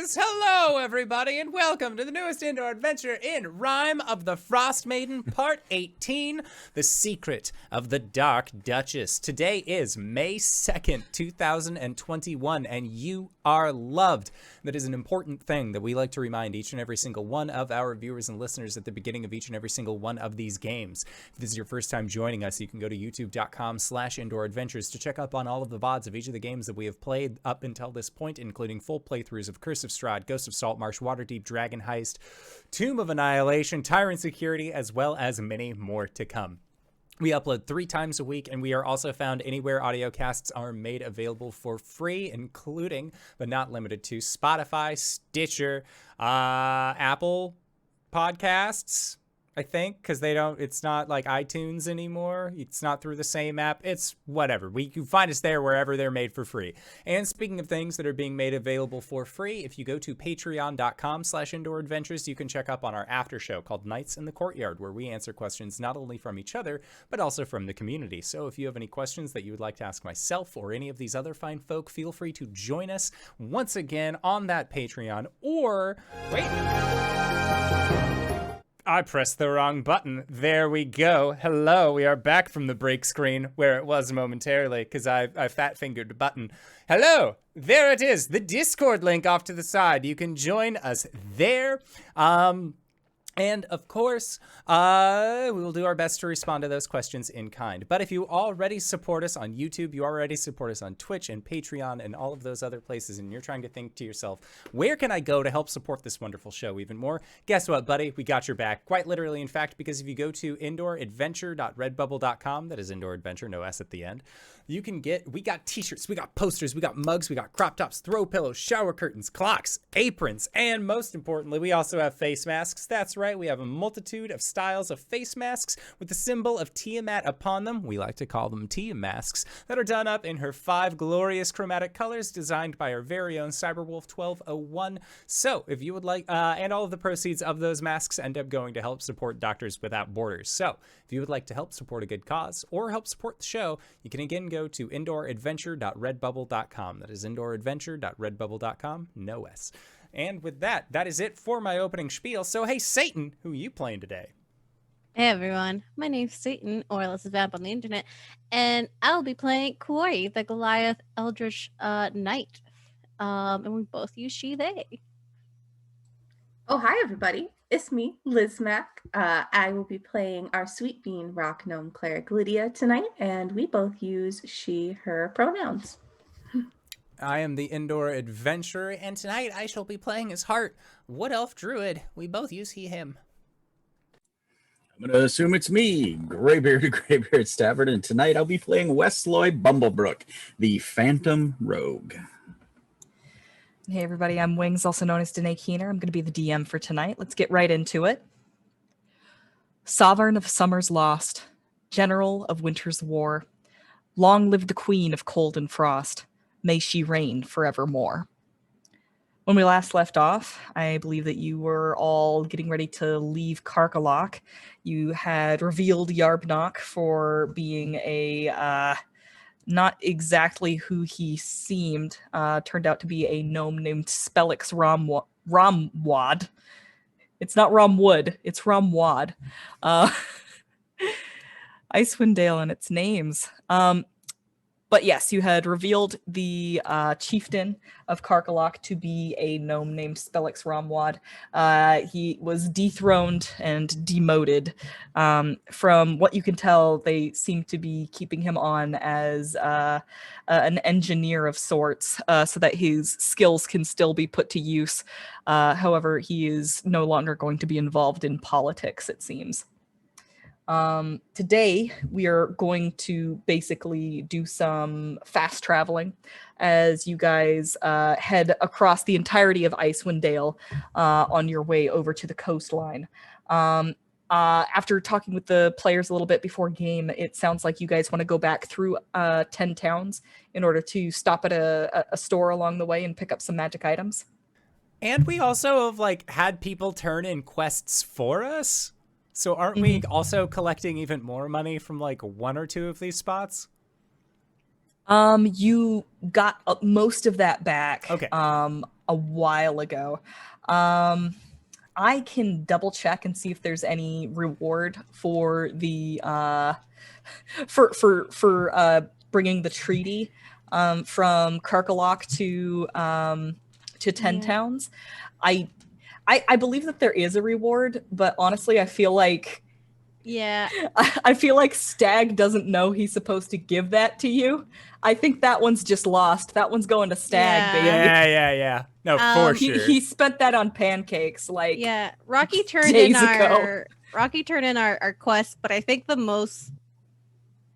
is hello, everybody, and welcome to the newest indoor adventure in Rime of the Frostmaiden, Part 18, The Secret of the Dark Duchess. Today is May 2nd, 2021, and you are loved. That is an important thing that we like to remind each and every single one of our viewers and listeners at the beginning of each and every single one of these games. If this is your first time joining us, you can go to youtube.com/indooradventures to check up on all of the VODs of each of the games that we have played up until this point, including full playthroughs of Curse of Strahd, Ghost of Saltmarsh, Waterdeep, Dragon Heist, Tomb of Annihilation, Tyrant Security, as well as many more to come. We upload 3 times a week, and we are also found anywhere audio casts are made available for free, including, but not limited to, Spotify, Stitcher, Apple Podcasts, I think, because it's not like iTunes anymore. It's not through the same app. It's whatever. You can find us there wherever they're made for free. And speaking of things that are being made available for free, if you go to patreon.com/indooradventures, you can check up on our after show called Nights in the Courtyard, where we answer questions not only from each other, but also from the community. So if you have any questions that you would like to ask myself or any of these other fine folk, feel free to join us once again on that Patreon. Or, wait, I pressed the wrong button. There we go. Hello, we are back from the break screen where it was momentarily because I fat-fingered the button. Hello, there it is. The Discord link off to the side. You can join us there. And of course, we will do our best to respond to those questions in kind. But if you already support us on YouTube, you already support us on Twitch and Patreon and all of those other places, and you're trying to think to yourself, where can I go to help support this wonderful show even more? Guess what, buddy? We got your back. Quite literally, in fact, because if you go to indooradventure.redbubble.com, that is Indoor Adventure, no S at the end, we got t-shirts, we got posters, we got mugs, we got crop tops, throw pillows, shower curtains, clocks, aprons, and most importantly, we also have face masks. That's right, we have a multitude of styles of face masks with the symbol of Tiamat upon them. We like to call them Tia masks that are done up in her 5 glorious chromatic colors designed by our very own Cyberwolf 1201. So if you would like, and all of the proceeds of those masks end up going to help support Doctors Without Borders. So if you would like to help support a good cause or help support the show, you can again go to indooradventure.redbubble.com. That is indooradventure.redbubble.com, no S. And with that, that is it for my opening spiel. So hey, Satan, who are you playing today? Hey everyone, my name's Satan, or LizMac on the internet, and I'll be playing Kuori, the Goliath Eldritch Knight. And we both use she, they. Oh, hi everybody. It's me, LizMac. I will be playing our Sweet Bean Rock Gnome Cleric Lydia tonight, and we both use she, her pronouns. I am the Indoor Adventurer, and tonight I shall be playing as Hart, Wood Elf Druid. We both use he, him. I'm going to assume it's me, Greybeard Stavard, and tonight I'll be playing Wesloy Bumblebrook, the Phantom Rogue. Hey everybody, I'm Wings, also known as Danae Keener. I'm going to be the DM for tonight. Let's get right into it. Sovereign of Summer's Lost, General of Winter's War, long live the Queen of Cold and Frost. May she reign forevermore. When we last left off, I believe that you were all getting ready to leave Karkalok. You had revealed Yarbnock for being a not exactly who he seemed. Turned out to be a gnome named Spellix Romwad. It's not Romwood, it's Romwad. Icewind Dale and its names. But yes, you had revealed the chieftain of Karkalok to be a gnome named Spellix Romwad. He was dethroned and demoted. From what you can tell, they seem to be keeping him on as an engineer of sorts, so that his skills can still be put to use. However, he is no longer going to be involved in politics, it seems. Today we are going to basically do some fast traveling as you guys head across the entirety of Icewind Dale on your way over to the coastline. After talking with the players a little bit before game, it sounds like you guys want to go back through 10 towns in order to stop at a store along the way and pick up some magic items. And we also have had people turn in quests for us. So aren't we also collecting even more money from 1 or 2 of these spots? You got most of that back. Okay. A while ago. I can double check and see if there's any reward for the for bringing the treaty from Karkalok to Ten Yeah. Towns. I believe that there is a reward, but honestly, I feel like Yeah. I feel like Stag doesn't know he's supposed to give that to you. I think that one's just lost. That one's going to Stag, Yeah. baby. Yeah. No, for Um, sure. He spent that on pancakes, like Yeah. Rocky turned days in ago. our quest, but I think the most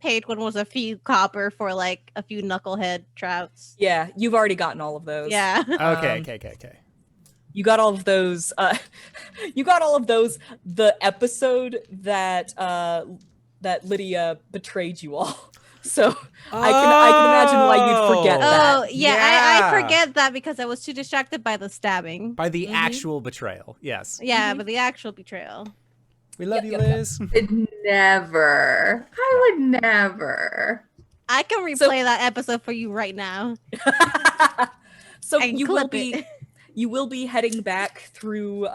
paid one was a few copper for like a few knucklehead trouts. Yeah, you've already gotten all of those. Yeah. Okay. You got all of those. You got all of those. The episode that that Lydia betrayed you all. So I can imagine why you'd forget that. Oh, yeah, Yeah. I forget that because I was too distracted by the stabbing. By the Mhm. actual betrayal. Yes. Yeah, but the actual betrayal. We love Yep, you, yep, yep. Liz. Never. I would never. I can replay that episode for you right now. So I can you will clip be it. you will be heading back through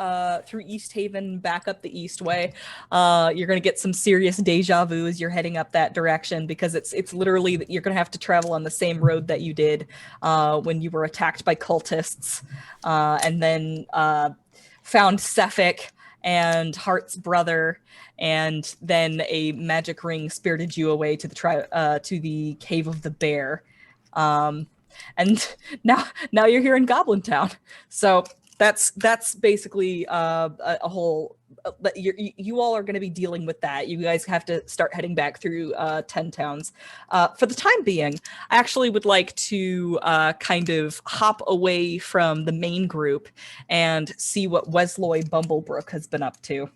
East Haven, back up the East Way. You're gonna get some serious deja vu as you're heading up that direction, because it's literally that you're gonna have to travel on the same road that you did when you were attacked by cultists, and then found Sephic and Hart's brother, and then a magic ring spirited you away to the cave of the bear. And now you're here in Goblin Town. So that's basically a whole. You all are going to be dealing with that. You guys have to start heading back through 10 towns. For the time being, I actually would like to kind of hop away from the main group and see what Wesloy Bumblebrook has been up to.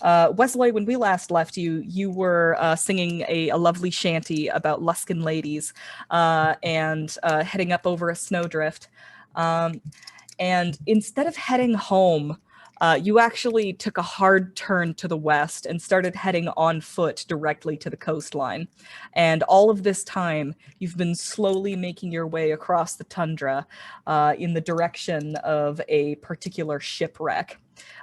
Wesloy, when we last left you, you were singing a lovely shanty about Luskin ladies and heading up over a snowdrift. And instead of heading home, you actually took a hard turn to the west and started heading on foot directly to the coastline. And all of this time, you've been slowly making your way across the tundra in the direction of a particular shipwreck.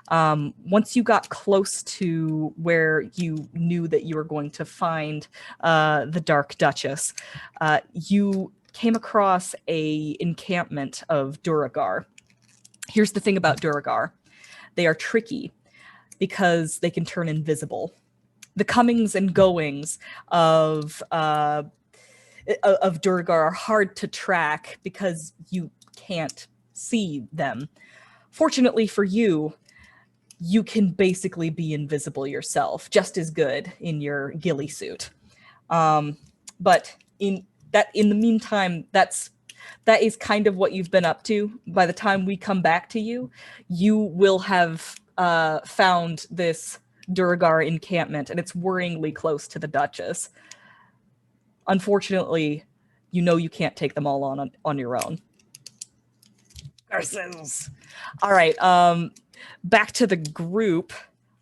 Once you got close to where you knew that you were going to find the Dark Duchess, you came across a encampment of Duragar. Here's the thing about Duragar. They are tricky because they can turn invisible. The comings and goings of Duragar are hard to track because you can't see them. Fortunately for you, you can basically be invisible yourself, just as good in your ghillie suit. But in the meantime, that is kind of what you've been up to. By the time we come back to you, you will have found this Duragar encampment, and it's worryingly close to the Duchess. Unfortunately, you know you can't take them all on your own. Curses. All right. Back to the group.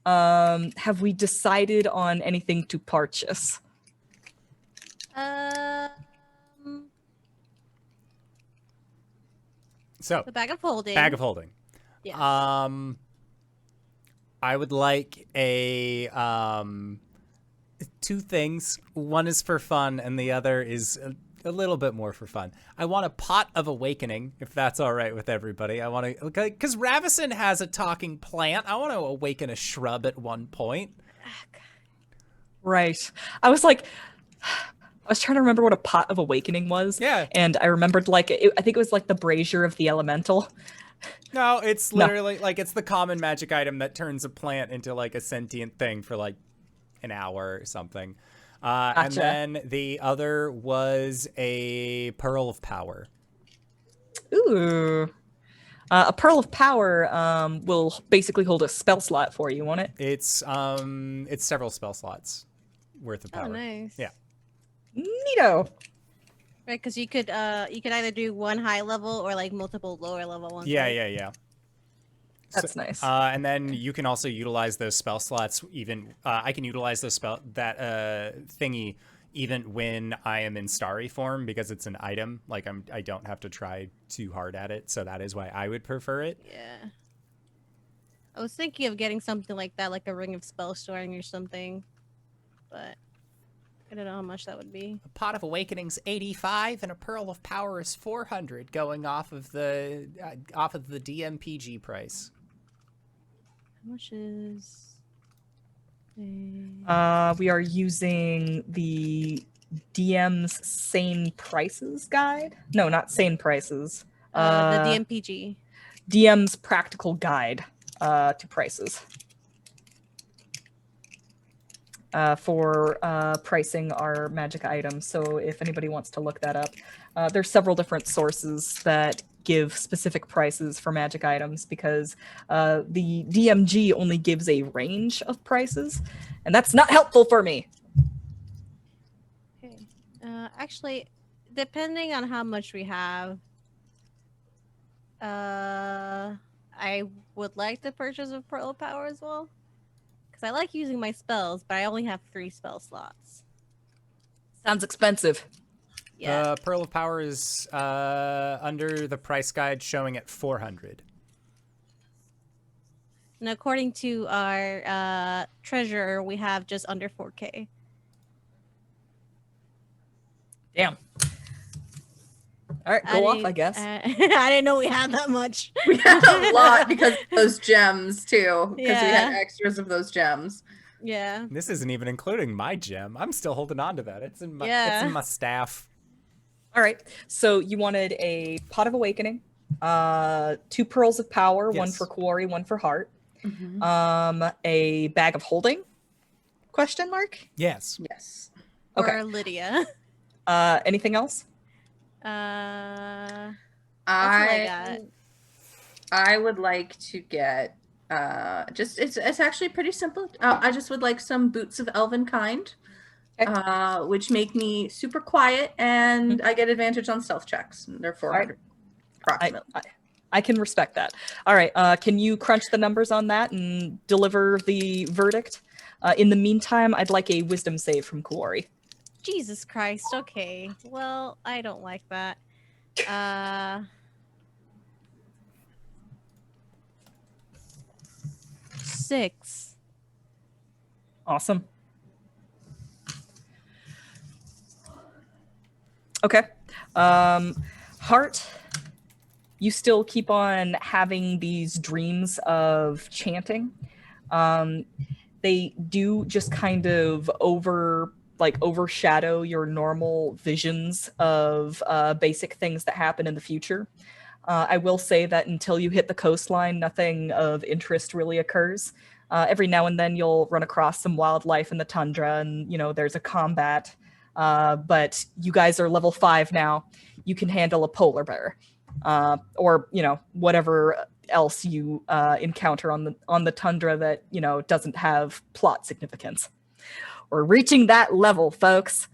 Have we decided on anything to purchase? So, The bag of holding. bag of holding. Yes. I would like a two things. One is for fun, and the other is a little bit more for fun. I want a pot of awakening, if that's all right with everybody. I want to, because Ravison has a talking plant. I want to awaken a shrub at one point. Right. I was trying to remember what a pot of awakening was. Yeah. And I remembered I think it was like the brazier of the elemental. No, it's literally like it's the common magic item that turns a plant into like a sentient thing for like an hour or something. Gotcha. And then the other was a pearl of power. Ooh. A pearl of power will basically hold a spell slot for you, won't it? It's several spell slots worth of power. Oh, nice. Yeah. Neato. Right, because you could either do one high level or like multiple lower level ones. Yeah, right? yeah. That's nice. And then you can also utilize those spell slots. Even I can utilize those thingy even when I am in starry form, because it's an item. Like I don't have to try too hard at it, so that is why I would prefer it. Yeah. I was thinking of getting something like that, like a ring of spell storing or something, but I don't know how much that would be. A pot of awakening's 85, and a pearl of power is 400, going off of the DMPG price. How much is? We are using the DM's Sane Prices guide. No, not Sane Prices. The DMPG. DM's Practical Guide to Prices. For pricing our magic items. So if anybody wants to look that up, there's several different sources that give specific prices for magic items, because the DMG only gives a range of prices, and that's not helpful for me. Okay. Actually, depending on how much we have, I would like to purchase a Pearl of Power as well. Because I like using my spells, but I only have 3 spell slots. Sounds expensive. Yeah. Pearl of Power is under the price guide showing at 400. And according to our treasurer, we have just under 4K. Damn. All right, go off, I guess. I didn't know we had that much. We had a lot because of those gems too. Because we had Yeah. extras of those gems. Yeah. This isn't even including my gem. I'm still holding on to that. It's in my staff. All right, so you wanted a Pot of Awakening, 2 Pearls of Power, one Yes. for Kuori, one for Hart, Mm-hmm. a Bag of Holding, question mark? Yes. Yes. Okay. Or Lydia. Anything else? That's what I got. I would like to get it's actually pretty simple. I just would like some boots of elven kind, Okay. which make me super quiet, and I get advantage on stealth checks. They're 400 approximately. I can respect that. All right, can you crunch the numbers on that and deliver the verdict? In the meantime, I'd like a wisdom save from Kuori. Jesus Christ. Okay. Well, I don't like that. 6. Awesome. Okay. Hart, you still keep on having these dreams of chanting. They do just kind of overshadow your normal visions of basic things that happen in the future. I will say that until you hit the coastline, nothing of interest really occurs. Every now and then you'll run across some wildlife in the tundra, and there's a combat. But you guys are level 5 now. You can handle a polar bear, or whatever else you encounter on the tundra that doesn't have plot significance. We're reaching that level, folks.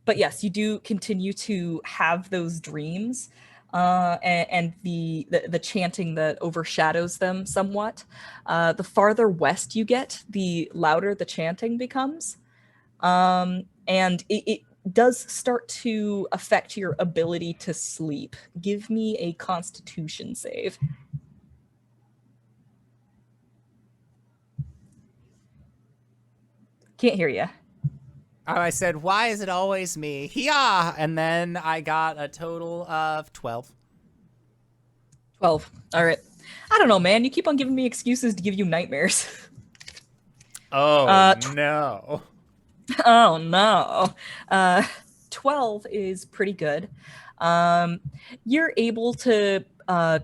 But yes, you do continue to have those dreams, and the chanting that overshadows them somewhat. The farther west you get, the louder the chanting becomes, and it does start to affect your ability to sleep. Give me a Constitution save. Can't hear you. Oh, I said, why is it always me? Yeah, and then I got a total of 12. 12. All right. I don't know, man. You keep on giving me excuses to give you nightmares. Oh, no. Oh, no. 12 is pretty good. You're able to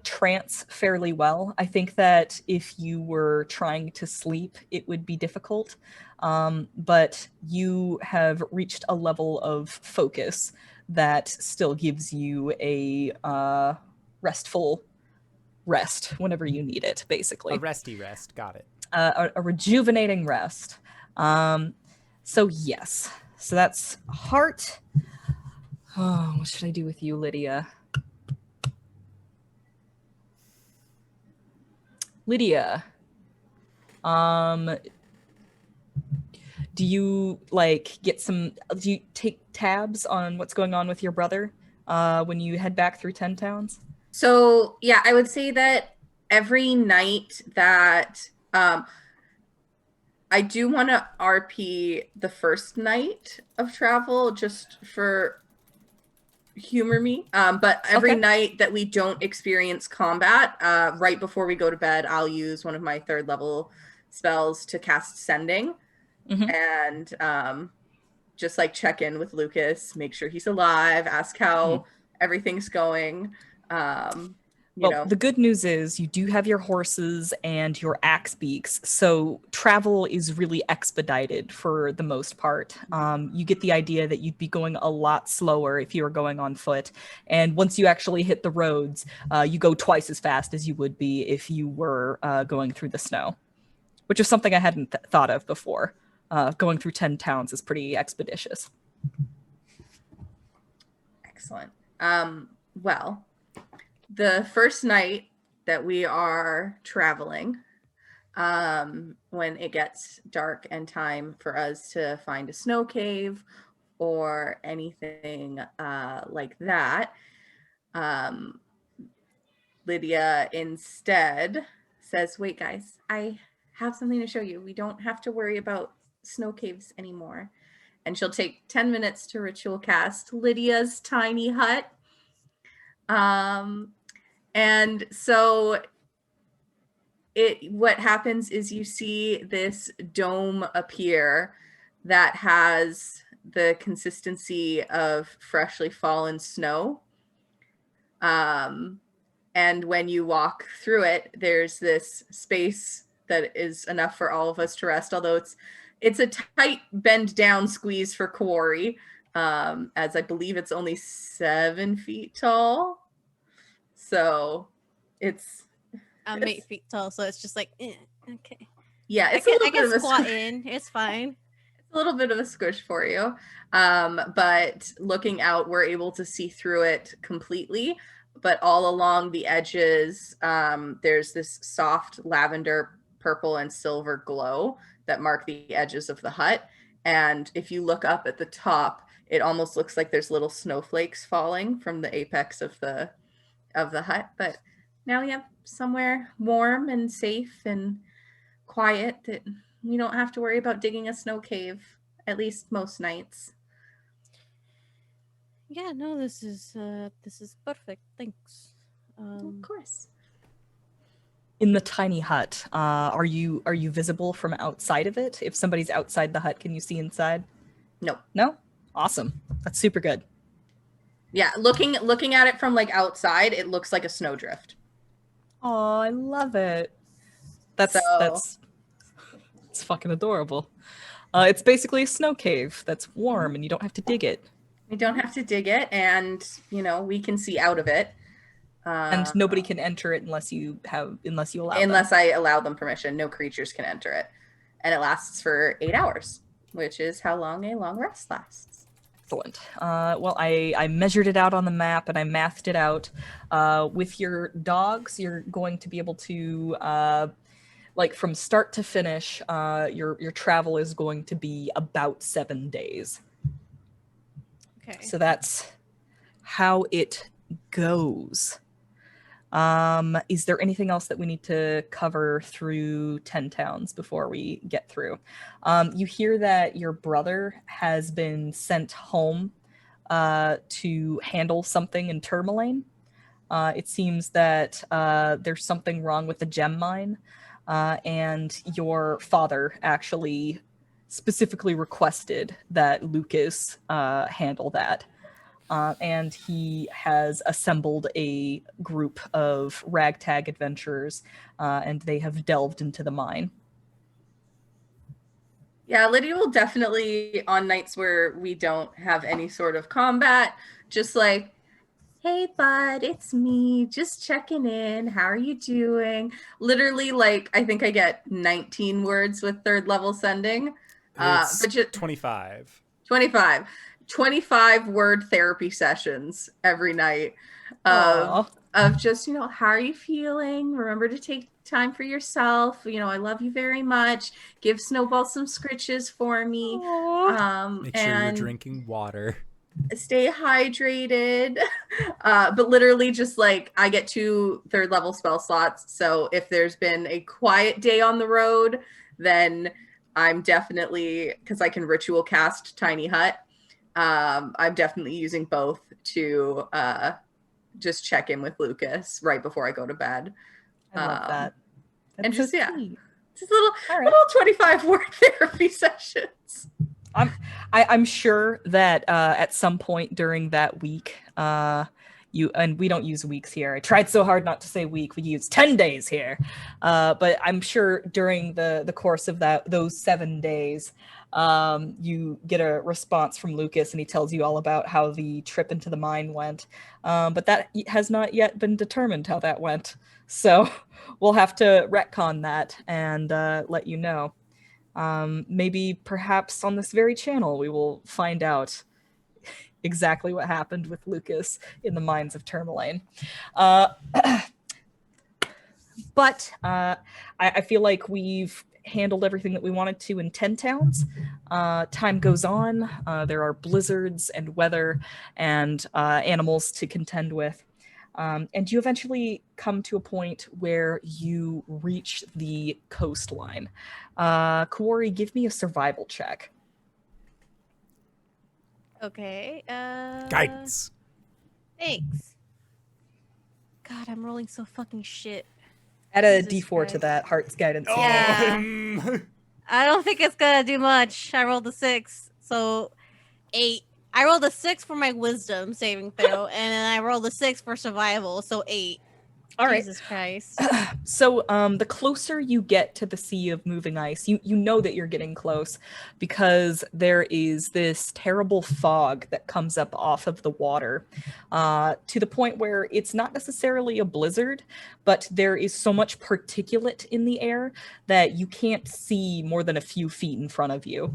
trance fairly well. I think that if you were trying to sleep, it would be difficult. But you have reached a level of focus that still gives you a restful rest whenever you need it, basically. A resty rest. Got it. A rejuvenating rest. So yes. So that's Hart. Oh, what should I do with you, Lydia? Lydia, do you do you take tabs on what's going on with your brother when you head back through 10 towns? So yeah, I would say that every night that I do want to RP the first night of travel just for humor me. But every Okay. night that we don't experience combat, right before we go to bed, I'll use one of my 3rd level spells to cast Sending. Mhm. And just like check in with Lucas, make sure he's alive, ask how everything's going. Well, the good news is you do have your horses and your axe beaks, so travel is really expedited for the most part. You get the idea that you'd be going a lot slower if you were going on foot, and once you actually hit the roads, you go twice as fast as you would be if you were going through the snow, which is something I hadn't thought of before. Going through 10 towns is pretty expeditious. Excellent. Well, the first night that we are traveling, when it gets dark and time for us to find a snow cave or anything like that, Lydia instead says, "Wait, guys, I have something to show you. We don't have to worry about snow caves anymore." And she'll take 10 minutes to ritual cast Lydia's tiny hut. And so what happens is you see this dome appear that has the consistency of freshly fallen snow. And when you walk through it, there's this space that is enough for all of us to rest, although it's a tight bend down squeeze for Kuori, as I believe it's only 7 feet tall. So I'm 8 feet tall, so it's just like, okay. Yeah, I can squat in. It's fine. It's a little bit of a squish for you. But looking out, we're able to see through it completely. But all along the edges, there's this soft lavender, purple, and silver glow that mark the edges of the hut. And if you look up at the top, it almost looks like there's little snowflakes falling from the apex of the hut. But now we have somewhere warm and safe and quiet that we don't have to worry about digging a snow cave, at least most nights. Yeah, no, this is perfect. Thanks. Of course. In the tiny hut, are you visible from outside of it? If somebody's outside the hut, can you see inside? No? Awesome. That's super good. Yeah, looking at it from like outside, it looks like a snowdrift. Oh, I love it. That's fucking adorable. It's basically a snow cave that's warm and you don't have to dig it. We don't have to dig it, and we can see out of it. And nobody can enter it unless you allow them. Unless I allow them permission. No creatures can enter it. And it lasts for 8 hours, which is how long a long rest lasts. Excellent. Well, I measured it out on the map and I mathed it out. With your dogs, you're going to be able to, from start to finish, your travel is going to be about 7 days. Okay. So that's how it goes. Is there anything else that we need to cover through 10 towns before we get through? You hear that your brother has been sent home to handle something in Tourmaline. It seems that there's something wrong with the gem mine, and your father actually specifically requested that Lucas handle that. And he has assembled a group of ragtag adventurers, and they have delved into the mine. Yeah, Lydia will definitely, on nights where we don't have any sort of combat, just like, "Hey, bud, it's me, just checking in. How are you doing?" Literally, I think I get 19 words with 3rd level sending. It's but just 25. 25 word therapy sessions every night of of just, how are you feeling? Remember to take time for yourself. I love you very much. Give Snowball some scritches for me. Make sure you're drinking water. Stay hydrated. But literally just like I get 2 3rd-level spell slots. So if there's been a quiet day on the road, then I'm definitely, because I can ritual cast Tiny Hut, I'm definitely using both to just check in with Lucas right before I go to bed. I love that. That's And just, so yeah, sweet. just little 25 word therapy sessions. I'm sure that at some point during that week, and we don't use weeks here. I tried so hard not to say week. We use 10 days here. But I'm sure during the course of those 7 days, you get a response from Lucas and he tells you all about how the trip into the mine went. But that has not yet been determined how that went. So we'll have to retcon that and let you know. Maybe perhaps on this very channel we will find out exactly what happened with Lucas in the mines of Tourmaline. But I feel like we've handled everything that we wanted to in 10 towns. Time goes on. There are blizzards and weather and animals to contend with. And you eventually come to a point where you reach the coastline. Kuori, give me a survival check. Okay. Guidance. Thanks. God, I'm rolling so fucking shit. Add a Jesus D4 to Christ. that Hart's guidance. Yeah. I don't think it's gonna do much. I rolled a 6, so 8. I rolled a 6 for my wisdom saving throw, and then I rolled a 6 for survival, so 8. All right. Jesus Christ. So the closer you get to the sea of moving ice, you know that you're getting close because there is this terrible fog that comes up off of the water to the point where it's not necessarily a blizzard, but there is so much particulate in the air that you can't see more than a few feet in front of you.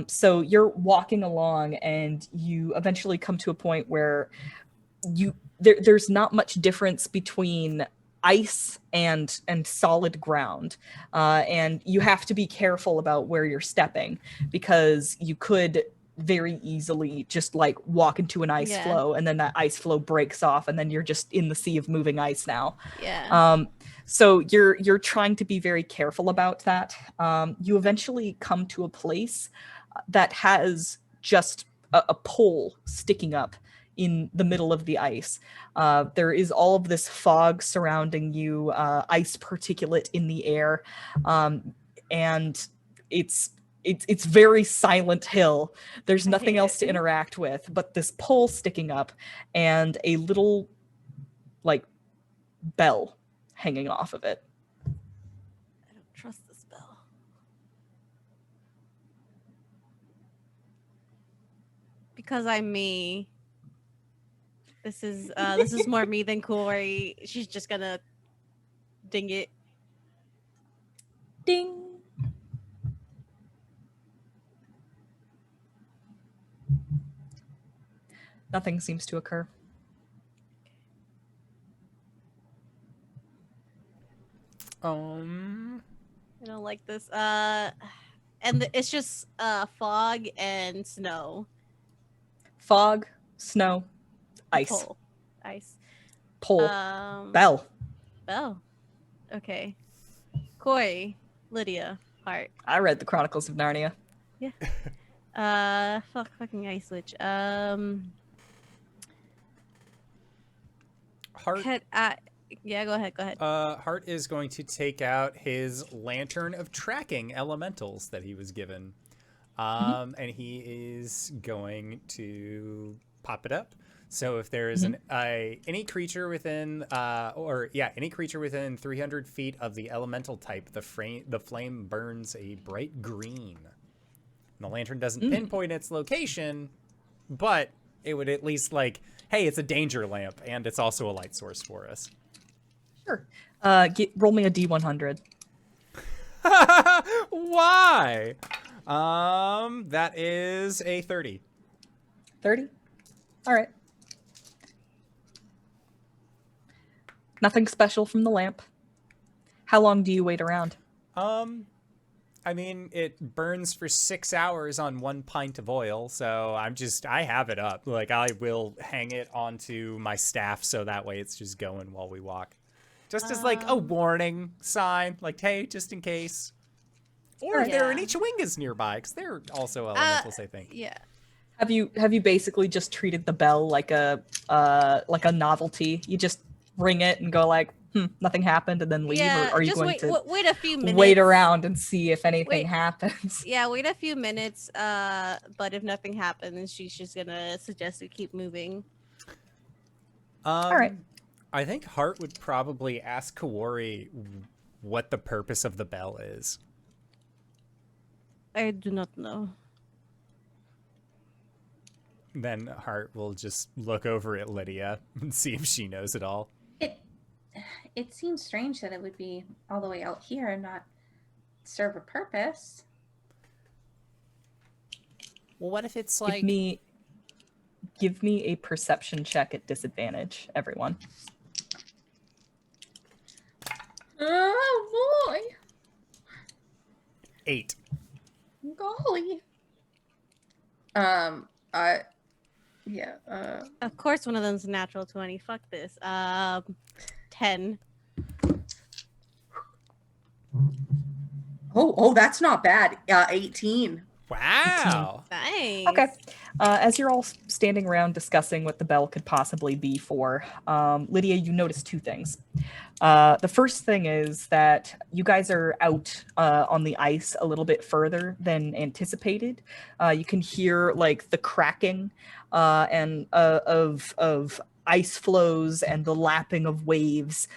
So you're walking along and you eventually come to a point where there's not much difference between ice and solid ground, and you have to be careful about where you're stepping because you could very easily just like walk into an ice flow and then that ice flow breaks off and then you're just in the sea of moving ice now. So you're trying to be very careful about that. You eventually come to a place that has just a pole sticking up in the middle of the ice. There is all of this fog surrounding you, ice particulate in the air, and it's very Silent Hill. There's nothing else to interact with but this pole sticking up and a little like bell hanging off of it. I don't trust this bell. Because I'm me. This is more me than Kuori. She's just gonna ding it. Ding. Nothing seems to occur. I don't like this. And it's just fog and snow. Fog, snow, ice. Pole. Ice. Pole. Bell. Bell. Okay. Kuori, Lydia, Hart. I read the Chronicles of Narnia. Yeah. Fucking ice switch. Hart. Yeah, go ahead. Hart is going to take out his lantern of tracking elementals that he was given. And he is going to pop it up. So if there is any creature within any creature within 300 feet of the elemental type, the flame burns a bright green. And the lantern doesn't pinpoint its location, but it would at least like, hey, it's a danger lamp and it's also a light source for us. Sure. Roll me a D100. Why? That is a 30. 30? All right. Nothing special from the lamp. How long do you wait around? I mean, it burns for 6 hours on 1 pint of oil, so I have it up. Like, I will hang it onto my staff so that way it's just going while we walk. Just as, like, a warning sign, like, hey, just in case. Or if there are any chewingas nearby, because they're also elementals, I think. Yeah. Have you basically just treated the bell like a novelty? You just ring it and go like, nothing happened, and then leave, Yeah, or are you just going to wait a few minutes. wait around and see if anything Wait. happens? Yeah, wait a few minutes. But if nothing happens, she's just gonna suggest we keep moving. All right. I think Hart would probably ask Kuori what the purpose of the bell is. I do not know. Then Hart will just look over at Lydia and see if she knows it all. It seems strange that it would be all the way out here and not serve a purpose. Well, what if it's like... Give me a perception check at disadvantage, everyone. Oh boy. 8. Golly. Of course, one of them's a natural 20. Fuck this. 10. Oh, that's not bad. 18. Wow. Nice. Okay. As you're all standing around discussing what the bell could possibly be for, Lydia, you notice 2 things. The first thing is that you guys are out on the ice a little bit further than anticipated. You can hear like the cracking and of ice flows and the lapping of waves.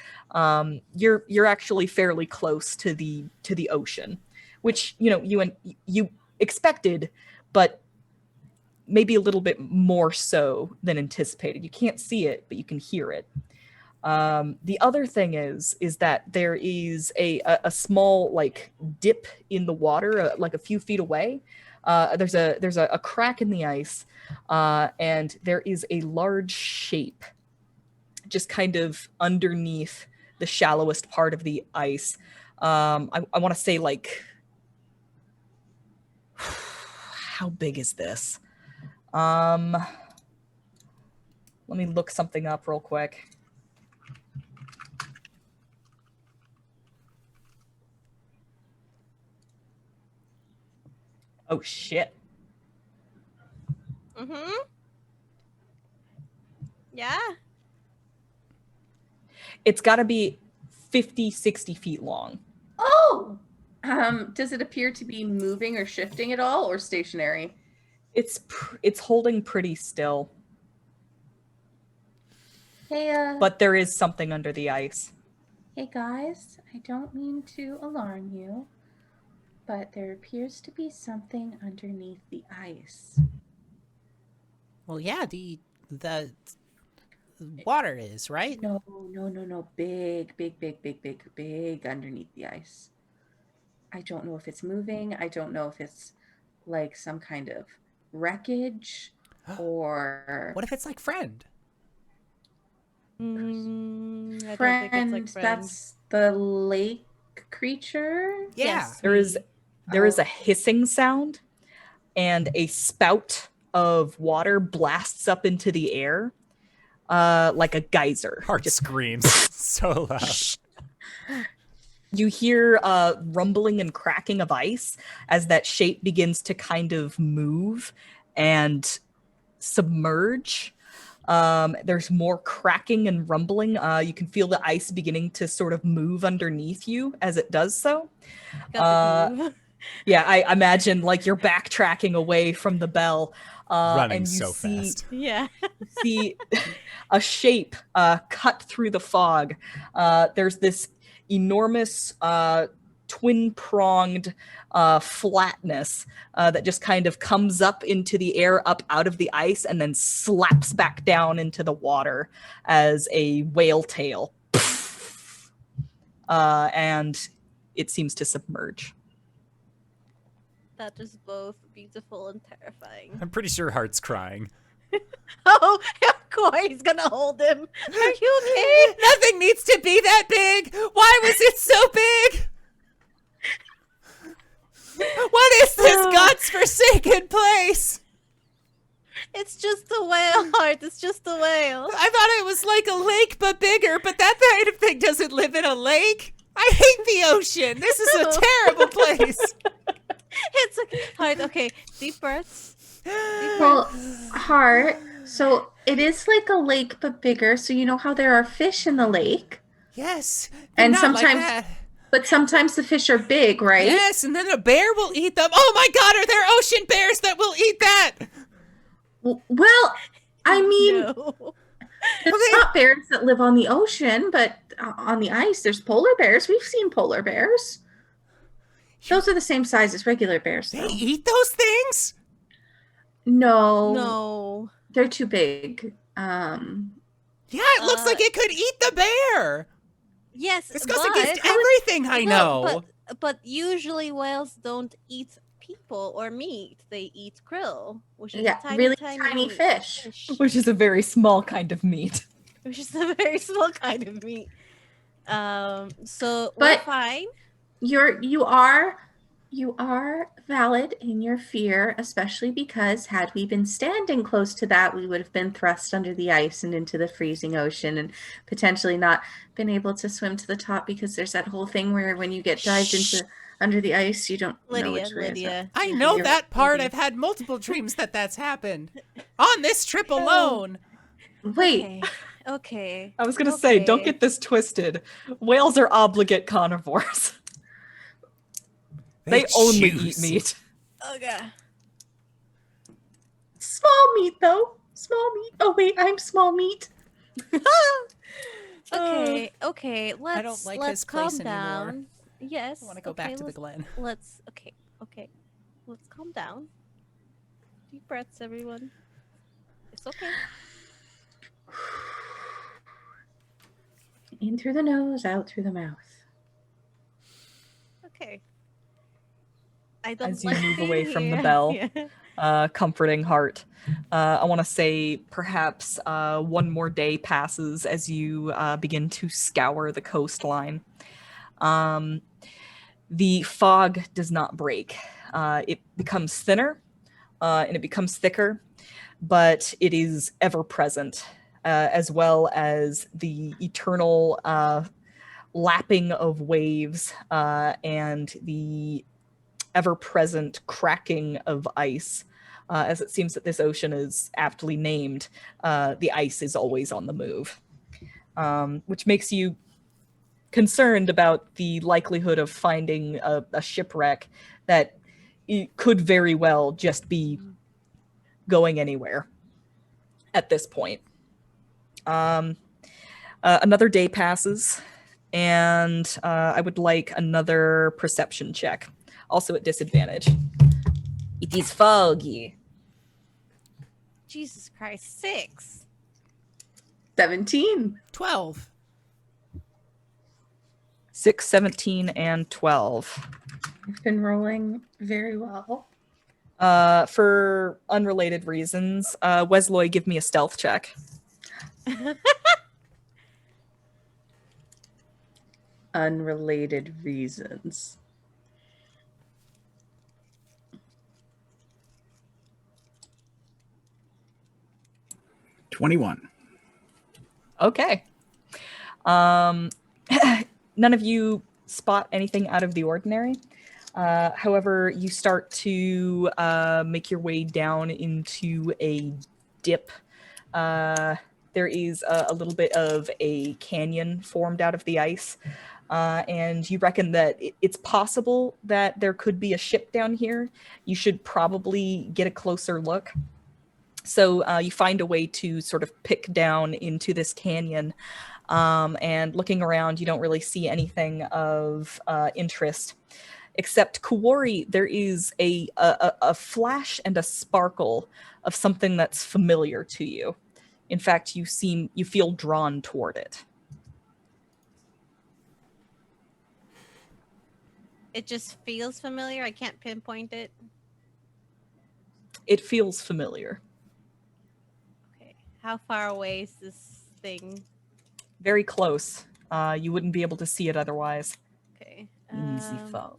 You're actually fairly close to the ocean, which you expected, but maybe a little bit more so than anticipated. You can't see it, but you can hear it. The other thing is that there is a small like dip in the water, like a few feet away. There's a crack in the ice, and there is a large shape just kind of underneath the shallowest part of the ice. I want to say like, how big is this? Let me look something up real quick. Oh, shit. Mm-hmm. Yeah. It's got to be 50, 60 feet long. Oh! Does it appear to be moving or shifting at all, or stationary? It's holding pretty still. Hey, but there is something under the ice. Hey guys, I don't mean to alarm you, but there appears to be something underneath the ice. Well, yeah, the water is, right? No. Big underneath the ice. I don't know if it's moving. I don't know if it's like some kind of wreckage or... What if it's like Friend? I don't think Friend, it's like Friend. that's the lake creature? Yeah. Yes. There is a hissing sound, and a spout of water blasts up into the air, like a geyser. Hart screams so loud. You hear rumbling and cracking of ice as that shape begins to kind of move and submerge. There's more cracking and rumbling. You can feel the ice beginning to sort of move underneath you as it does so. Yeah, I imagine like you're backtracking away from the bell. Running and you so see, fast. Yeah. see a shape cut through the fog. There's this enormous twin-pronged flatness that just kind of comes up into the air, up out of the ice, and then slaps back down into the water as a whale tail. And it seems to submerge. That is both beautiful and terrifying. I'm pretty sure Hart's crying. Oh, Kuori's gonna hold him. Are you okay? Nothing needs to be that big. Why was it so big? What is this God's forsaken place? It's just a whale, Hart. It's just a whale. I thought it was like a lake but bigger, but that kind of thing doesn't live in a lake. I hate the ocean. This is a terrible place. It's okay. Hart, okay. Deep breaths. Well, Hart, so it is like a lake but bigger. So you know how there are fish in the lake? Yes. And not like sometimes- that. But sometimes the fish are big, right? Yes, and then a bear will eat them. Oh my God, are there ocean bears that will eat that? Well, I mean, No. it's not bears that live on the ocean, but on the ice, there's polar bears. We've seen polar bears. Those are the same size as regular bears, They though. eat those things? No. They're too big. Yeah, it looks like it could eat the bear. Yes, This goes but, against everything I know. But usually whales don't eat people or meat. They eat krill, which is Yeah, a really tiny fish. Which is a very small kind of meat. Which is a very small kind of meat. So we're But- fine. You are valid in your fear, especially because had we been standing close to that, we would have been thrust under the ice and into the freezing ocean and potentially not been able to swim to the top, because there's that whole thing where when you get dived into under the ice, you don't know which way is up. Lydia. I know You're that part. Lydia. I've had multiple dreams that's happened. On this trip alone. Wait, Okay. I was going to say, don't Okay. get this twisted. Whales are obligate carnivores. They only eat meat. Okay. small meat though. Small meat. Oh wait, I'm small meat. Okay. Okay. Let's don't like let's this place calm anymore. down. Yes. I want to go okay, back to the let's- Glen. Let's okay. Let's calm down. Deep breaths, everyone. It's okay. In through the nose, out through the mouth. Okay. I don't As you like move being away from the here. bell. Yeah. Comforting Hart. I want to say perhaps one more day passes as you begin to scour the coastline. The fog does not break. It becomes thinner and it becomes thicker, but it is ever present, as well as the eternal lapping of waves and the ever-present cracking of ice. As it seems that this ocean is aptly named, the ice is always on the move, which makes you concerned about the likelihood of finding a shipwreck that it could very well just be going anywhere at this point. Another day passes, and I would like another perception check, also at disadvantage. It is foggy. Jesus Christ, 6. 17. 12. 6, 17, and 12. I've been rolling very well. For unrelated reasons, Wesloy, give me a stealth check. Unrelated reasons. $21. Okay. None of you spot anything out of the ordinary. However, you start to make your way down into a dip. There is a little bit of a canyon formed out of the ice. And you reckon that it's possible that there could be a ship down here. You should probably get a closer look. So you find a way to sort of pick down into this canyon. And looking around, you don't really see anything of interest. Except Kuori, there is a flash and a sparkle of something that's familiar to you. In fact, you feel drawn toward it. It just feels familiar. I can't pinpoint it. It feels familiar. How far away is this thing? Very close. You wouldn't be able to see it otherwise. Okay. Easy fog.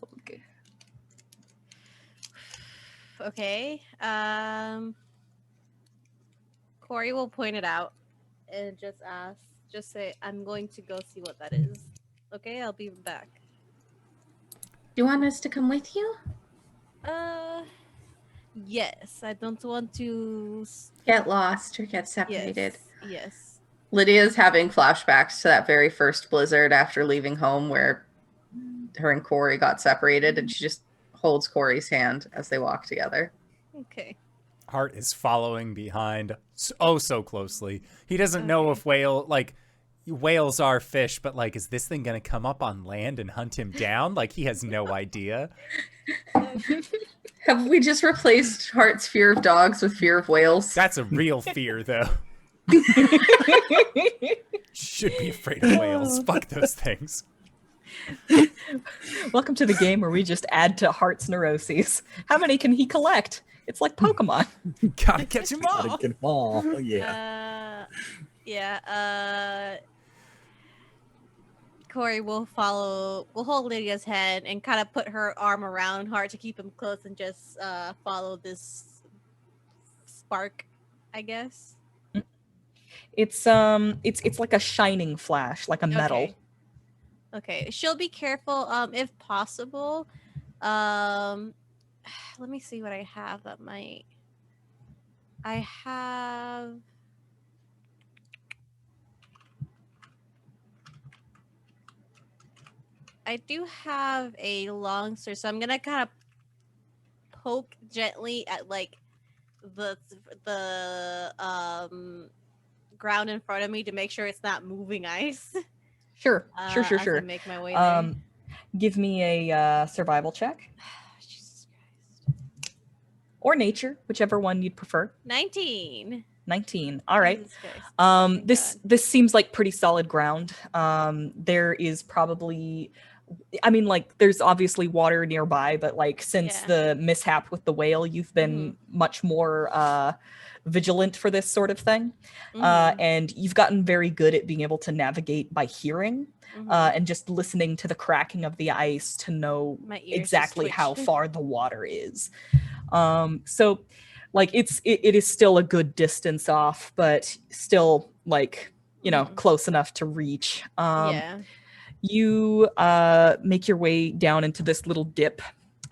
Okay. Kuori will point it out and just say, I'm going to go see what that is. Okay, I'll be back. Do you want us to come with you? Yes. I don't want to. Get lost or get separated? Yes. Lydia's having flashbacks to that very first blizzard after leaving home where her and Kuori got separated, and she just holds Kuori's hand as they walk together. Okay. Hart is following behind so closely. He doesn't know if whales are fish, but like, is this thing gonna come up on land and hunt him down? Like, he has no idea. Have we just replaced Hart's fear of dogs with fear of whales? That's a real fear, though. Should be afraid of whales. Fuck those things. Welcome to the game where we just add to Hart's neuroses. How many can he collect? It's like Pokemon. Gotta catch him all. Gotta get 'em all. Oh, yeah. Kuori will hold Lydia's hand and kind of put her arm around Hart to keep him close and just follow this spark, I guess. It's like a shining flash, like a metal. Okay. She'll be careful, if possible. Let me see what I have that might. I do have a long sword, so I'm gonna kind of poke gently at like the ground in front of me to make sure it's not moving ice. Sure. As I make my way there. Give me a survival check. Jesus Christ. Or nature, whichever one you'd prefer. 19. 19. All right. Jesus Christ. This seems like pretty solid ground. There is probably, I mean, like, there's obviously water nearby, but like, since the mishap with the whale, you've been much more vigilant for this sort of thing. And you've gotten very good at being able to navigate by hearing and just listening to the cracking of the ice to know exactly how far the water is. So like it is still a good distance off, but still like, you know, close enough to reach. You make your way down into this little dip.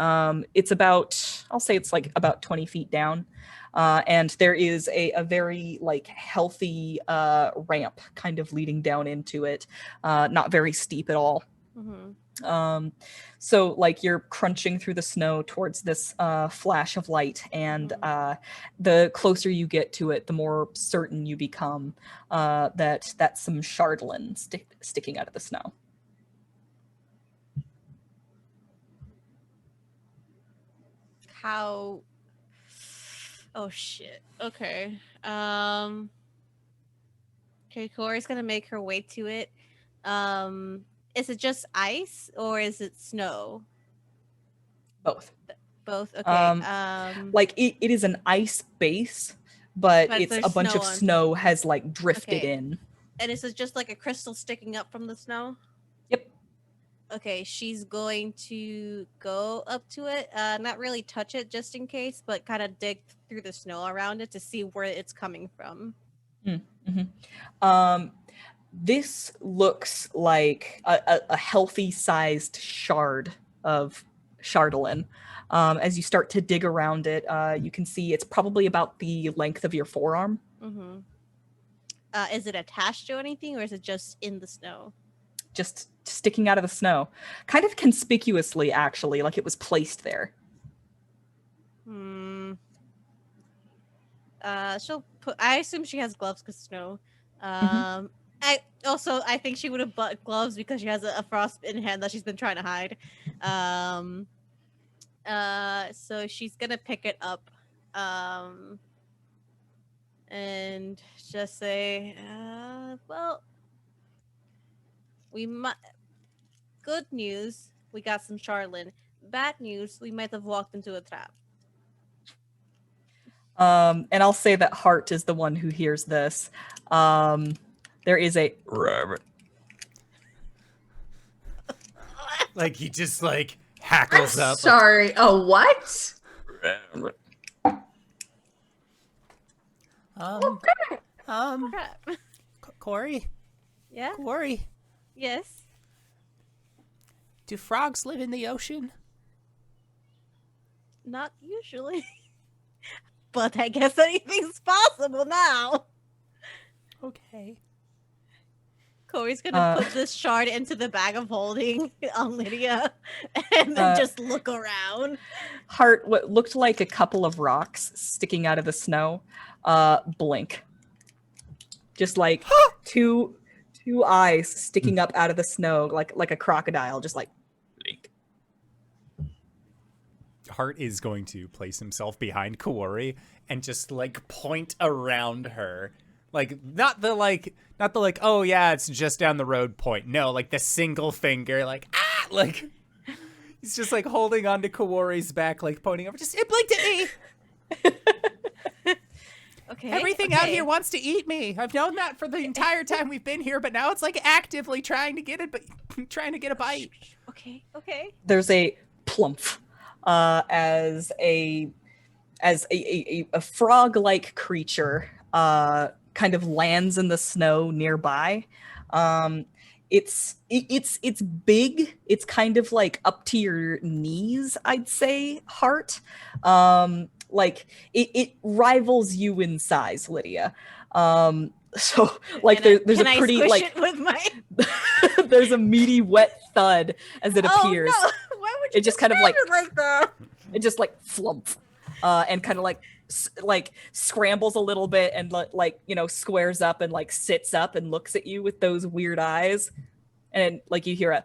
It's about, I'll say it's like about 20 feet down. And there is a very like healthy ramp kind of leading down into it. Not very steep at all. So like you're crunching through the snow towards this flash of light, and the closer you get to it, the more certain you become that that's some chardolin sticking out of the snow. How? Oh shit. Okay. Okay, Kuori's gonna make her way to it. Is it just ice or is it snow? Both. Both. Okay. Like it is an ice base, but it's a bunch of snow has like drifted in. And is it just like a crystal sticking up from the snow? Yep. Okay, she's going to go up to it, not really touch it just in case, but kind of dig through the snow around it to see where it's coming from. This looks like a healthy sized shard of chardolin. As you start to dig around it, you can see it's probably about the length of your forearm. Is it attached to anything, or is it just in the snow? Just sticking out of the snow. Kind of conspicuously, actually, like it was placed there. She'll put. I assume she has gloves because snow. I think she would have bought gloves because she has a frostbitten hand that she's been trying to hide. So she's gonna pick it up, and just say, well, we might. Good news, we got some chardolin. Bad news, we might have walked into a trap. And I'll say that Hart is the one who hears this. There is a rabbit. Like he just like hackles up. Sorry. Oh, what? Crap. Kuori, Yeah. Kuori, Yes. do frogs live in the ocean? Not usually. But I guess anything's possible now. Okay. Corey's gonna put this shard into the bag of holding on Lydia and then just look around. Hart, what looked like a couple of rocks sticking out of the snow, blink. Just like two eyes sticking up out of the snow, like a crocodile, just like blink. Hart is going to place himself behind Kuori and just like point around her. Like not the oh yeah, it's just down the road point. No, like the single finger, like like he's just like holding onto Kuori's back, like pointing over. Just it blinked at me. Okay. Everything out here wants to eat me. I've known that for the entire time we've been here, but now it's like actively trying to get it, but trying to get a bite. Okay. There's a plump as a frog-like creature kind of lands in the snow nearby. It's big. It's kind of like up to your knees, I'd say, Hart. Like it rivals you in size, Lydia. So like there's a pretty I squish like it with my there's a meaty wet thud as it appears. Oh, no. Why would you It just kind of describe it like that? It just like flump and kind of like scrambles a little bit and like squares up and like sits up and looks at you with those weird eyes, and like you hear a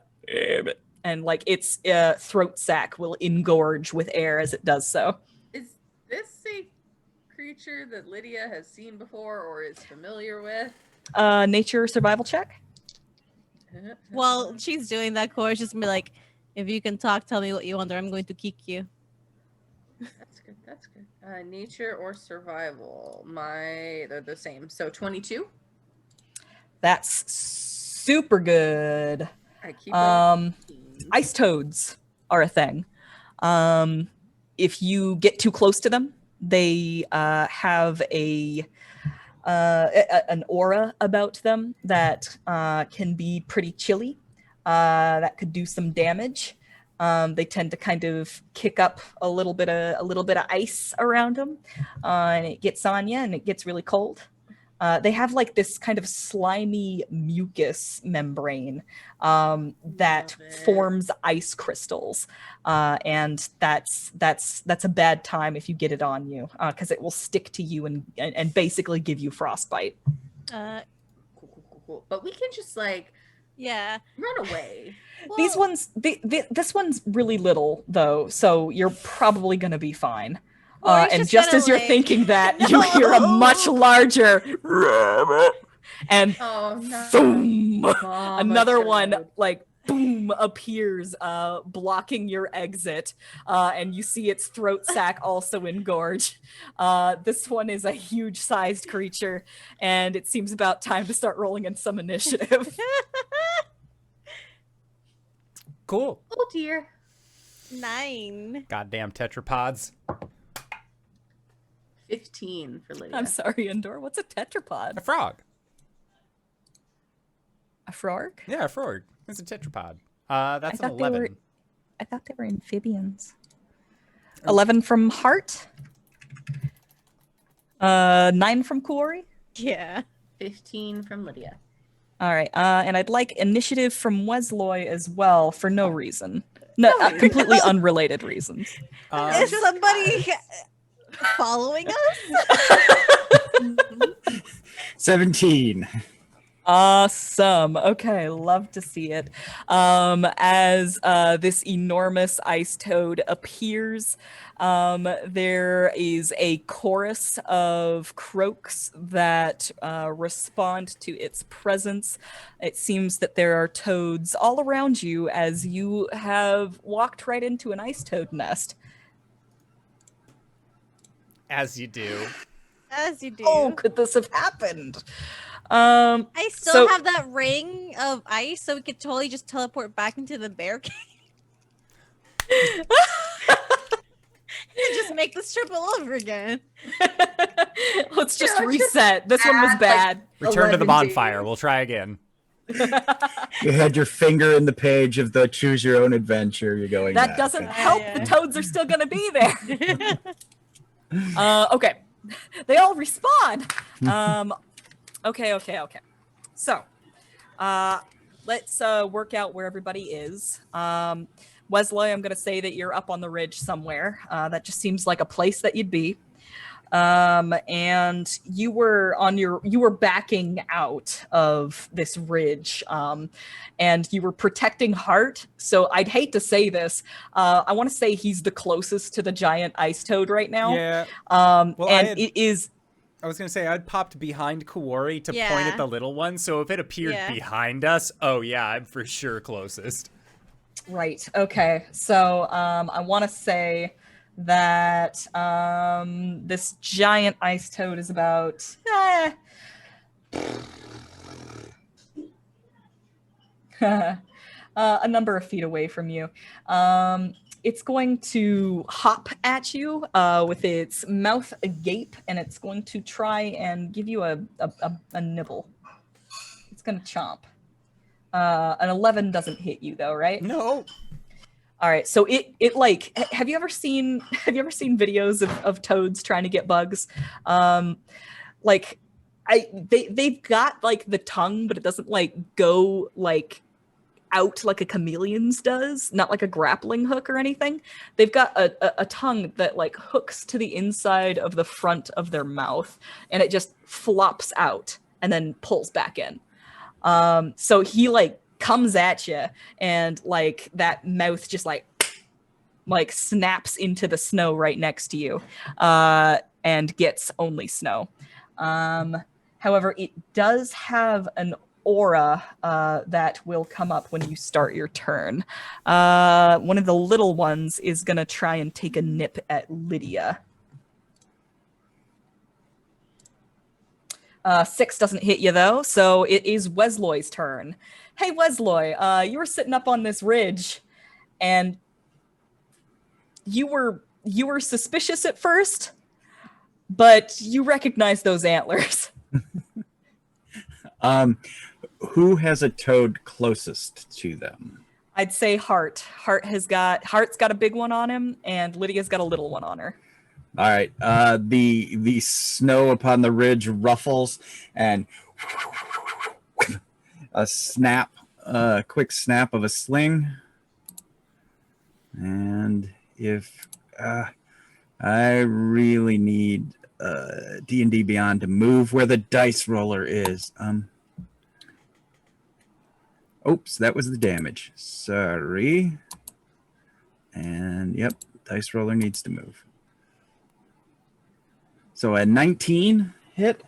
and like its throat sac will engorge with air as it does so. Is this a creature that Lydia has seen before or is familiar with? Nature survival check. Well, she's doing that. Corey's just gonna be like, if you can talk, tell me what you want, or I'm going to kick you. That's good. Nature or survival? They're the same. So 22. That's super good. I keep going. Ice toads are a thing. If you get too close to them, they have an aura about them that can be pretty chilly. That could do some damage. They tend to kind of kick up a little bit of ice around them, and it gets on you, and it gets really cold. They have like this kind of slimy mucus membrane that forms ice crystals, and that's a bad time if you get it on you, because it will stick to you and basically give you frostbite. Cool. But we can just like run away. Well, these ones, this one's really little though, so you're probably gonna be fine. And just as you're thinking that, you hear a much larger and boom, another one like boom appears, blocking your exit, and you see its throat sac also engorge. This one is a huge-sized creature, and it seems about time to start rolling in some initiative. Cool. Oh dear. 9. Goddamn tetrapods. 15 for Lydia. I'm sorry, Endor. What's a tetrapod? A frog. A frog? Yeah, a frog. It's a tetrapod. That's an 11. I thought they were amphibians. 11 from Hart. 9 from Kuori. Yeah. 15 from Lydia. All right. And I'd like initiative from Wesloy as well for no reason. No, completely unrelated reasons. Is somebody following us? 17. Awesome. Okay, love to see it. As this enormous ice toad appears, there is a chorus of croaks that respond to its presence. It seems that there are toads all around you as you have walked right into an ice toad nest. As you do. As you do. Oh, could this have happened? I still so- have that ring of ice, so we could totally just teleport back into the bear cave. And just make this trip all over again. Let's just let's just reset. This one was add, like, bad. Return to the 11 bonfire. days. We'll try again. You had your finger in the page of the choose your own adventure. You're going That back. doesn't Okay. help. yeah. The toads are still going to be there. Okay. They all respawn. Okay. So, let's work out where everybody is. Wesloy, I'm going to say that you're up on the ridge somewhere. That just seems like a place that you'd be. And you were backing out of this ridge, and you were protecting Hart. So I'd hate to say this. I want to say he's the closest to the giant ice toad right now. Yeah. And I it is. I was going to say, I'd popped behind Kuori to point Yeah. at the little one, so if it appeared Yeah. behind us, oh yeah, I'm for sure closest. Right. Okay. So I want to say that this giant ice toad is about a number of feet away from you. It's going to hop at you with its mouth agape, and it's going to try and give you a nibble. It's going to chomp. An 11 doesn't hit you though, right? No. All right, so it like, have you ever seen videos of toads trying to get bugs? Like, they've got like the tongue, but it doesn't like go like out like a chameleon's does, not like a grappling hook or anything. They've got a tongue that like hooks to the inside of the front of their mouth, and it just flops out and then pulls back in. So he like comes at you, and like that mouth just like snaps into the snow right next to you, and gets only snow. However, it does have an aura that will come up when you start your turn. One of the little ones is gonna try and take a nip at Lydia. 6 doesn't hit you though, so it is Wesloy's turn. Hey Wesloy, you were sitting up on this ridge, and you were suspicious at first, but you recognize those antlers. Who has a toad closest to them? I'd say Hart. Hart's got a big one on him, and Lydia's got a little one on her. All right. The snow upon the ridge ruffles, and a snap, quick snap of a sling. And if I really need D&D Beyond to move where the dice roller is. Oops, that was the damage. Sorry. And yep, dice roller needs to move. So a 19 hit.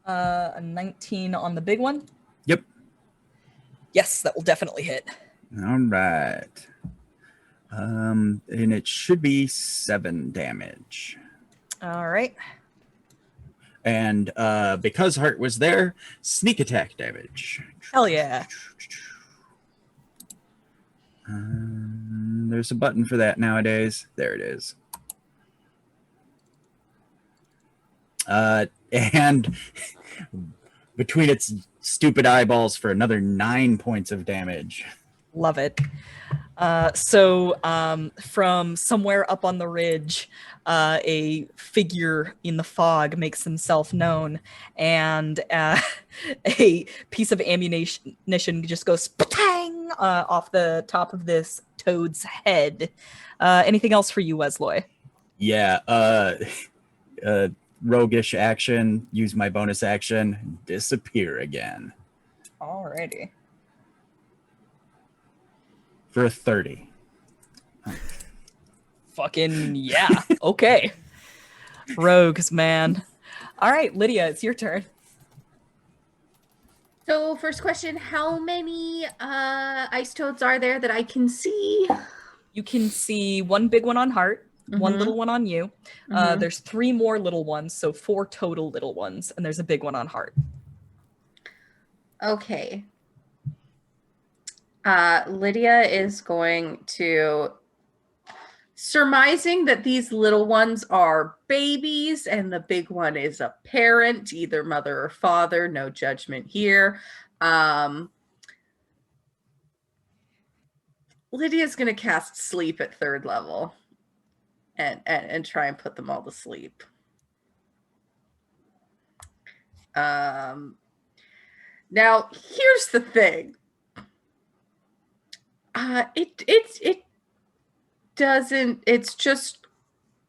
A 19 on the big one? Yep. Yes, that will definitely hit. All right. And it should be 7 damage. All right. And because Hart was there, sneak attack damage. Hell yeah. There's a button for that nowadays. There it is. And between its stupid eyeballs for another 9 points of damage. Love it. So from somewhere up on the ridge, a figure in the fog makes himself known, and a piece of ammunition just goes patang off the top of this toad's head. Anything else for you, Wesloy? Yeah. Roguish action, use my bonus action, disappear again. Alrighty. For a 30. Fucking yeah. Okay. Rogues, man. All right, Lydia, it's your turn. So, first question, how many ice toads are there that I can see? You can see one big one on Hart. one Mhm. little one on you. Mhm. There's 3 more little ones, so 4 total little ones, and there's a big one on Hart. Okay. Lydia is going to, surmising that these little ones are babies and the big one is a parent, either mother or father, no judgment here. Lydia's going to cast sleep at 3rd level and try and put them all to sleep. Now here's the thing. It doesn't. It's just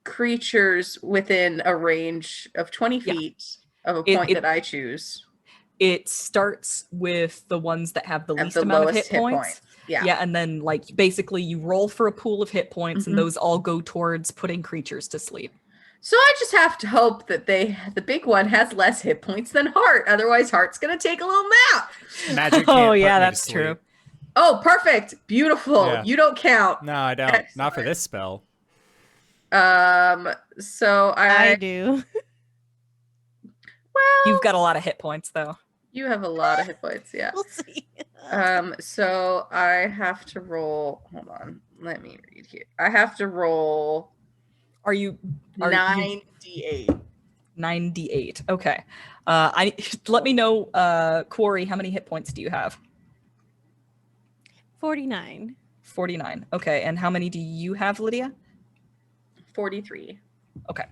creatures within a range of 20 Yeah. feet of a point that I choose. It starts with the ones that have the At least the amount of lowest hit points. Yeah. And then like basically you roll for a pool of hit points, Mhm. and those all go towards putting creatures to sleep. So I just have to hope that the big one has less hit points than Hart. Otherwise, Hart's gonna take a little nap. Magic can't Oh put yeah, me to that's true. sleep. Oh, perfect. Beautiful. Yeah. You don't count. No, I don't. Excellent. Not for this spell. So I do. well, You've got a lot of hit points though. you have a lot of hit points, yeah. We'll see. So I have to roll. Hold on. Let me read here. I have to roll Are you 9d8. 98? Okay. Let me know, Kuori, how many hit points do you have? 49. 49. Okay. And how many do you have, Lydia? 43. Okay.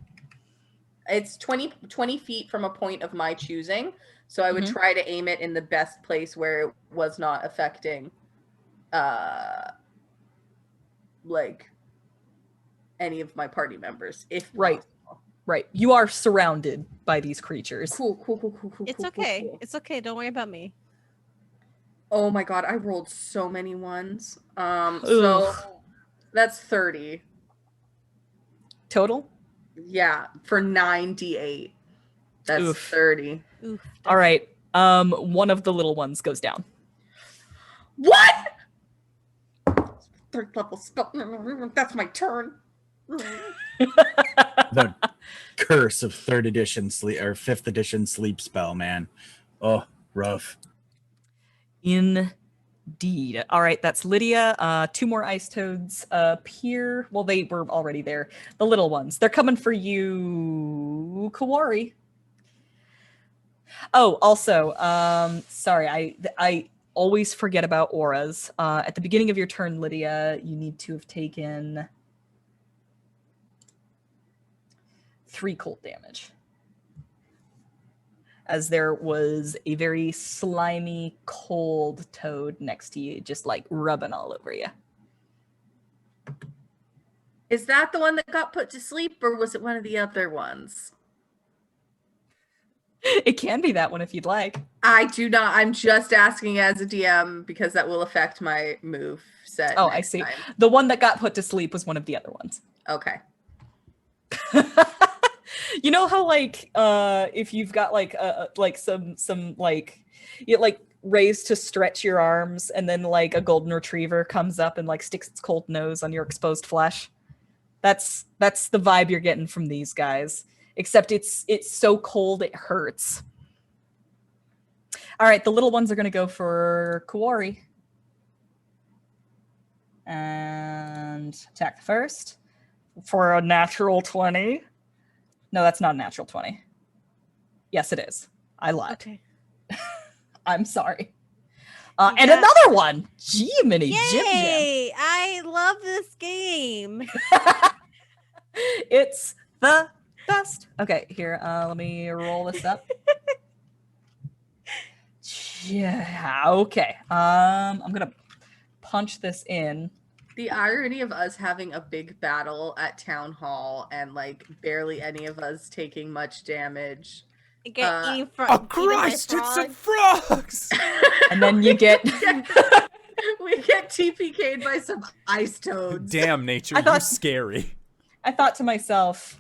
It's 20 feet from a point of my choosing. So I would Mhm. try to aim it in the best place where it was not affecting like any of my party members. If Right. possible. Right. You are surrounded by these creatures. Cool. It's cool, okay. cool. It's okay. Don't worry about me. Oh my god, I rolled so many ones. So Oof. that's 30. Total? Yeah, for 9d8. That's Oof. 30. Oof. All right. One of the little ones goes down. What? 3rd level spell. That's my turn. The curse of 3rd edition sleep or 5th edition sleep spell, man. Oh, rough. Indeed. All right, that's Lydia. 2 more ice toads appear. Well, they were already there. The little ones. They're coming for you, Kuori. Oh, also, sorry, I always forget about auras. At the beginning of your turn, Lydia, you need to have taken 3 cold damage, as there was a very slimy, cold toad next to you, just like rubbing all over you. Is that the one that got put to sleep, or was it one of the other ones? It can be that one if you'd like. I do not. I'm just asking as a DM because that will affect my move set. Oh, I next see. time. The one that got put to sleep was one of the other ones. Okay. You know how like if you've got like some like you like raised to stretch your arms, and then like a golden retriever comes up and like sticks its cold nose on your exposed flesh? That's the vibe you're getting from these guys. Except it's so cold it hurts. All right, the little ones are going to go for Kuori. And attack the first for a natural 20. No, that's not a natural 20. Yes, it is. I lied. Okay. I'm sorry. You And got- another one. Jiminy Jim Jam. Yay! I love this game. It's the best. Okay, here, let me roll this up. Yeah, okay. I'm gonna punch this in. The irony of us having a big battle at town hall and like barely any of us taking much damage. Get eaten Oh, Christ, it's some frogs! And then you get We get TPK'd by some ice toads. Damn, nature, I you're thought- scary. I thought to myself,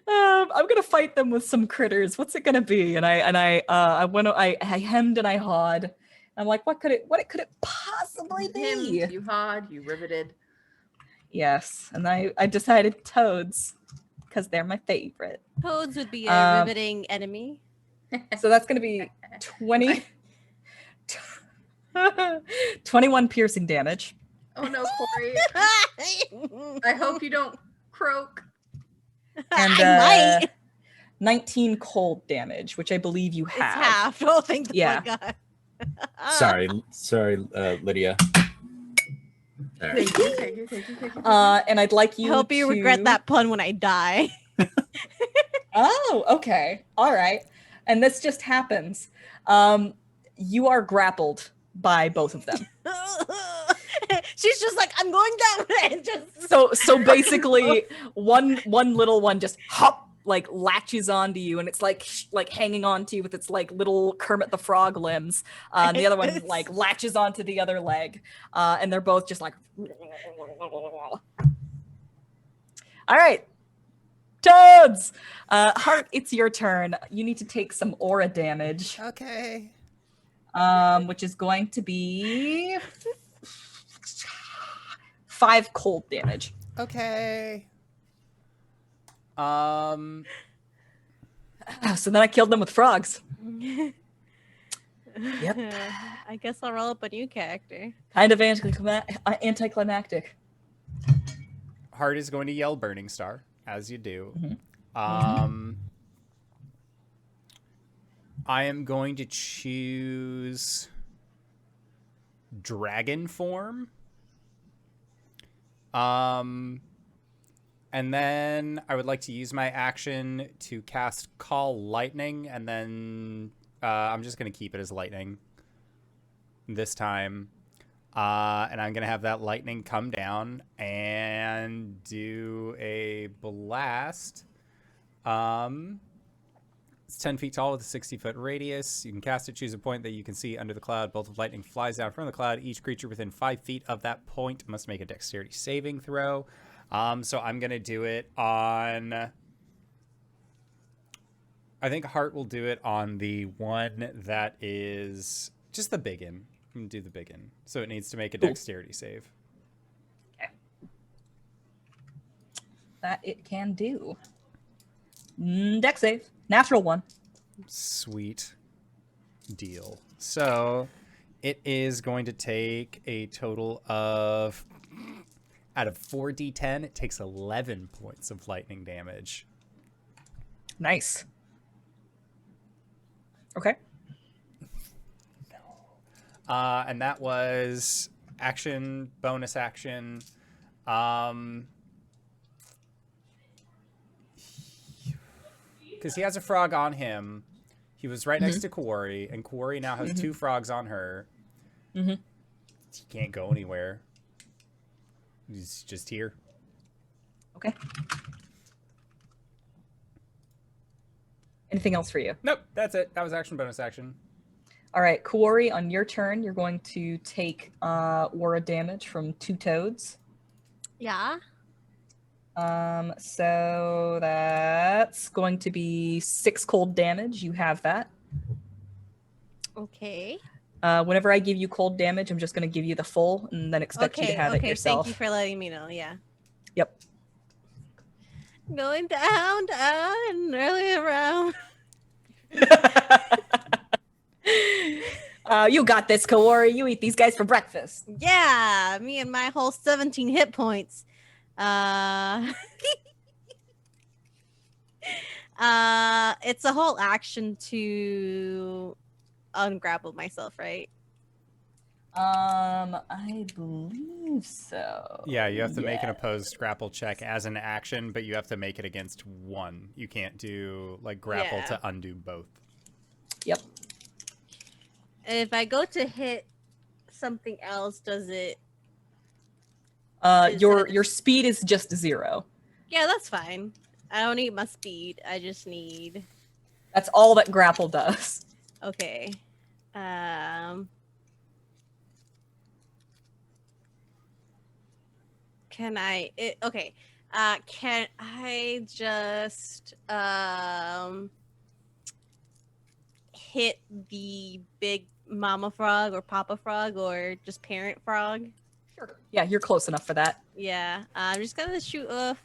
I'm gonna fight them with some critters. What's it gonna be? And I hemmed and I hawed. I'm like, what could it possibly be? You hawed, you riveted. Yes, and I decided toads because they're my favorite. Toads would be a riveting enemy. So that's going to be 21 piercing damage. Oh no, Kuori. I hope you don't croak. And I might. 19 cold damage, which I believe you It's have. half. Oh, thank the Yeah. God. Sorry, Lydia. There. Thank you. And I'd like you I hope you regret that pun when I die. Oh, okay. All right. And this just happens. You are grappled by both of them. She's just like, I'm going down. And just So basically one little one just hop, like latches onto you, and it's like hanging on to you with its like little Kermit the Frog limbs. And the other one like latches onto the other leg. And they're both just like all right. Toads! Hart, it's your turn. You need to take some aura damage. Okay. Which is going to be 5 cold damage. Okay. So then I killed them with frogs. Yep. I guess I'll roll up a new character. Kind of anticlimactic. Hart is going to yell Burning Star, as you do. Mm-hmm. I am going to choose Dragon Form. And then I would like to use my action to cast Call Lightning, and then I'm just going to keep it as Lightning this time. And I'm going to have that lightning come down and do a blast. It's 10 feet tall with a 60-foot radius. You can cast it, choose a point that you can see under the cloud. Bolt of lightning flies down from the cloud. Each creature within 5 feet of that point must make a dexterity saving throw. So I'm going to do it on... I think Hart will do it on the one that is just the biggin. I'm going to do the biggin. So it needs to make a dexterity save. Okay. That it can do. Dex save. Natural 1. Sweet deal. So it is going to take a total of... Out of 4d10, it takes 11 points of lightning damage. Nice. Okay. And that was action, bonus action. Because he has a frog on him. He was right next to Kuori, and Kuori now has 2 frogs on her. He can't go anywhere. He's just here. Okay. Anything else for you? Nope, that's it. That was action, bonus action. All right, Kuori, on your turn, you're going to take aura damage from 2 toads. Yeah. So that's going to be 6 cold damage. You have that. Okay. Whenever I give you cold damage, I'm just going to give you the full and then expect you to have it yourself. Thank you for letting me know. Yeah. Yep. Going down and early around. You got this, Kuori. You eat these guys for breakfast. Yeah, me and my whole 17 hit points. It's a whole action to ungrapple myself, right? I believe so. Yeah, you have to make an opposed grapple check as an action, but you have to make it against one. You can't do like grapple to undo both. Yep. And if I go to hit something else, does it? Your speed is just 0. Yeah, that's fine. I don't need my speed. I just need. That's all that grapple does. Okay. Can I? Okay. Can I just hit the big mama frog or papa frog or just parent frog? Sure. Yeah, you're close enough for that. Yeah, I'm just gonna shoot a.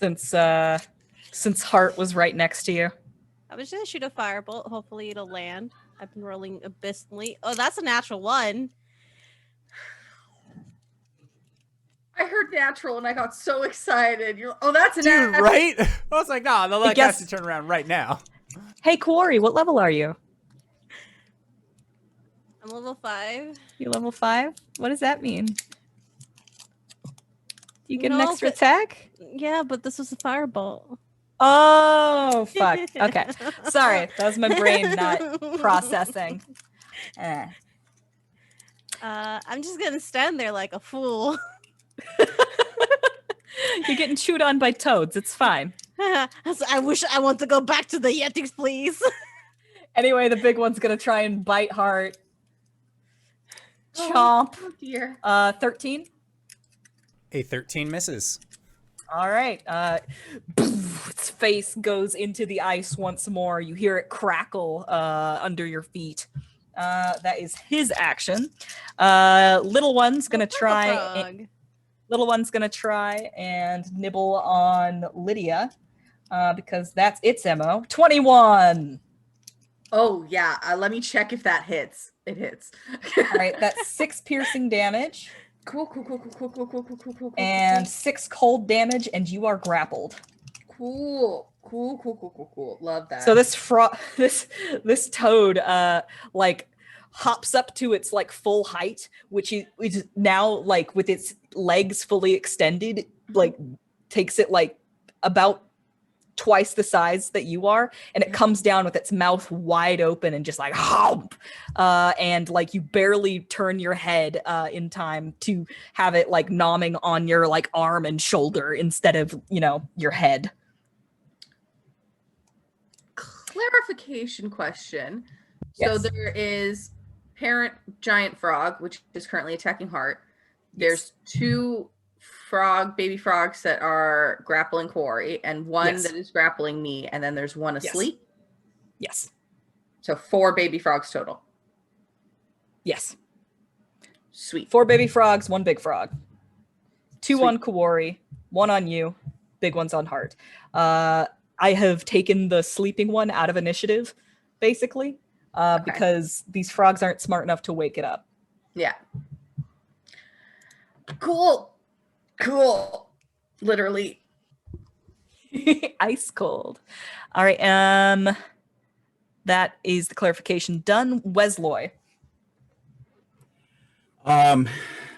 Since Hart was right next to you. I'm just gonna shoot a firebolt. Hopefully it'll land. I've been rolling abysmally. Oh, that's a natural one. I heard natural and I got so excited. That's a Dude, natural. right? I was like, nah, the luck has to turn around right now. Hey, Kuori, what level are you? I'm level 5. You level 5? What does that mean? You get an No, extra but- attack? Yeah, but this was a firebolt. Oh, fuck. Okay. Sorry, that was my brain not processing. I'm just gonna stand there like a fool. You're getting chewed on by toads. It's fine. I wish I want to go back to the Yetis, please. Anyway, the big one's gonna try and bite Hart. Chomp. Oh dear. 13. A 13 misses. All right. Its face goes into the ice once more. You hear it crackle under your feet. That is his action. Little one's gonna try. Little one's gonna try and nibble on Lydia because that's its MO. 21. Oh yeah. Let me check if that hits. It hits. All right, that's 6 piercing damage Cool. and 6 cold damage, and you are grappled. Cool. Love that. So this toad like hops up to its like full height, which is now like with its legs fully extended, like takes it like about twice the size that you are, and it comes down with its mouth wide open and just like hump, and like you barely turn your head in time to have it like nomming on your like arm and shoulder instead of your head. Clarification question. Yes. So there is parent giant frog, which is currently attacking Hart. There's 2 baby frogs that are grappling Kuori, and one that is grappling me, and then there's one asleep. Yes. So 4 baby frogs total. Yes. Sweet. 4 baby frogs, 1 big frog. 2 Sweet. on Kuori, 1 on you, big one's on Hart. I have taken the sleeping one out of initiative, basically, because these frogs aren't smart enough to wake it up. Yeah. Cool. Literally. Ice cold. All right. That is the clarification done. Wesloy.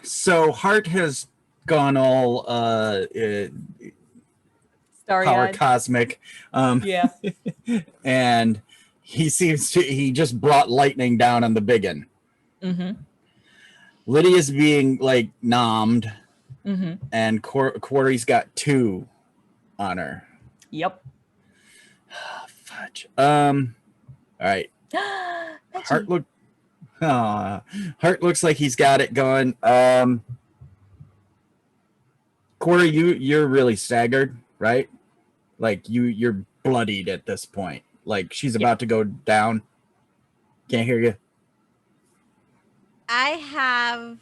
So Hart has gone all power Starry-eyed. cosmic. Yeah. And he just brought lightning down on the biggin. Mm-hmm. Lydia's being like nommed, Mm-hmm. and Kuori's got 2 on her. Yep. Fudge. All right. Hart looks like he's got it going. Kuori, you're really staggered, right? Like you're bloodied at this point. Like she's about to go down. Can't hear you. I have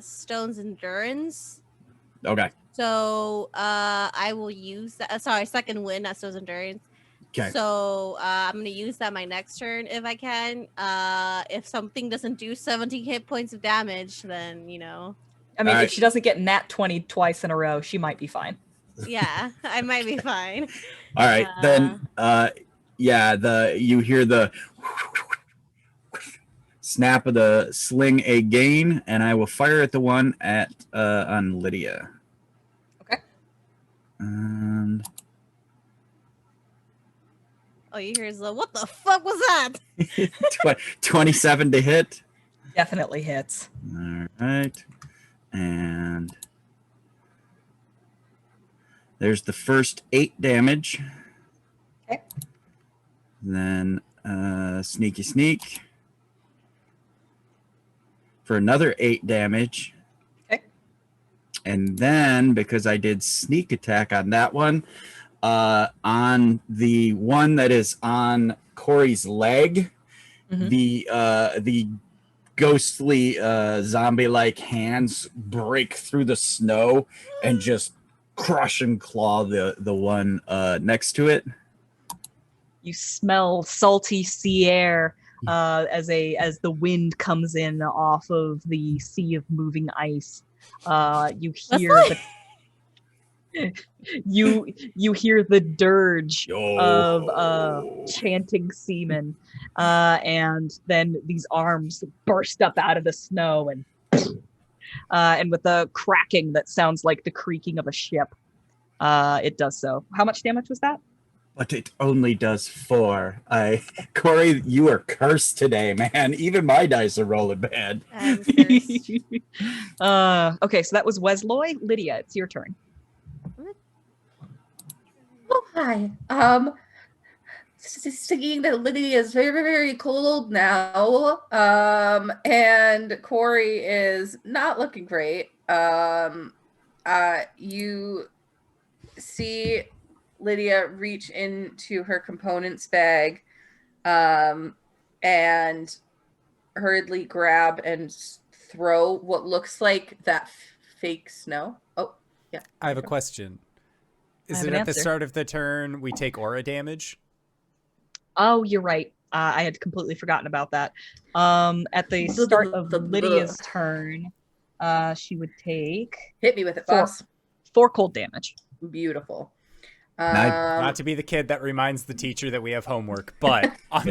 Stone's Endurance. Okay. So I will use that. Sorry, second win, not Stone's Endurance. Okay. So I'm going to use that my next turn if I can. If something doesn't do 17 hit points of damage, then, I mean, Alright. if she doesn't get nat 20 twice in a row, she might be fine. yeah, I might be fine. All right. Then you hear the snap of the sling again, and I will fire at the one on Lydia. Okay. And Oh, you hear what the fuck was that? 27 to hit. Definitely hits. All right. And there's the first 8 damage. Okay. Then sneaky sneak for another 8 damage. Okay. And then because I did sneak attack on that one, on the one that is on Kuori's leg, Mhm. the ghostly zombie-like hands break through the snow and just crush and claw the one next to it. You smell salty sea air as the wind comes in off of the sea of moving ice. You hear you hear the dirge of chanting seamen, and then these arms burst up out of the snow and with a cracking that sounds like the creaking of a ship, it does so. How much damage was that? But it only does 4. Kuori, you are cursed today, man. Even my dice are rolling bad. I'm cursed. Okay, so that was Wesloy. Lydia, it's your turn. Oh, hi. Seeing that Lydia is very, very cold now, and Kuori is not looking great. You see Lydia reach into her components bag, and hurriedly grab and throw what looks like that fake snow. Oh, yeah. I have a question. Is have it an at the answer. start of the turn we take aura damage? Oh, you're right. I had completely forgotten about that. At the start of Lydia's turn, she would take Hit me with it, 4 boss. 4 cold damage. Beautiful. Not to be the kid that reminds the teacher that we have homework, but I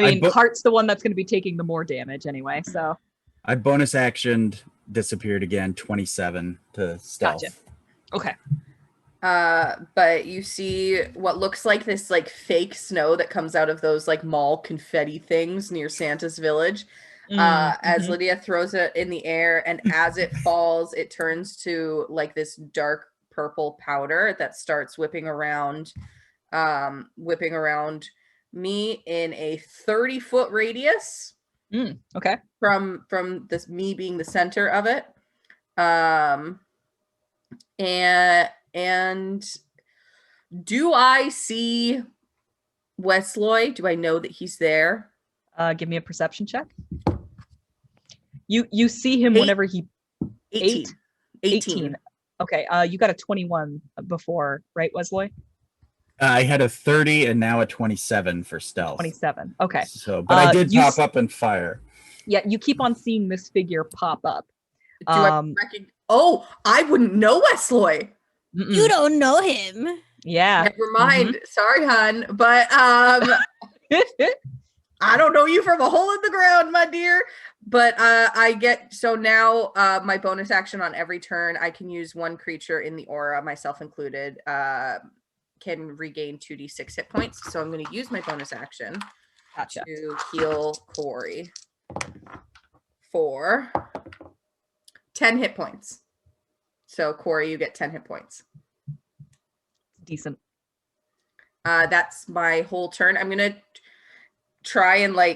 mean, Hart's the one that's going to be taking the more damage anyway. So I bonus actioned, disappeared again, 27 to stealth. Gotcha. Okay. But you see what looks like this like fake snow that comes out of those like mall confetti things near Santa's village. As Lydia throws it in the air, and as it falls, it turns to like this dark purple powder that starts whipping around me in a 30-foot radius. Okay. From this, me being the center of it. And do I see Wesloy? Do I know that he's there? Give me a perception check. You see him whenever he 18. Okay. You got a 21 before, right, Wesloy? I had a 30 and now a 27 for stealth. 27. Okay. So, but I did pop up and fire. Yeah, you keep on seeing this figure pop up. I wouldn't know Wesloy. You don't know him. Yeah. Never mind. Sorry, hon. But I don't know you from a hole in the ground, my dear. But I get, so now my bonus action on every turn, I can use one creature in the aura, myself included, can regain 2d6 hit points. So I'm going to use my bonus action to heal Kuori for 10 hit points. So Kuori, you get 10 hit points. Decent. That's my whole turn. I'm going to try and I'm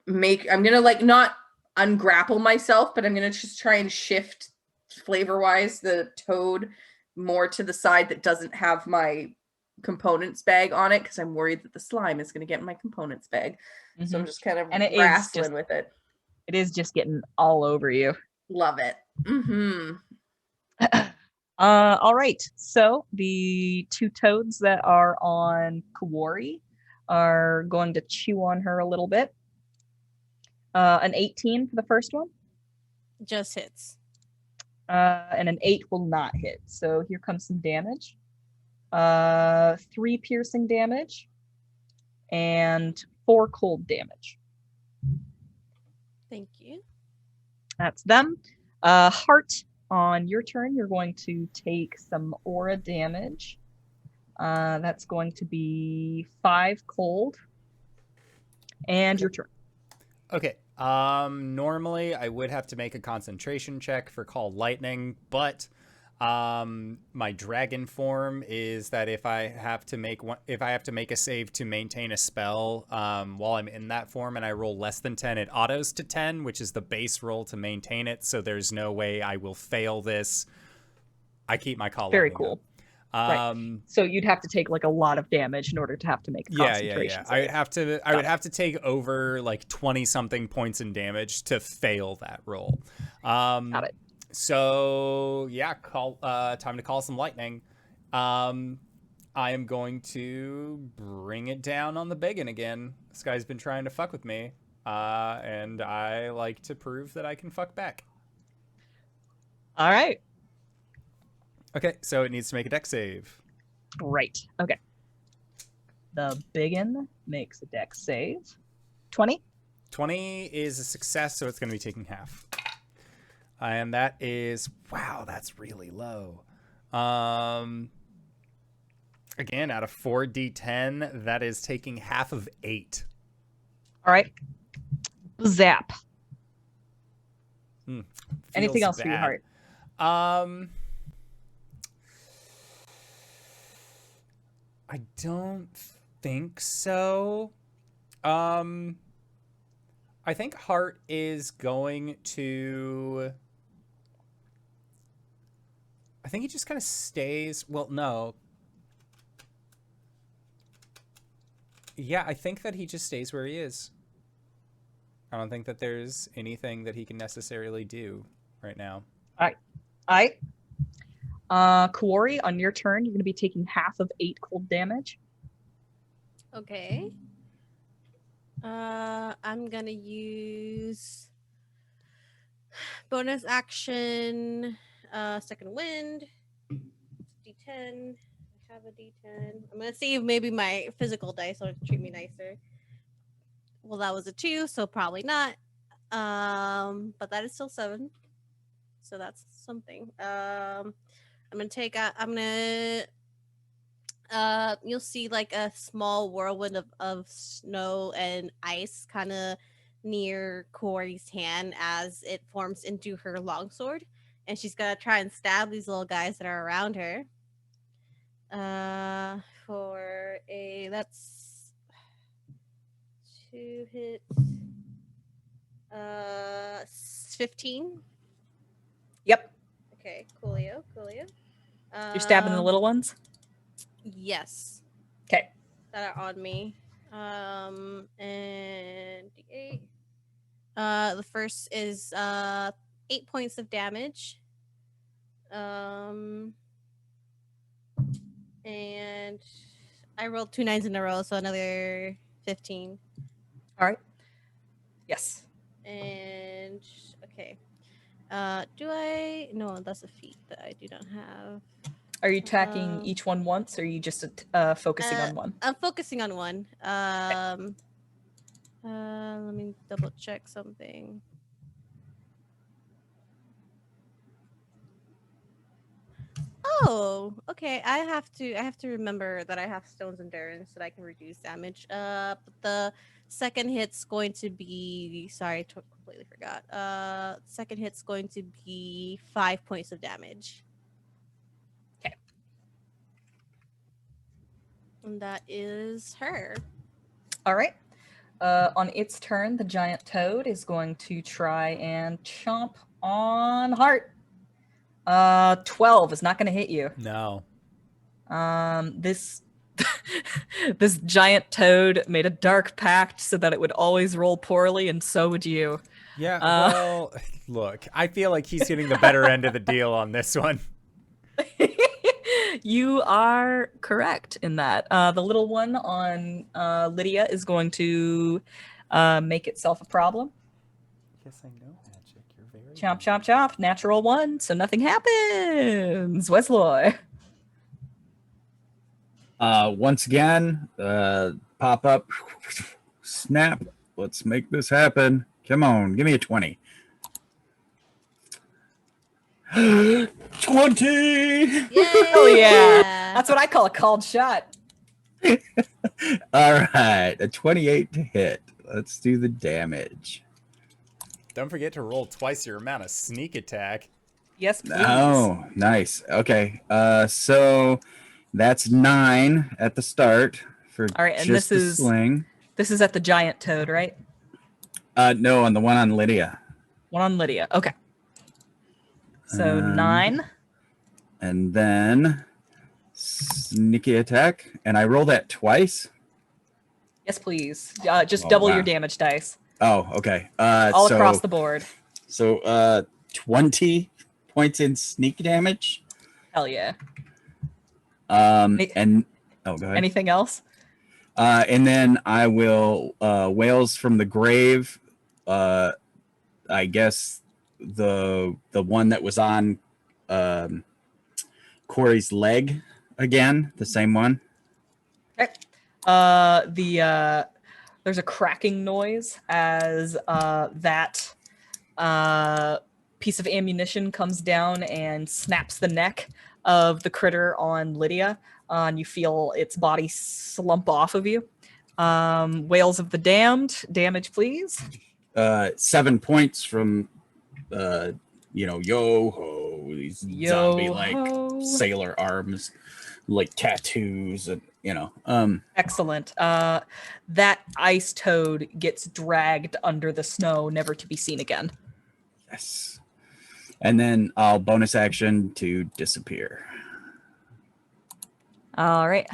going to not ungrapple myself, but I'm going to just try and shift flavor-wise the toad more to the side that doesn't have my components bag on it, because I'm worried that the slime is going to get in my components bag. So I'm just kind of wrestling with it. It is just getting all over you. Love it. All right. So the 2 toads that are on Kuori are going to chew on her a little bit. An 18 for the first one. Just hits. And an 8 will not hit. So here comes some damage. 3 piercing damage and 4 cold damage. Thank you. That's them. Hart, on your turn, you're going to take some aura damage. That's going to be 5 cold. And your turn. Okay. Normally I would have to make a concentration check for Call Lightning, but my dragon form is that if I have to make a save to maintain a spell while I'm in that form and I roll less than 10, it autos to 10, which is the base roll to maintain it. So there's no way I will fail this. I keep my Call Very Lightning cool. up. Um, So you'd have to take like a lot of damage in order to have to make a yeah. concentration I would save. have to take over like 20 something points in damage to fail that roll. Got it. So yeah, time to call some lightning. I am going to bring it down on the biggin again. This guy's been trying to fuck with me, and I like to prove that I can fuck back. All right. Okay, so it needs to make a dex save. Right. Okay. The biggin makes a dex save. 20. 20 is a success, so it's going to be taking half. And that is, wow, that's really low. Again, out of 4d10, that is taking half of 8. All right. Zap. Feels Anything else for you, bad. Hart? I don't think so. I think Hart is going to... I think he just kind of stays... Well, no. Yeah, I think that he just stays where he is. I don't think that there's anything that he can necessarily do right now. All right. Kuori, on your turn, you're going to be taking half of 8 cold damage. Okay. I'm gonna use bonus action, second wind, D10. I have a D10. I'm gonna see if maybe my physical dice will treat me nicer. Well, that was a 2, so probably not. But that is still 7, so that's something. I'm gonna you'll see like a small whirlwind of snow and ice kind of near Kuori's hand as it forms into her longsword, and she's gonna try and stab these little guys that are around her. That's 2 hits. 15. Yep. Okay, coolio. You're stabbing the little ones? Yes. Okay. That are on me. And D8. The first is 8 points of damage. And I rolled 2 9s in a row, so another 15. All right. Yes. And okay. Do I? No, that's a feat that I do not have. Are you attacking each one once, or are you just focusing on one? I'm focusing on one. Let me double check something. Oh, okay. I have to remember that I have Stone's Endurance that I can reduce damage. But the second hit's going to be completely forgot. Second hit's going to be 5 points of damage. Okay. And that is her. All right. On its turn, the giant toad is going to try and chomp on Hart. 12 is not going to hit you. No. This this giant toad made a dark pact so that it would always roll poorly, and so would you. Yeah, well, look, I feel like he's getting the better end of the deal on this one. You are correct in that. The little one on Lydia is going to make itself a problem. Yes, I know, Magic. You're very... Chomp, chomp, chomp. Natural 1, so nothing happens. Wesloy. Once again, pop up, snap. Let's make this happen. Come on, give me a 20. 20! Yay! Oh yeah, that's what I call a called shot. All right, a 28 to hit. Let's do the damage. Don't forget to roll twice your amount of sneak attack. Yes, please. Oh, nice. Okay, so that's 9 at the start for All right, and just this the is sling. This is at the giant toad, right? No, on the one on Lydia. One on Lydia. Okay. So 9. And then Sneaky attack, and I roll that twice. Yes, please. Just Oh, double your wow. damage dice. Oh, okay. All across the board. So 20 points in sneak damage. Hell yeah. And go ahead. Anything else? And then I will Whales from the Grave. I guess the one that was on Kuori's leg again, the same one. Okay. There's a cracking noise as that piece of ammunition comes down and snaps the neck of the critter on Lydia, and you feel its body slump off of you. Whales of the Damned, damage, please. 7 points from yo ho, these zombie like sailor arms, like tattoos, and Excellent. That ice toad gets dragged under the snow, never to be seen again. Yes. And then I'll bonus action to disappear. All right.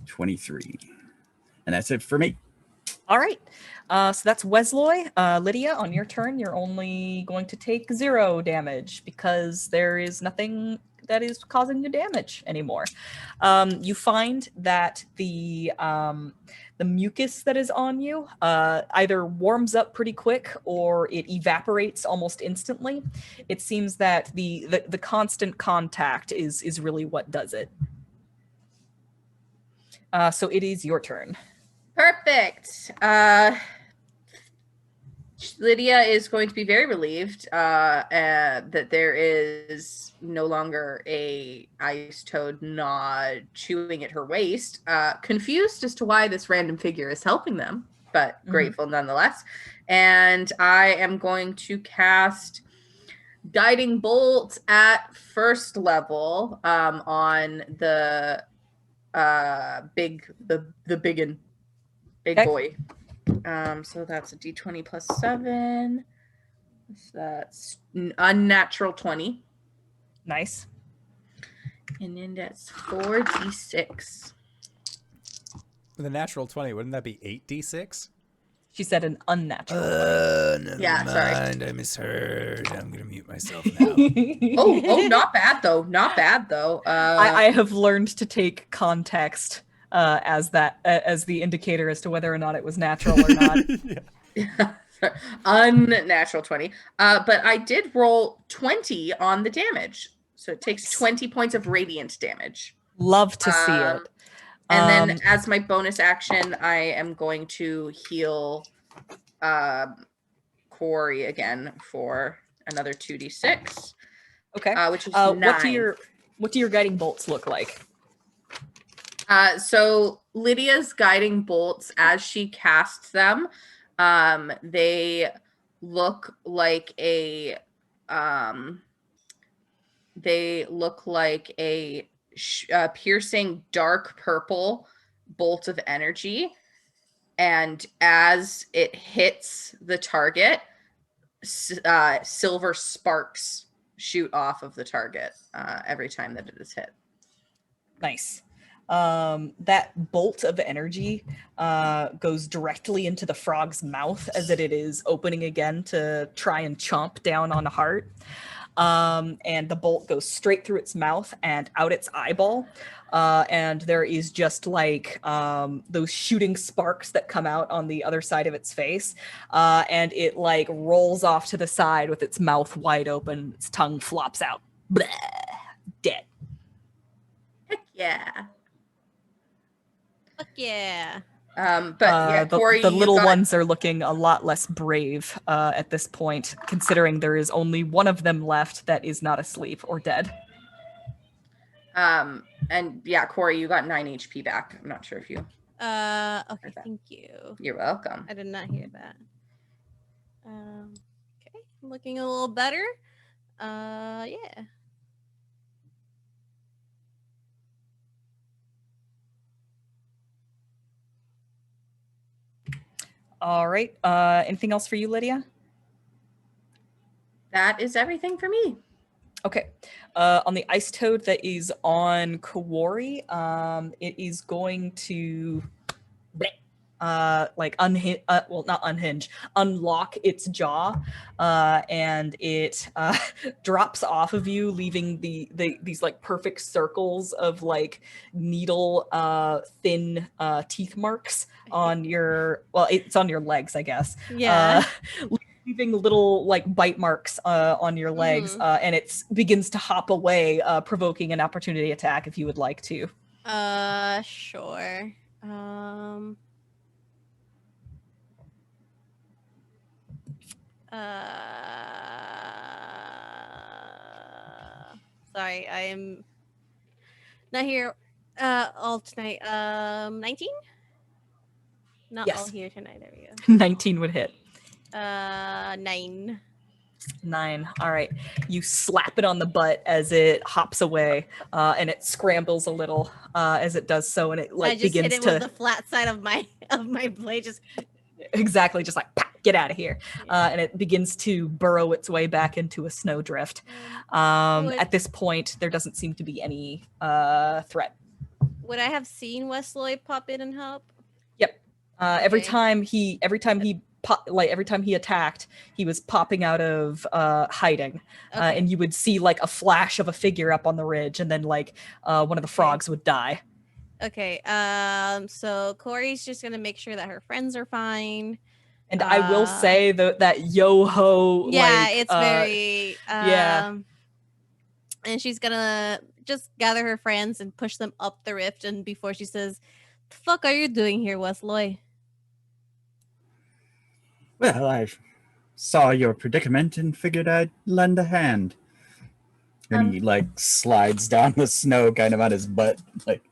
23. And that's it for me. All right. So that's Wesloy. Lydia, on your turn, you're only going to take 0 damage because there is nothing that is causing you damage anymore. You find that the mucus that is on you either warms up pretty quick or it evaporates almost instantly. It seems that the constant contact is really what does it. So it is your turn. Perfect. Lydia is going to be very relieved that there is no longer a ice toad gnawed chewing at her waist. Confused as to why this random figure is helping them, but grateful nonetheless. And I am going to cast Guiding Bolt at first level on the big Okay. boy. So that's a d20 plus 7. So that's unnatural 20. Nice. And then that's 4d6. With a natural 20, wouldn't that be 8d6? She said an unnatural. Never Yeah, sorry. mind. I misheard. I'm going to mute myself now. Oh, not bad though. Not bad though. I have learned to take context as the indicator as to whether or not it was natural or not. Unnatural 20. But I did roll 20 on the damage. So it takes 20 points of radiant damage. Love to see it. And then as my bonus action, I am going to heal Kuori again for another 2d6. Okay. Which is 9. What do your guiding bolts look like? So Lydia's guiding bolts, as she casts them, they look like a piercing dark purple bolt of energy, and as it hits the target, silver sparks shoot off of the target every time that it is hit. Nice. That bolt of energy goes directly into the frog's mouth as it is opening again to try and chomp down on Hart. And the bolt goes straight through its mouth and out its eyeball. And there is just like those shooting sparks that come out on the other side of its face. And it like rolls off to the side with its mouth wide open. Its tongue flops out. Blah, dead. Heck yeah. Fuck yeah. But yeah, Kuori, the little ones are looking a lot less brave at this point, considering there is only one of them left that is not asleep or dead. And yeah, Kuori, you got 9 HP back. I'm not sure if you. Okay, thank you. You're welcome. I did not hear that. Okay, looking a little better. Yeah. All right. Anything else for you, Lydia? That is everything for me. Okay. On the ice toad that is on Kuori, it is going to like unhinge, well, not unhinge, unlock its jaw, and it drops off of you, leaving these like perfect circles of like needle thin teeth marks on your, well, it's on your legs, I guess. Yeah. Leaving little like bite marks on your legs, and it begins to hop away, provoking an opportunity attack if you would like to. Sure. Sorry, I am not here all tonight. 19? Not all Yes. here tonight. There we go. 19 would hit. 9. 9. All right. You slap it on the butt as it hops away, and it scrambles a little as it does so, and it like I just begins hit it to with the flat side of my blade. Just exactly just like pop, get out of here, and it begins to burrow its way back into a snowdrift. At this point, there doesn't seem to be any threat. Would I have seen Wesloy pop in and help? Yep. Every Okay. time he attacked, he was popping out of hiding, Okay. and you would see like a flash of a figure up on the ridge, and then like one of the frogs would die. Okay. So Kuori's just gonna make sure that her friends are fine. And I will say that yo-ho, Yeah, like, it's very yeah. And she's gonna just gather her friends and push them up the rift. And before she says, "The fuck are you doing here, Wesloy?" Well, I saw your predicament and figured I'd lend a hand. And he like slides down the snow kind of on his butt. Like,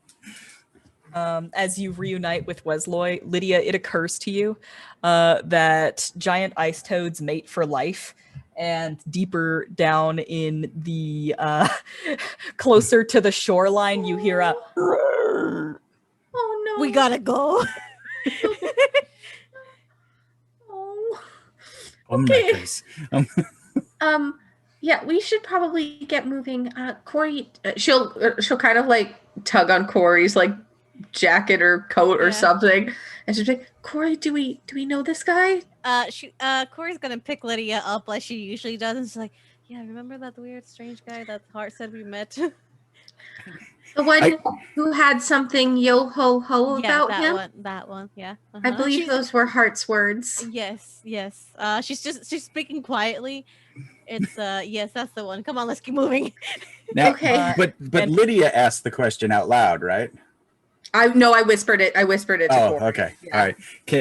as you reunite with Wesloy, Lydia, it occurs to you that giant ice toads mate for life. And deeper down in the closer to the shoreline, you hear a Oh no. We gotta go. Oh. oh my Okay. goodness. Yeah, we should probably get moving. Kuori, she'll kind of like tug on Kuori's like jacket or coat or Yeah. something, and she's like, "Kuori, do we know this guy?" Kuori's gonna pick Lydia up like she usually does, and she's like, "Yeah, remember that weird, strange guy that Hart said we met?" The one who had something yo ho ho Yeah, about him. that one. Yeah. I believe those were Hart's words. Yes. She's speaking quietly. It's yes, that's the one. Come on, let's keep moving. Now, Okay. but Lydia asked the question out loud, right? I whispered it. I whispered it to Oh, Kuori. okay. Yeah. All right.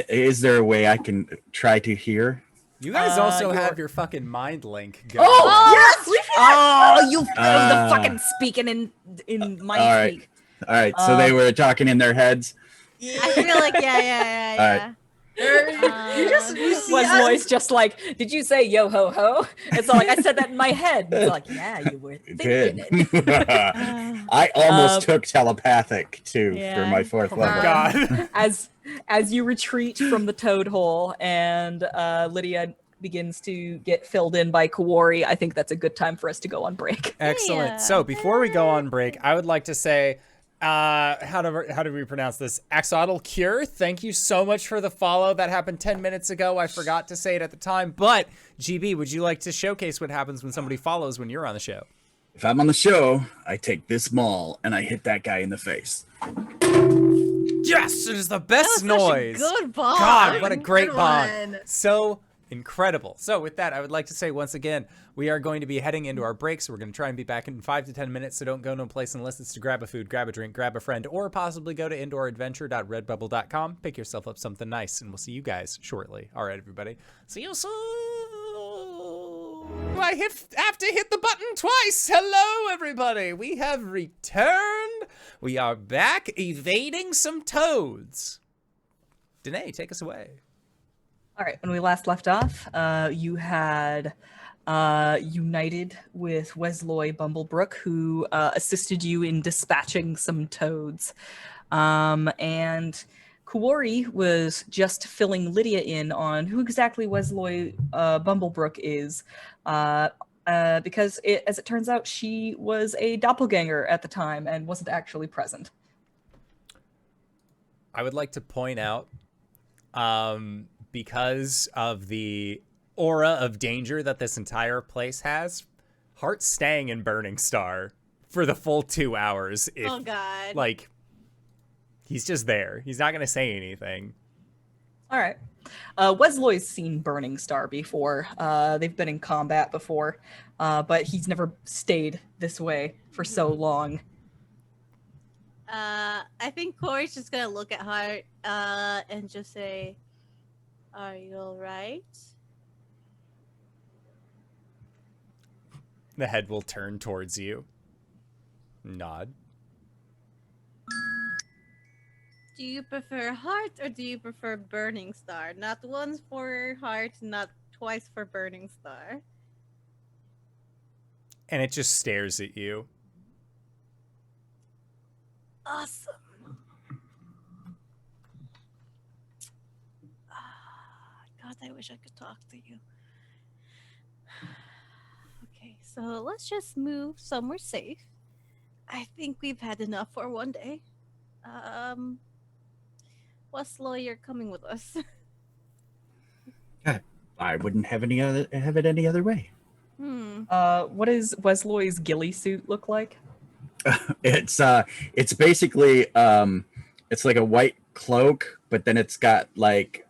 Is there a way I can try to hear? You guys also have your fucking mind link going. Oh, yes! oh, you the Ah. fucking speaking in mind All right. speak. All right. So they were talking in their heads. I feel like yeah. You see Wesloy's just like, did you say yo ho ho? It's all like I said that in my head. It's like, yeah, you were thinking Good. it. I almost took telepathic too for my fourth Oh my level. god. As you retreat from the toad hole and Lydia begins to get filled in by Kuori, I think that's a good time for us to go on break. Excellent. Yeah. So before we go on break, I would like to say, how do we pronounce this? Axolotl Cure. Thank you so much for the follow. That happened 10 minutes ago. I forgot to say it at the time. But GB, would you like to showcase what happens when somebody follows when you're on the show? If I'm on the show, I take this maul and I hit that guy in the face. Yes, it is the best noise. Good ball. God, what a great Good bond. one. So incredible. So with that, I would like to say once again, we are going to be heading into our break. So we're going to try and be back in 5 to 10 minutes. So don't go no place unless it's to grab a food, grab a drink, grab a friend, or possibly go to indooradventure.redbubble.com. Pick yourself up something nice, and we'll see you guys shortly. All right, everybody. See you soon. I have to hit the button twice. Hello, everybody. We have returned. We are back evading some toads. Danae, take us away. All right, when we last left off, you had united with Wesloy Bumblebrook, who assisted you in dispatching some toads. And Kuori was just filling Lydia in on who exactly Wesloy Bumblebrook is. because as it turns out, she was a doppelganger at the time and wasn't actually present. I would like to point out, because of the aura of danger that this entire place has, Hart's staying in Burning Star for the full 2 hours. Oh God. Like, he's just there. He's not going to say anything. All right. Wesloy's seen Burning Star before. They've been in combat before, but he's never stayed this way for so long. I think Kuori's just gonna look at Hart and just say, "Are you all right?" The head will turn towards you. Nod. Do you prefer Hart or do you prefer Burning Star? Not once for Hart, not twice for Burning Star. And it just stares at you. Awesome. God, I wish I could talk to you. Okay, so let's just move somewhere safe. I think we've had enough for one day. Wesloy, you're coming with us. I wouldn't have it any other way. What does Wesloy's ghillie suit look like? It's basically it's like a white cloak, but then it's got like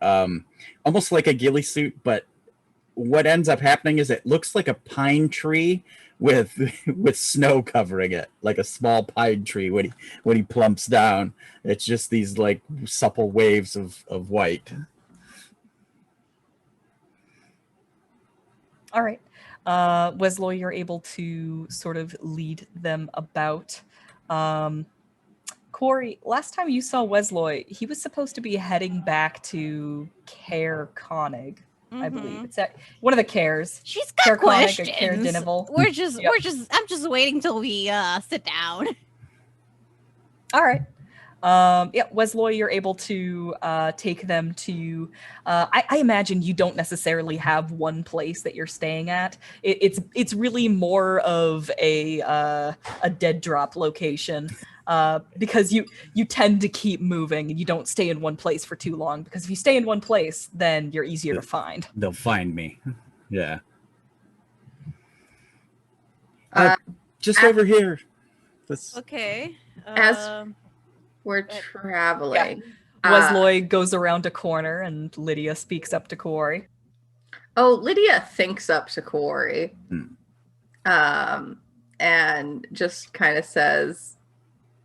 almost like a ghillie suit, but what ends up happening is it looks like a pine tree with snow covering it, like a small pine tree when he plumps down. It's just these like supple waves of white. All right. Wesloy, you're able to sort of lead them about. Kuori, last time you saw Wesloy, he was supposed to be heading back to Caer Konig, I believe. It's at one of the Cares. She's got Caer Konig or questions. Caer Dinival. I'm just waiting till we sit down. All right. Wesloy, you're able to take them to. I imagine you don't necessarily have one place that you're staying at. It's really more of a dead drop location because you tend to keep moving and you don't stay in one place for too long. Because if you stay in one place, then you're easier to find. They'll find me. Yeah. Just over here. Okay. As we're traveling. Wesloy goes around a corner and Lydia speaks up to Kuori. Oh, Lydia thinks up to Kuori. And just kind of says,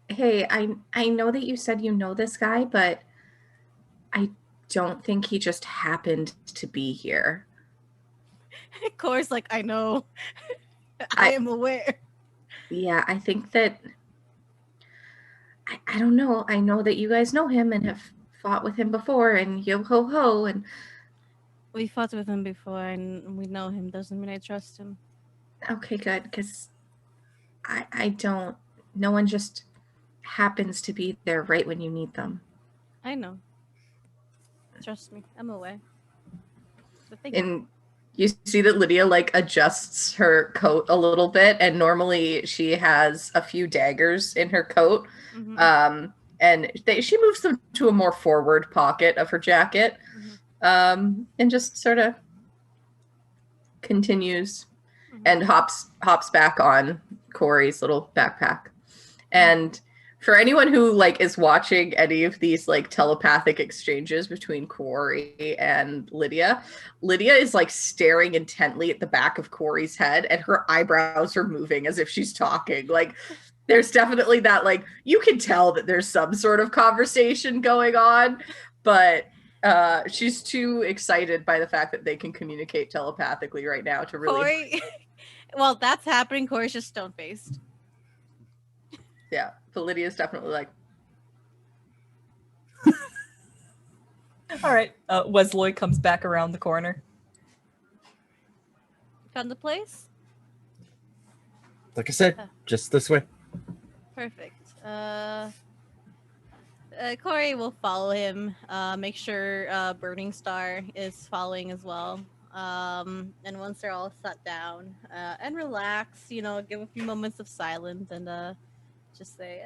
"Hey, I know that you said you know this guy, but I don't think he just happened to be here." Of course, like, I know. I am aware. Yeah, I think that I don't know. I know that you guys know him and have fought with him before, and yo ho ho, and We fought with him before and we know him. Doesn't mean I trust him. okay, good, because I don't. No one just happens to be there right when you need them. I know. Trust me. I'm aware. But thank you. And you see that Lydia like adjusts her coat a little bit, and normally she has a few daggers in her coat. And she moves them to a more forward pocket of her jacket, and just sort of continues and hops back on Kuori's little backpack. And for anyone who like is watching any of these like telepathic exchanges between Kuori and Lydia is like staring intently at the back of Kuori's head, and her eyebrows are moving as if she's talking. Like, there's definitely that, like, you can tell that there's some sort of conversation going on, but she's too excited by the fact that they can communicate telepathically right now to really. Kuori, well, that's happening. Kuori's just stone-faced. Yeah, but Lydia's definitely like. All right. Wesloy comes back around the corner. Found the place? Like I said, just this way. Perfect. Kuori will follow him. Make sure Burning Star is following as well. And once they're all sat down and relax, give a few moments of silence and just say,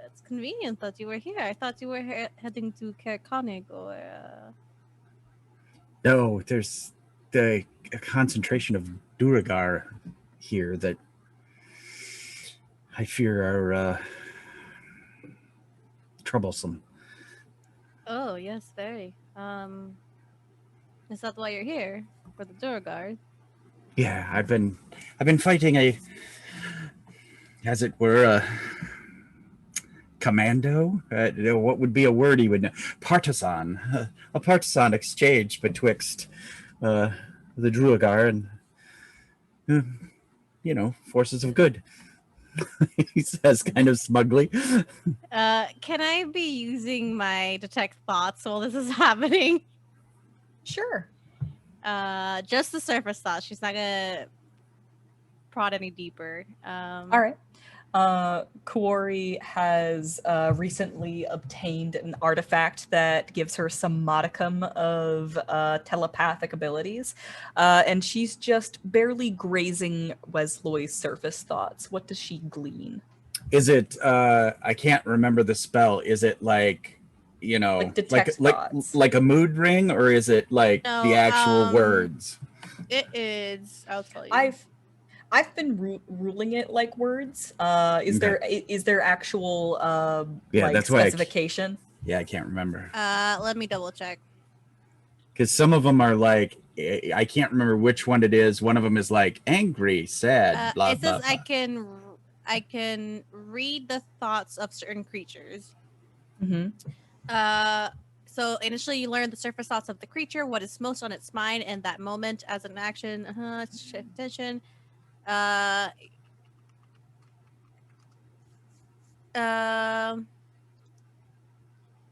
it's convenient that you were here. I thought you were heading to Kerkonig or. No, there's the concentration of Duragar here that I fear are troublesome. Oh yes, very. Is that why you're here for the Duragard? Yeah, I've been fighting a, as it were, a commando. What would be a word you would know? Partisan. A partisan exchange betwixt the Druagar and forces of good. He says kind of smugly. Can I be using my detect thoughts while this is happening? Sure. Just the surface thoughts. She's not gonna prod any deeper. All right. Kuori has recently obtained an artifact that gives her some modicum of telepathic abilities, and she's just barely grazing Wesloy's surface thoughts. What does she glean? Is it? I can't remember the spell. Is it like detect thoughts? like a mood ring, or is it like the actual words? It is. I'll tell you. I've been ruling it like words. Is there actual that's specification? I can't remember. Let me double check. Because some of them are like, I can't remember which one it is. One of them is like angry, sad, blah, it says blah, blah. I can read the thoughts of certain creatures. Mm-hmm. So initially you learn the surface thoughts of the creature, what is most on its mind in that moment as an action. Shift attention.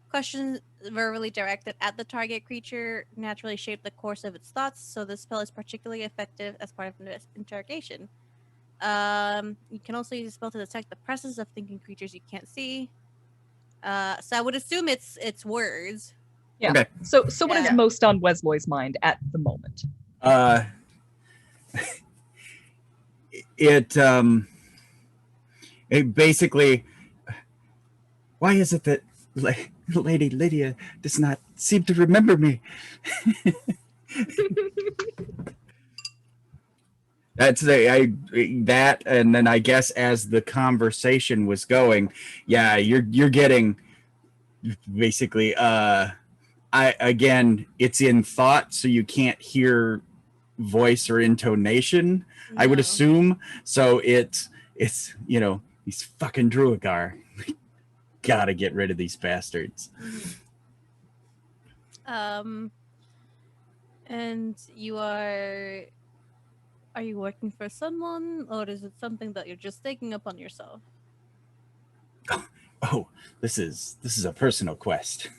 Questions verbally directed at the target creature naturally shape the course of its thoughts, so this spell is particularly effective as part of an interrogation. You can also use the spell to detect the presence of thinking creatures you can't see. So I would assume it's words. Yeah. Okay. So what is most on Wesloy's mind at the moment? It basically, why is it that Lady Lydia does not seem to remember me? That's that, and then I guess as the conversation was going, you're getting basically it's in thought, so you can't hear voice or intonation. No. I would assume. So it's these fucking Druagar. Gotta get rid of these bastards. Mm-hmm. And you are you working for someone, or is it something that you're just taking upon yourself? Oh, this is a personal quest.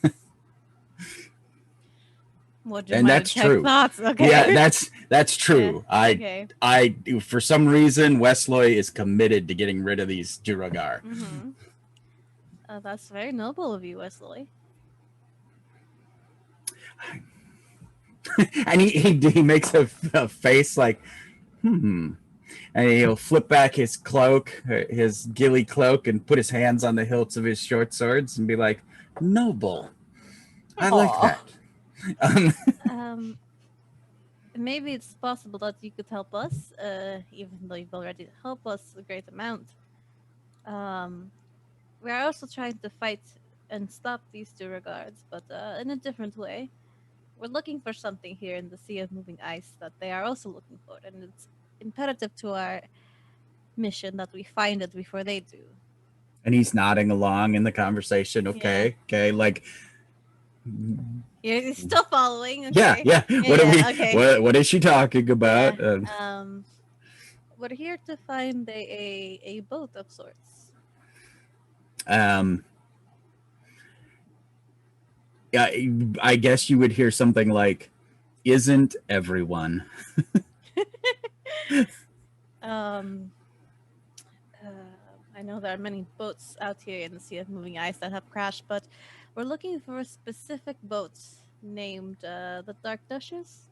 And that's true. Thoughts? Okay. Yeah, that's true. Yeah. I for some reason Wesloy is committed to getting rid of these Druagar. Mm-hmm. That's very noble of you, Wesloy. And he makes a face like, and he'll flip back his cloak, his ghillie cloak, and put his hands on the hilts of his short swords and be like, noble. I like that. Maybe it's possible that you could help us, even though you've already helped us a great amount. We are also trying to fight and stop these Duragards, but in a different way. We're looking for something here in the Sea of Moving Ice that they are also looking for, and it's imperative to our mission that we find it before they do. And he's nodding along in the conversation. Okay, like you're still following. Okay. Yeah. What is she talking about? Yeah. We're here to find a boat of sorts. Yeah, I guess you would hear something like, "Isn't everyone?" I know there are many boats out here in the Sea of Moving Ice that have crashed, but we're looking for a specific boat named the Dark Duchess.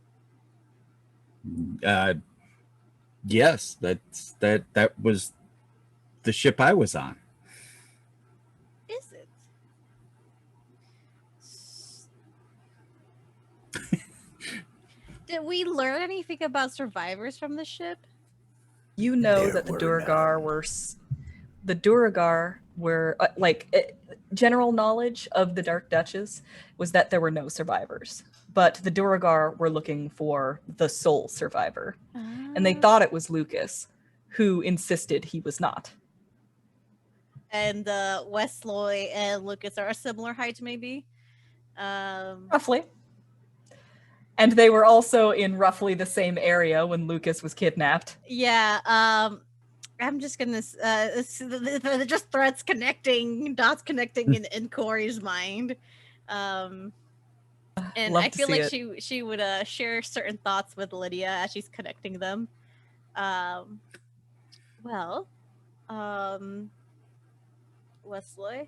Yes, that was the ship I was on. Is it? Did we learn anything about survivors from the ship? You know There that the were Duragar none. were the Duragar were general knowledge of the Dark Duchess was that there were no survivors, but the Duragar were looking for the sole survivor, and they thought it was Lucas, who insisted he was not. And Wesloy and Lucas are a similar height, maybe. Roughly. And they were also in roughly the same area when Lucas was kidnapped. Yeah. I'm just gonna they're just threads connecting, dots connecting in Kuori's mind. And Love I to feel see like it. she would share certain thoughts with Lydia as she's connecting them. Well, Wesloy,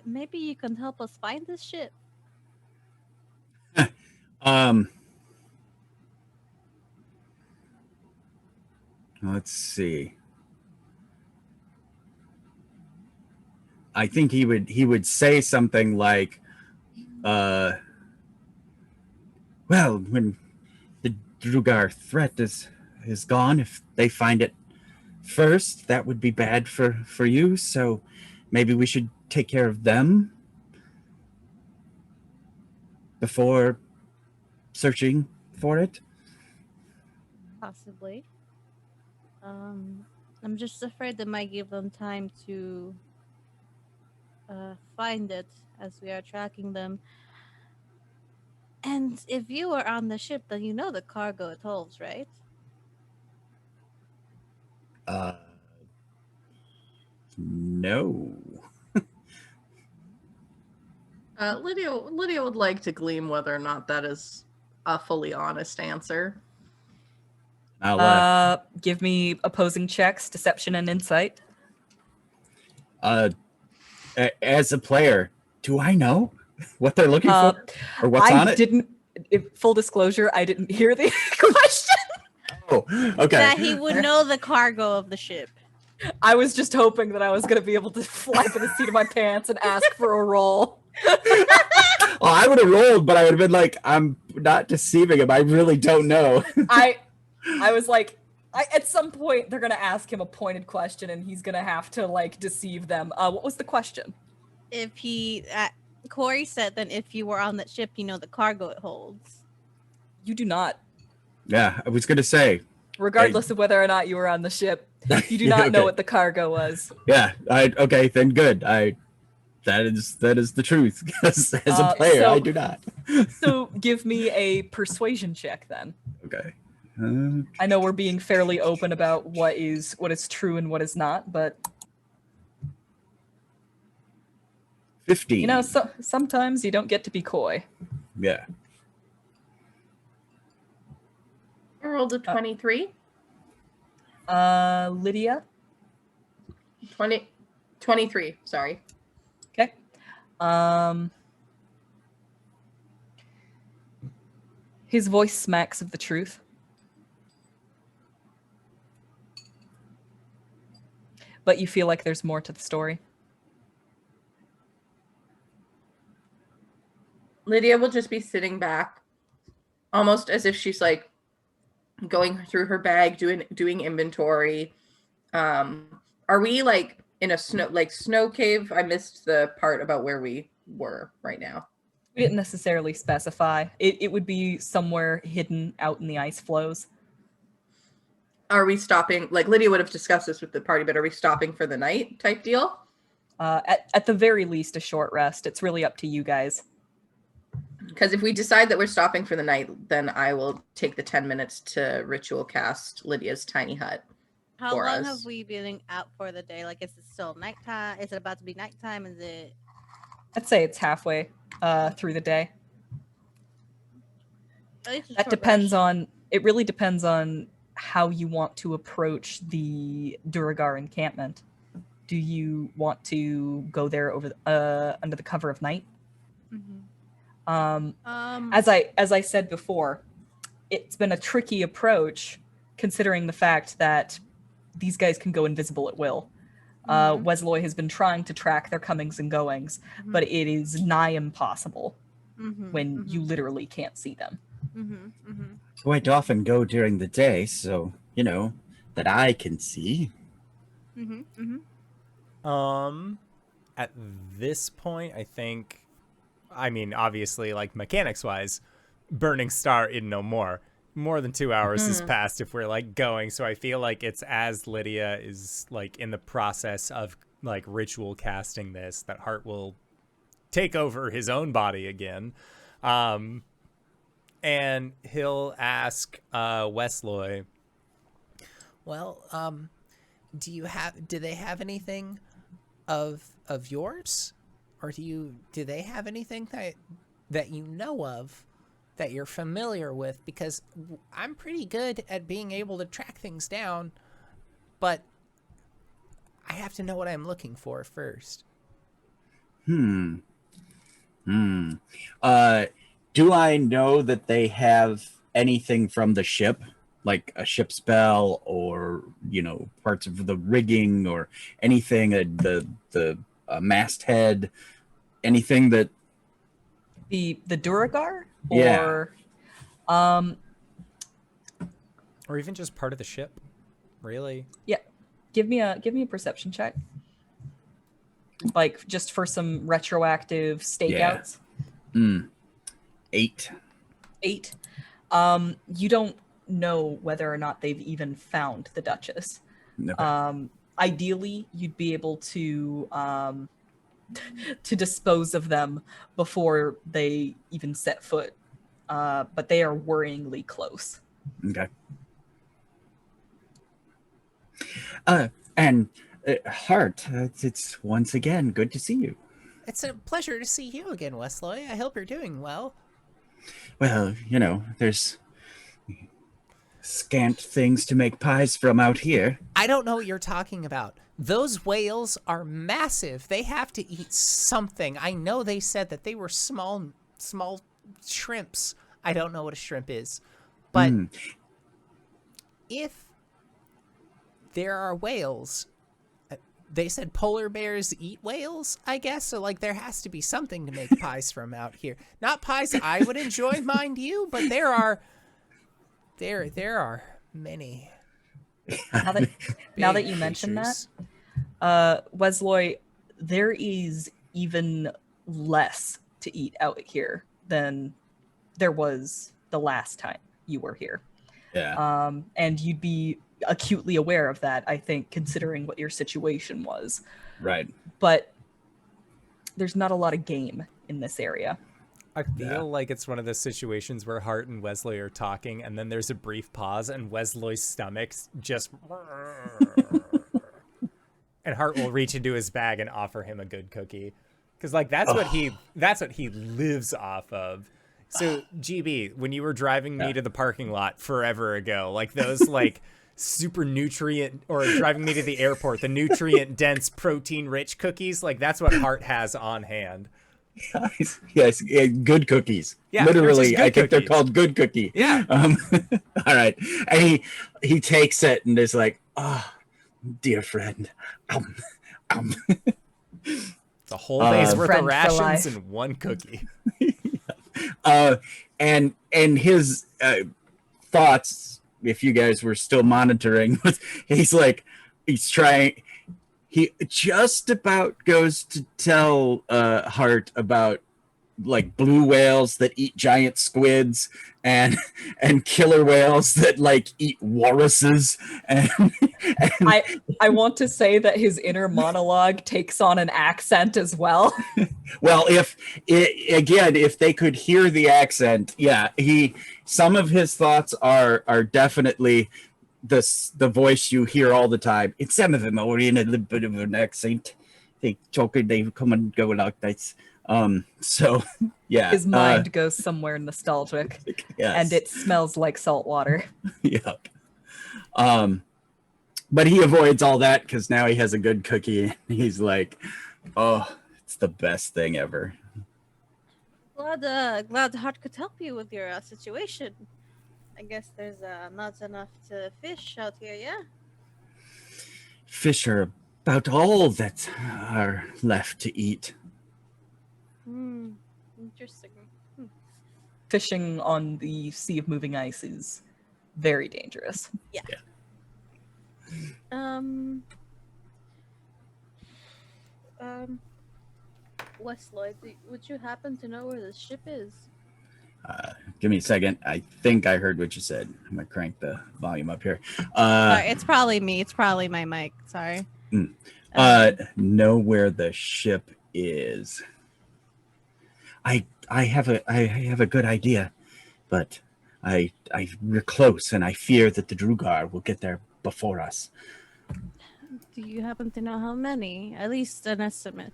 maybe you can help us find this ship. Let's see. I think he would say something like, well, when the Drugar threat is gone, if they find it first, that would be bad for you. So maybe we should take care of them before searching for it. Possibly. I'm just afraid that might give them time to find it as we are tracking them. And if you were on the ship, then you know the cargo it holds, right? No. Lydia would like to glean whether or not that is a fully honest answer. I'll Give me opposing checks, deception and insight. as a player, do I know what they're looking for or what's on it? Full disclosure, I didn't hear the question. Oh, okay. That he would know the cargo of the ship. I was just hoping that I was going to be able to fly by the seat of my pants and ask for a roll. Well, I would have rolled, but I would have been like, I'm not deceiving him. I really don't know. I was like, at some point they're going to ask him a pointed question and he's going to have to like deceive them. What was the question? If he, Kuori said, then if you were on that ship, you know the cargo it holds. You do not. Yeah, I was going to say. Regardless of whether or not you were on the ship, you do not know what the cargo was. Yeah, okay, then good. That is the truth. As a player, I do not. So give me a persuasion check then. Okay. I know we're being fairly open about what is true and what is not, but 15. you know, sometimes you don't get to be coy. Yeah. I rolled a 23. Lydia? 23, sorry. Okay. His voice smacks of the truth. But you feel like there's more to the story. Lydia will just be sitting back, almost as if she's like going through her bag, doing inventory. Are we like in a snow cave? I missed the part about where we were right now. We didn't necessarily specify. It would be somewhere hidden out in the ice flows. Are we stopping? Like Lydia would have discussed this with the party, but are we stopping for the night type deal? At the very least, a short rest. It's really up to you guys. Because if we decide that we're stopping for the night, then I will take the 10 minutes to ritual cast Lydia's tiny hut. How long have we been out for the day? Like, is it still nighttime? Is it about to be nighttime? Is it? I'd say it's halfway through the day. That depends on. It really depends on how you want to approach the Duragar encampment. Do you want to go there under the cover of night? Mm-hmm. As I said before, it's been a tricky approach considering the fact that these guys can go invisible at will. Wesloy has been trying to track their comings and goings, but it is nigh impossible when you literally can't see them. Quite often go during the day, so, that I can see. At this point, I think, obviously, like, mechanics-wise, Burning Star in no more. More than 2 hours has passed if we're, like, going, so I feel like it's as Lydia is, like, in the process of, like, ritual casting this, that Hart will take over his own body again. And he'll ask Wesloy, well, do they have anything of yours, or do they have anything that you know of that you're familiar with? Because I'm pretty good at being able to track things down, but I have to know what I'm looking for first. Do I know that they have anything from the ship, like a ship's bell, or parts of the rigging, or anything, the masthead, anything that The Duragar? Yeah. Or even just part of the ship, really? Yeah. Give me a perception check. Like, just for some retroactive stakeouts. 8. 8. You don't know whether or not they've even found the Duchess. Okay. Ideally, you'd be able to to dispose of them before they even set foot. But they are worryingly close. Okay. And Hart, it's once again good to see you. It's a pleasure to see you again, Wesloy. I hope you're doing well. Well, there's scant things to make pies from out here. I don't know what you're talking about. Those whales are massive. They have to eat something. I know they said that they were small shrimps. I don't know what a shrimp is. But if there are whales, they said polar bears eat whales, I guess. So, like, there has to be something to make pies from out here. Not pies I would enjoy, mind you, but there are many. Now that you mention that, Wesloy, there is even less to eat out here than there was the last time you were here. Yeah. And you'd be acutely aware of that, I think, considering what your situation was. Right. But there's not a lot of game in this area. I feel like it's one of those situations where Hart and Wesloy are talking, and then there's a brief pause, and Wesloy's stomach's just... and Hart will reach into his bag and offer him a good cookie. Because, like, that's what he lives off of. So, GB, when you were driving me to the parking lot forever ago, like, those, like... super nutrient, or driving me to the airport, the nutrient dense protein rich cookies, like that's what Hart has on hand. Yes, good cookies. Yeah, literally, I think cookies. they're called good cookie. Yeah. All right, and he takes it and is like, "Oh, dear friend, It's a whole day's worth of Friend for rations life. and one cookie. and his thoughts, if you guys were still monitoring, he just about goes to tell Hart about, like, blue whales that eat giant squids and killer whales that, like, eat walruses, and I want to say that his inner monologue takes on an accent as well. well, if they could hear the accent, yeah, some of his thoughts are definitely the voice you hear all the time. And some of them are in a little bit of an accent. They come and go like this. So yeah, His mind goes somewhere nostalgic, yes. and it smells like salt water. Yep. But he avoids all that because now he has a good cookie. He's like, oh, it's the best thing ever. Glad Hart could help you with your situation. I guess there's not enough to fish out here, yeah? Fish are about all that are left to eat. Hmm. Interesting. Fishing on the Sea of Moving Ice is very dangerous. Um. Wesloy, would you happen to know where the ship is? Give me a second. I think I heard what you said. I'm gonna crank the volume up here. Sorry, it's probably me. It's probably my mic. Sorry. Know where the ship is. I have a good idea, but we're close, and I fear that the Drugar will get there before us. Do you happen to know how many? At least an estimate.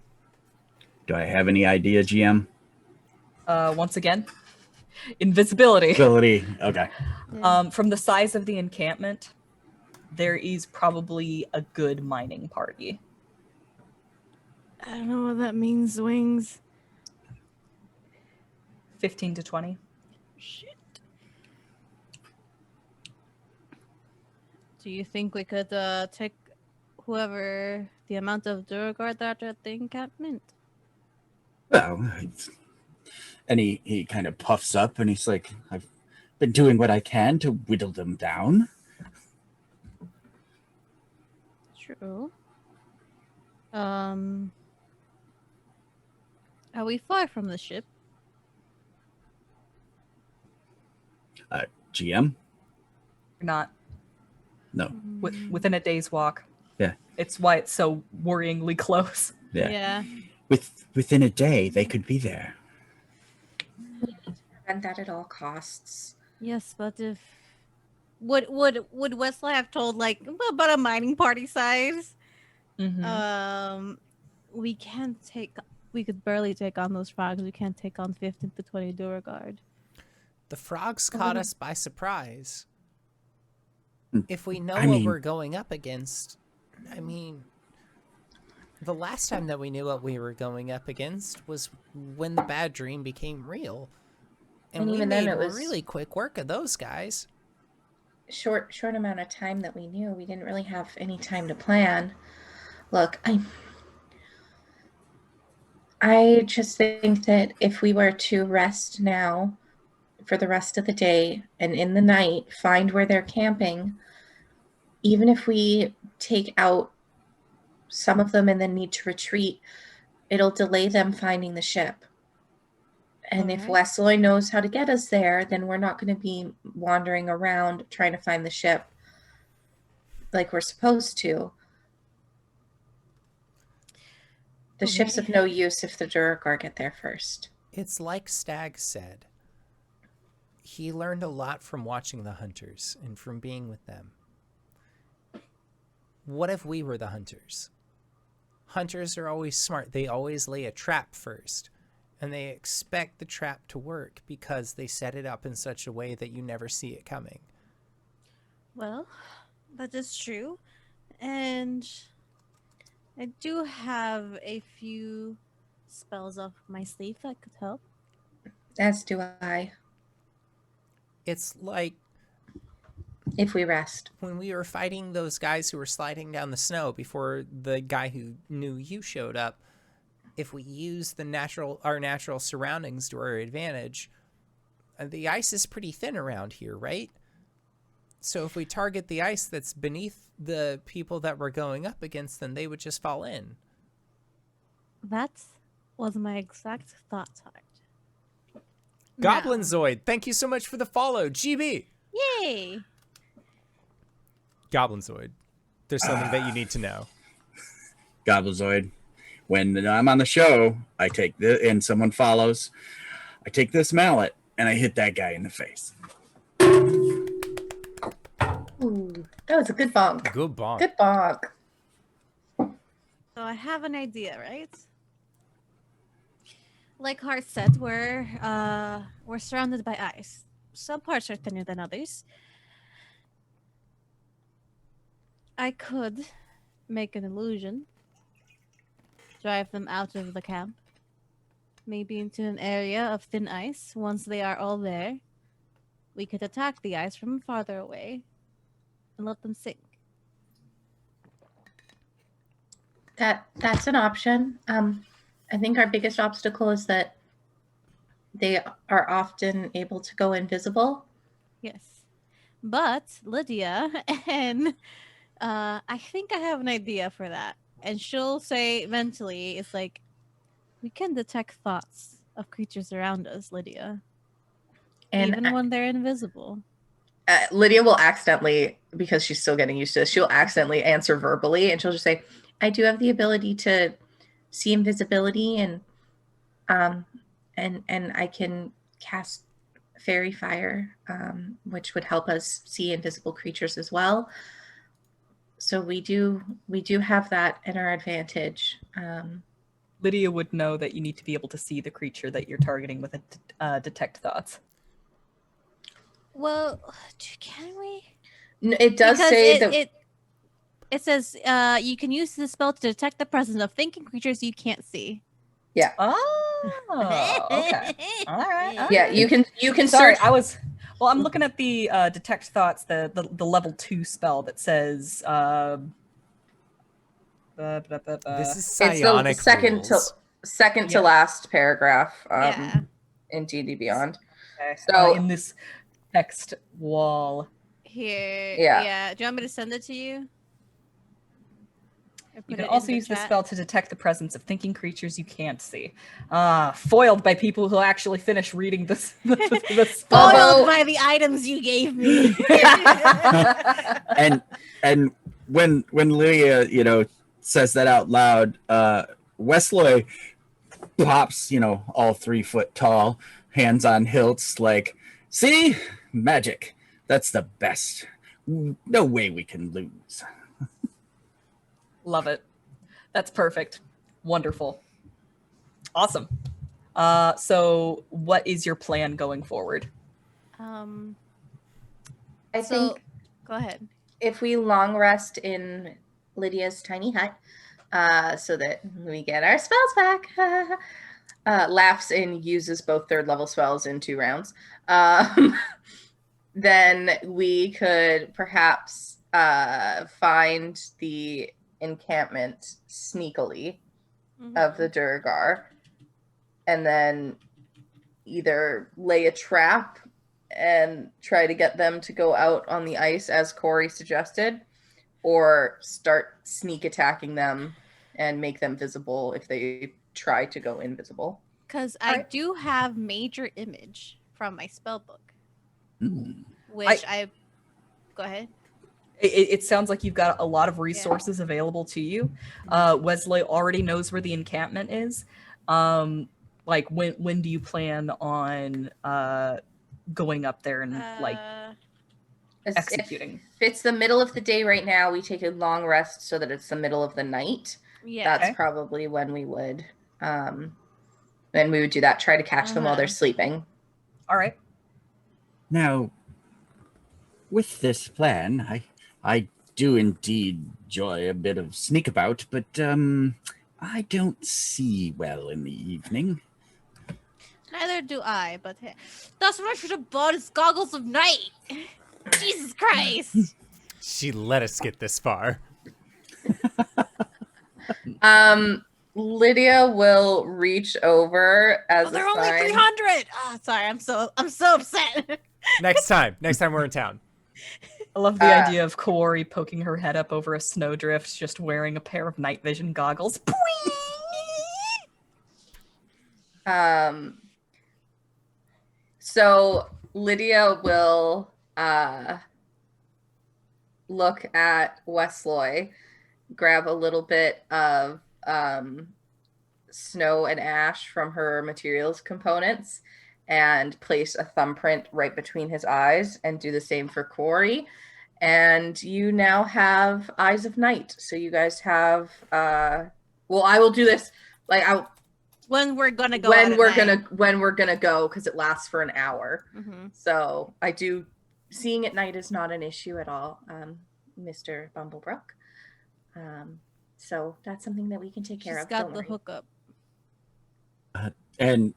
Do I have any idea, GM? Once again, invisibility. Ability. Okay. From the size of the encampment, there is probably a good mining party. I don't know what that means, Wings. 15 to 20. Shit. Do you think we could take the amount of Duragard that are at the encampment? Well, and he kind of puffs up, and he's like, I've been doing what I can to whittle them down. True. Are we far from the ship? GM? You're not No. within a day's walk. Yeah. It's why it's so worryingly close. Yeah. Within a day, they could be there. Prevent that at all costs. Yes, but if would Wesloy have told like about a mining party size? Mm-hmm. We could barely take on those frogs. We can't take on 15 to 20 Duragard. The frogs caught us by surprise. If we know I what mean- we're going up against, I mean, the last time that we knew what we were going up against was when the bad dream became real. And we even then made it was really quick work of those guys. short amount of time that we knew. We didn't really have any time to plan. Look, I just think that if we were to rest now for the rest of the day and in the night find where they're camping, even if we take out some of them and then need to retreat, it'll delay them finding the ship. And if Alright. Wesloy knows how to get us there, then we're not going to be wandering around trying to find the ship like we're supposed to. The ship's of no use if the Duergar get there first. It's like Stag said. He learned a lot from watching the hunters and from being with them. What if we were the hunters? Hunters are always smart. They always lay a trap first. And they expect the trap to work because they set it up in such a way that you never see it coming. Well, that is true. And I do have a few spells up my sleeve that could help. As do I, It's like if we rest. when we were fighting those guys who were sliding down the snow before the guy who knew you showed up. If we use our natural surroundings to our advantage, the ice is pretty thin around here, right? So if we target the ice that's beneath the people that we're going up against, then they would just fall in. That was my exact thought, Hart. Goblin Zoid, thank you so much for the follow. GB! Yay! Goblin Zoid, there's something that you need to know. Gobblezoid. When I'm on the show, I take and someone follows, I take this mallet and I hit that guy in the face. Ooh, that was a good bonk. Good bonk. Good bonk. So I have an idea, right? Like Hart said, we're surrounded by ice. Some parts are thinner than others. I could make an illusion, drive them out of the camp, maybe into an area of thin ice. Once they are all there, we could attack the eyes from farther away and let them sink. That's an option. I think our biggest obstacle is that they are often able to go invisible. Yes. But Lydia and I think I have an idea for that. And she'll say mentally, it's like, we can detect thoughts of creatures around us, Lydia. And Even when they're invisible. Lydia will accidentally, because she's still getting used to this, she'll accidentally answer verbally, and she'll just say, I do have the ability to see invisibility, and I can cast fairy fire, which would help us see invisible creatures as well. So we do have that in our advantage. Lydia would know that you need to be able to see the creature that you're targeting with a detect thoughts. Well, can we? It does Because say that it says you can use the spell to detect the presence of thinking creatures you can't see. Yeah. Oh, okay. All right. Yeah, you can Sorry, search. I'm looking at the detect thoughts, the level 2 spell that says This is It's psionic the second rules. to Yeah. last paragraph Yeah. in D&D Beyond. okay. So in this text wall. Here. Yeah. Yeah. Do you want me to send it to you? Or You put can it in also the use this chat? spell to detect the presence of thinking creatures you can't see. Foiled by people who actually finish reading this the spell. Although- Foiled by the items you gave me. and when Lydia, says that out loud, Wesloy pops, all 3 foot tall, hands on hilts, like, see, magic. That's the best. No way we can lose. Love it. That's perfect. Wonderful. Awesome. So what is your plan going forward? um. I So, think go ahead. if we long rest in Lydia's tiny hut, so that we get our spells back, laughs and uses both 3rd level spells in 2 rounds, then we could perhaps find the encampment sneakily of the Durgar, and then either lay a trap and try to get them to go out on the ice as Kuori suggested, or start sneak attacking them and make them visible if they try to go invisible. Because I Alright. do have major image from my spell book, Hmm. which I go ahead. It sounds like you've got a lot of resources available to you. Wesloy already knows where the encampment is. Like when do you plan on going up there and executing? If it's the middle of the day right now, we take a long rest so that it's the middle of the night. Yeah. That's probably when we would do that. Try to catch them while they're sleeping. All right. Now, with this plan, I do indeed enjoy a bit of sneak about, but I don't see well in the evening. Neither do I, but hey, that's why I should have bought his goggles of night. Jesus Christ. She let us get this far. Lydia will reach over as They're a only sign. 300. Oh, sorry, I'm so upset. Next time we're in town. I love the idea of Kuori poking her head up over a snowdrift, just wearing a pair of night vision goggles. So Lydia will look at Wesloy, grab a little bit of snow and ash from her materials components, and place a thumbprint right between his eyes, and do the same for Kuori. And you now have Eyes of Night. So you guys have I will do this When we're gonna go. when we're gonna go, because it lasts for an hour. Mm-hmm. So seeing at night is not an issue at all, Mr. Bumblebrook. So that's something that we can take care She's of. got Don't the worry. hookup. And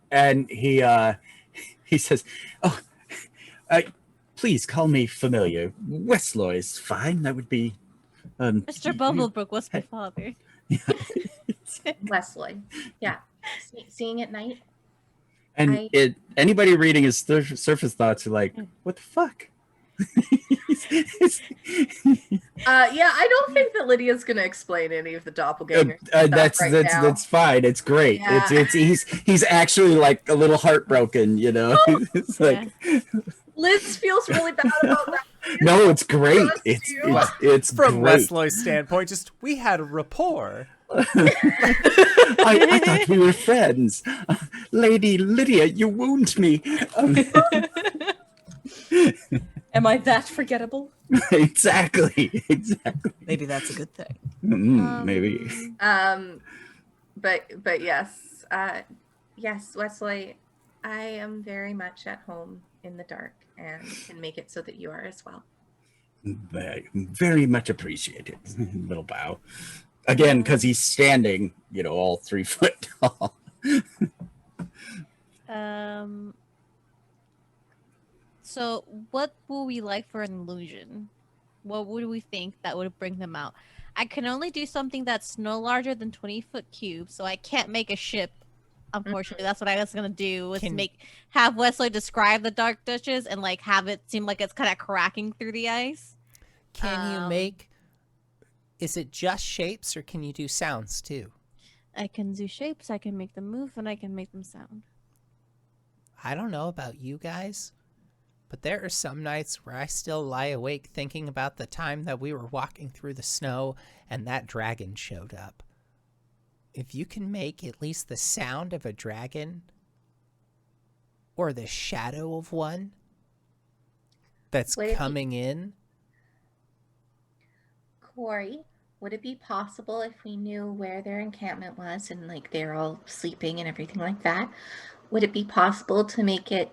he says, "Oh, please call me familiar. Wesloy is fine. That would be. Mr. Bumblebrook was my father. Wesloy. Yeah. Seeing at night. And anybody reading his surface thoughts are like, what the fuck? Yeah, I don't think that Lydia's gonna explain any of the doppelganger that's now. that's fine. It's great. Yeah. He's actually like a little heartbroken, you know. It's like Liz feels really bad about that. no, it's great. It's From great. Wesloy's standpoint, just we had a rapport. I thought we were friends. Lady Lydia, you wound me. Am I that forgettable? Exactly. Maybe that's a good thing. Maybe. But yes, yes, Wesley, I am very much at home in the dark and can make it so that you are as well. Very much appreciated. Little bow. Again, because he's standing, all 3 foot tall. So what will we like for an illusion? What would we think that would bring them out? I can only do something that's no larger than 20-foot cube, so I can't make a ship. Unfortunately, that's what I was gonna do. Was have Wesloy describe the Dark Duchess and like have it seem like it's kind of cracking through the ice. Can you make? Is it just shapes, or can you do sounds too? I can do shapes. I can make them move, and I can make them sound. I don't know about you guys, but there are some nights where I still lie awake thinking about the time that we were walking through the snow and that dragon showed up. If you can make at least the sound of a dragon or the shadow of one that's coming in. Kuori, would it be possible if we knew where their encampment was and like they're all sleeping and everything like that? Would it be possible to make it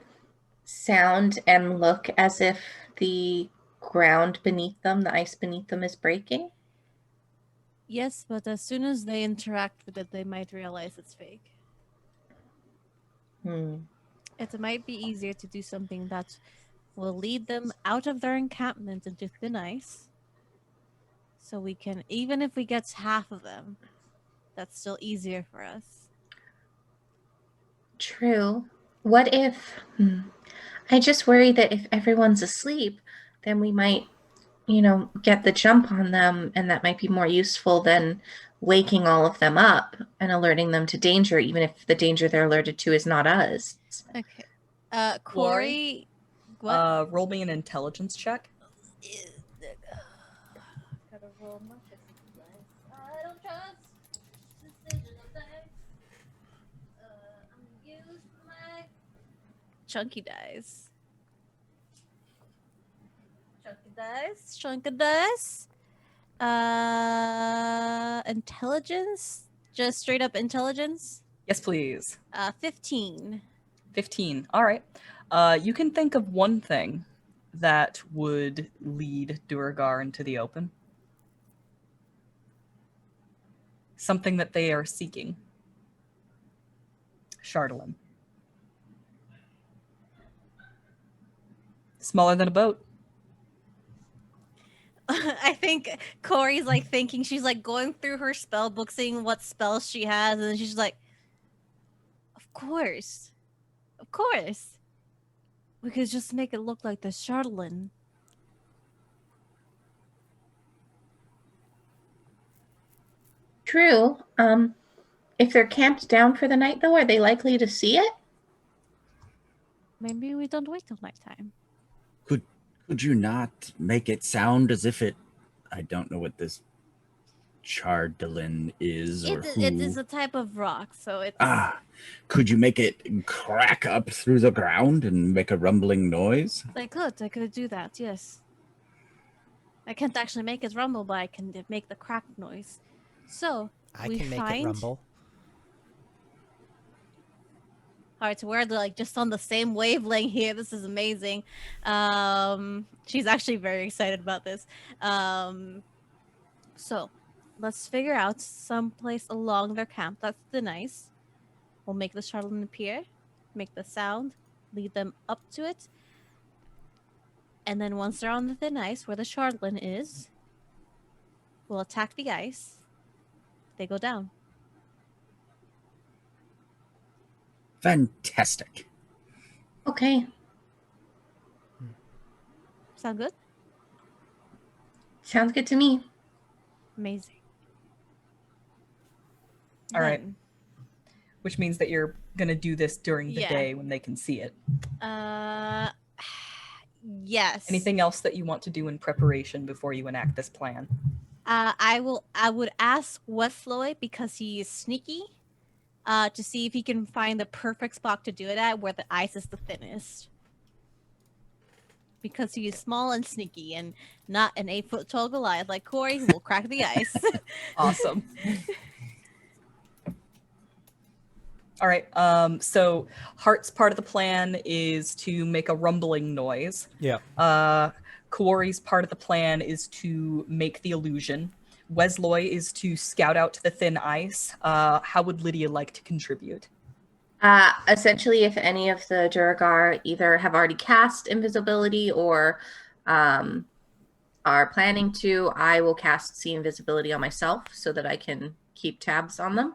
sound and look as if the ground beneath them, the ice beneath them, is breaking? Yes, but as soon as they interact with it, they might realize it's fake. It might be easier to do something that will lead them out of their encampment into thin ice. So we can, even if we get half of them, that's still easier for us. True. What if... I just worry that if everyone's asleep, then we might, get the jump on them, and that might be more useful than waking all of them up and alerting them to danger, even if the danger they're alerted to is not us. Okay. Kuori, what? Roll me an intelligence check. Gotta roll my I don't trust decision of dice. I'm gonna use my chunky dice. Chunky dice. Intelligence? Just straight up intelligence? Yes, please. 15. 15. All right. You can think of one thing that would lead Duragar into the open. Something that they are seeking. Chardolin. Smaller than a boat. I think Kuori's like thinking, she's like going through her spell book, seeing what spells she has, and then she's like, of course. We could just make it look like the Chardolin. True. If they're camped down for the night, though, are they likely to see it? Maybe we don't wait till nighttime. Could you not make it sound as if I don't know what this Chardolin is or who? It is a type of rock, so it's... Could you make it crack up through the ground and make a rumbling noise? I could do that, yes. I can't actually make it rumble, but I can make the crack noise. So, I can make it rumble. Alright, so we're like just on the same wavelength here. This is amazing. She's actually very excited about this. So let's figure out some place along their camp that's the nice. We'll make the Chardolin appear, make the sound, lead them up to it. And then once they're on the thin ice where the shardlin is, we'll attack the ice. They go down. Fantastic. Okay. Sound good? Sounds good to me. Amazing. All right. Then, Which means that you're gonna do this during the Yeah. day when they can see it. Yes. Anything else that you want to do in preparation before you enact this plan? I would ask Wesloy, because he is sneaky, to see if he can find the perfect spot to do it at where the ice is the thinnest. Because he is small and sneaky and not an 8-foot tall Goliath like Kuori, who will crack the ice. Awesome. All right. So Hart's part of the plan is to make a rumbling noise. Yeah. Kuori's part of the plan is to make the illusion. Wesloy is to scout out to the thin ice. How would Lydia like to contribute? Essentially, if any of the Duragar either have already cast invisibility or are planning to, I will cast See Invisibility on myself so that I can keep tabs on them.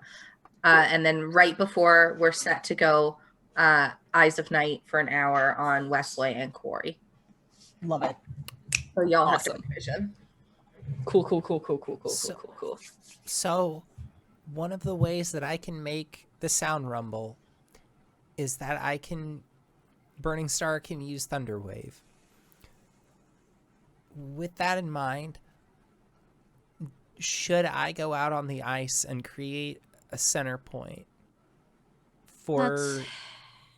And then right before we're set to go, Eyes of Night for an hour on Wesloy and Kuori. Love it. So y'all have Awesome. to vision. Cool. So, one of the ways that I can make the sound rumble is that I can, Burning Star can use Thunderwave. With that in mind, should I go out on the ice and create a center point for That's-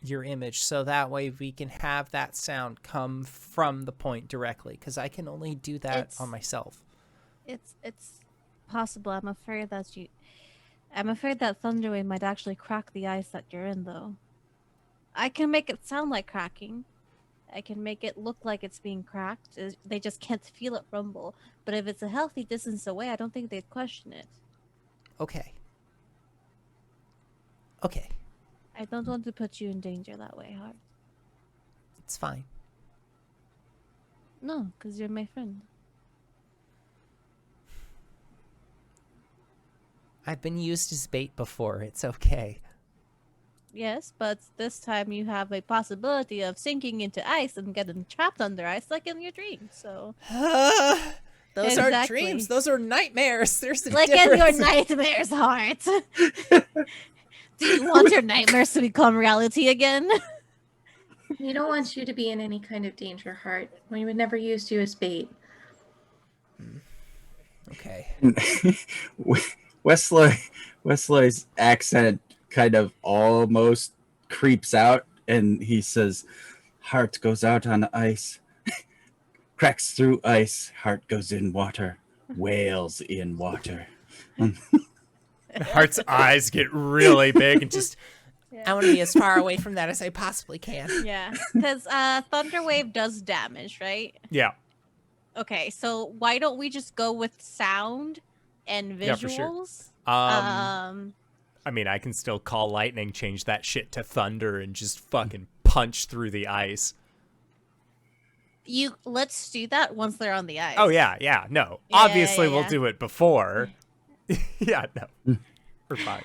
your image, so that way we can have that sound come from the point directly? Because I can only do that It's- on myself. It's possible. I'm afraid that Thunderwave might actually crack the ice that you're in, though. I can make it sound like cracking. I can make it look like it's being cracked. They just can't feel it rumble. But if it's a healthy distance away, I don't think they'd question it. Okay. I don't want to put you in danger that way, Hart. It's fine. No, because you're my friend. I've been used as bait before. It's okay. Yes, but this time you have a possibility of sinking into ice and getting trapped under ice like in your dreams, so... Those aren't Exactly. dreams. Those are nightmares. There's a Like difference. in your nightmares, Hart. Do you want your nightmares to become reality again? We don't want you to be in any kind of danger, Hart. We would never use you as bait. Okay. Wesloy's accent kind of almost creeps out, and he says, "Heart goes out on ice, cracks through ice. Heart goes in water, whales in water." Hart's eyes get really big and just, Yeah. I want to be as far away from that as I possibly can. Yeah, because Thunderwave does damage, right? Yeah. Okay, so why don't we just go with sound and Yeah, for sure. visuals? I mean, I can still call lightning, change that shit to thunder, and just fucking punch through the ice. Let's do that once they're on the ice. Oh, yeah. No. Yeah, Obviously, yeah, we'll yeah. do it before. Yeah, no. We're fine.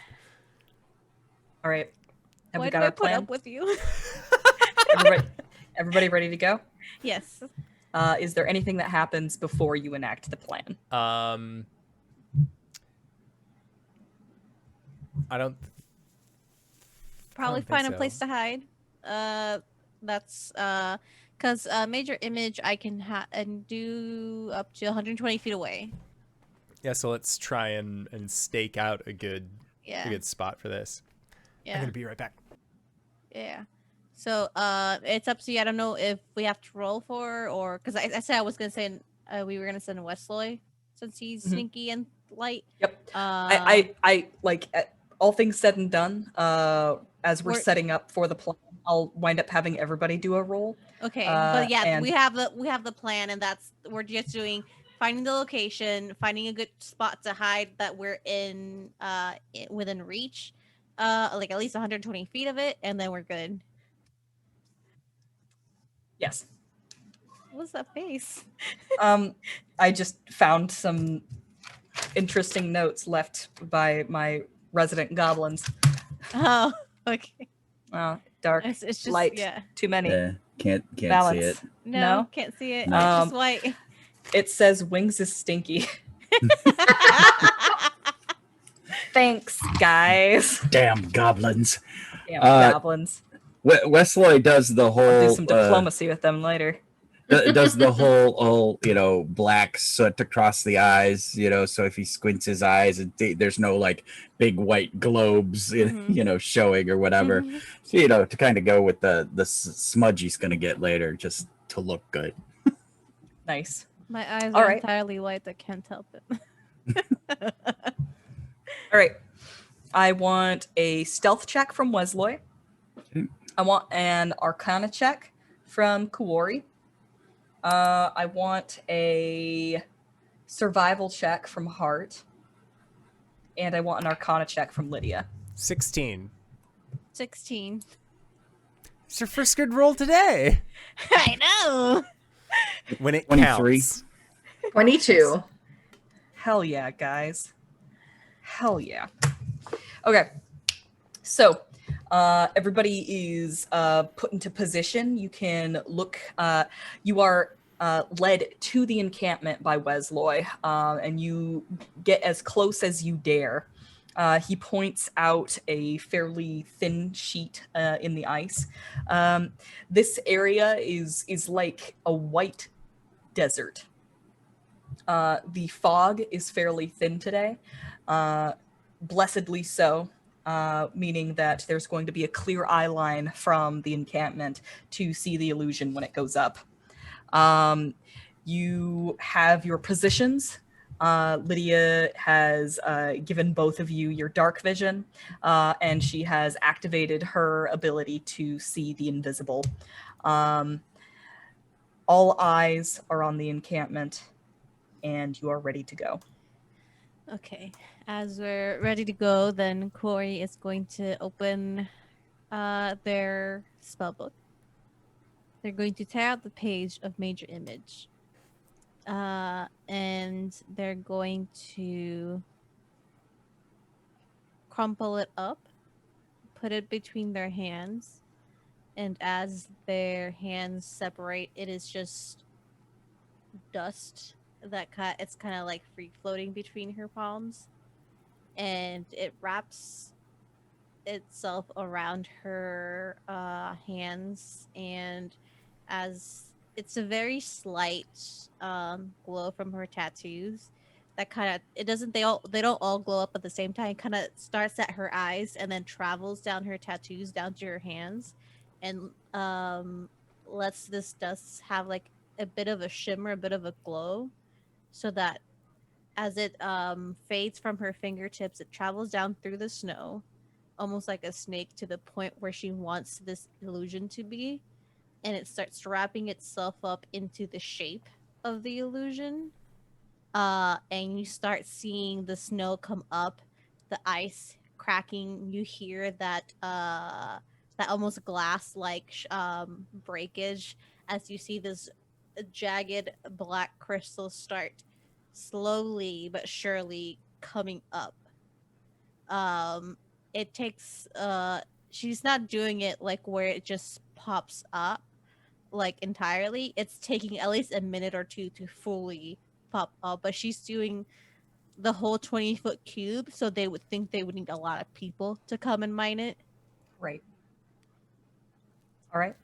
All right. Have Why we do got I our put plan? up with you? Everybody ready to go? Yes. Is there anything that happens before you enact the plan? I don't. Probably think find a so. place to hide. That's because major image I can and do up to 120 feet away. Yeah, so let's try and stake out a good spot for this. I'm Yeah. gonna be right back. Yeah. So it's up to you. I don't know if we have to roll for or because I said I was gonna send we were gonna send Wesloy since he's Mhm. sneaky and light. Yep. I like all things said and done. As we're We're- setting up for the plan, I'll wind up having everybody do a roll. Okay, but yeah, and- we have the plan, and we're just doing finding the location, finding a good spot to hide that we're in within reach, like at least 120 feet of it, and then we're good. Yes. What's that face? I just found some interesting notes left by my resident goblins. Oh, okay. Dark, It's just light, yeah. too many. Can't Balance. see it. No, can't see it. No. It's just white. It says wings is stinky. Thanks, guys. Damn goblins. Damn goblins. Wesloy does the whole. I'll do some diplomacy with them later. Does the whole black soot across the eyes, so if he squints his eyes, there's no like big white globes, showing or whatever. So, to kind of go with the smudge he's gonna get later, just to look good. Nice. My eyes All are right. entirely white. I can't help it. All right. I want a stealth check from Wesloy. Okay. I want an arcana check from Kuori. I want a survival check from Hart. And I want an arcana check from Lydia. 16. 16. It's your first good roll today. I know. When it 23. counts. 22. Hell yeah, guys. Hell yeah. Okay. So, everybody is put into position. You can look. You are led to the encampment by Wesloy, and you get as close as you dare. He points out a fairly thin sheet in the ice. This area is like a white desert. The fog is fairly thin today, blessedly so, meaning that there's going to be a clear eye line from the encampment to see the illusion when it goes up. You have your positions. Lydia has given both of you your dark vision, and she has activated her ability to see the invisible. All eyes are on the encampment, and you are ready to go. Okay. As we're ready to go, then Kuori is going to open their spellbook. They're going to tear out the page of Major Image. And they're going to crumple it up, put it between their hands, and as their hands separate, it is just dust that it's kind of like free floating between her palms, and it wraps itself around her hands, and as it's a very slight glow from her tattoos that kind of they don't all glow up at the same time. It kind of starts at her eyes and then travels down her tattoos down to her hands, and lets this dust have like a bit of a shimmer, a bit of a glow, so that as it fades from her fingertips, it travels down through the snow, almost like a snake, to the point where she wants this illusion to be, and it starts wrapping itself up into the shape of the illusion. And you start seeing the snow come up, the ice cracking. You hear that almost glass-like breakage as you see this jagged black crystal start slowly but surely coming up. It takes she's not doing it like where it just pops up like entirely. It's taking at least a minute or two to fully pop up, but she's doing the whole 20-foot cube, so they would think they would need a lot of people to come and mine it. Right. All right.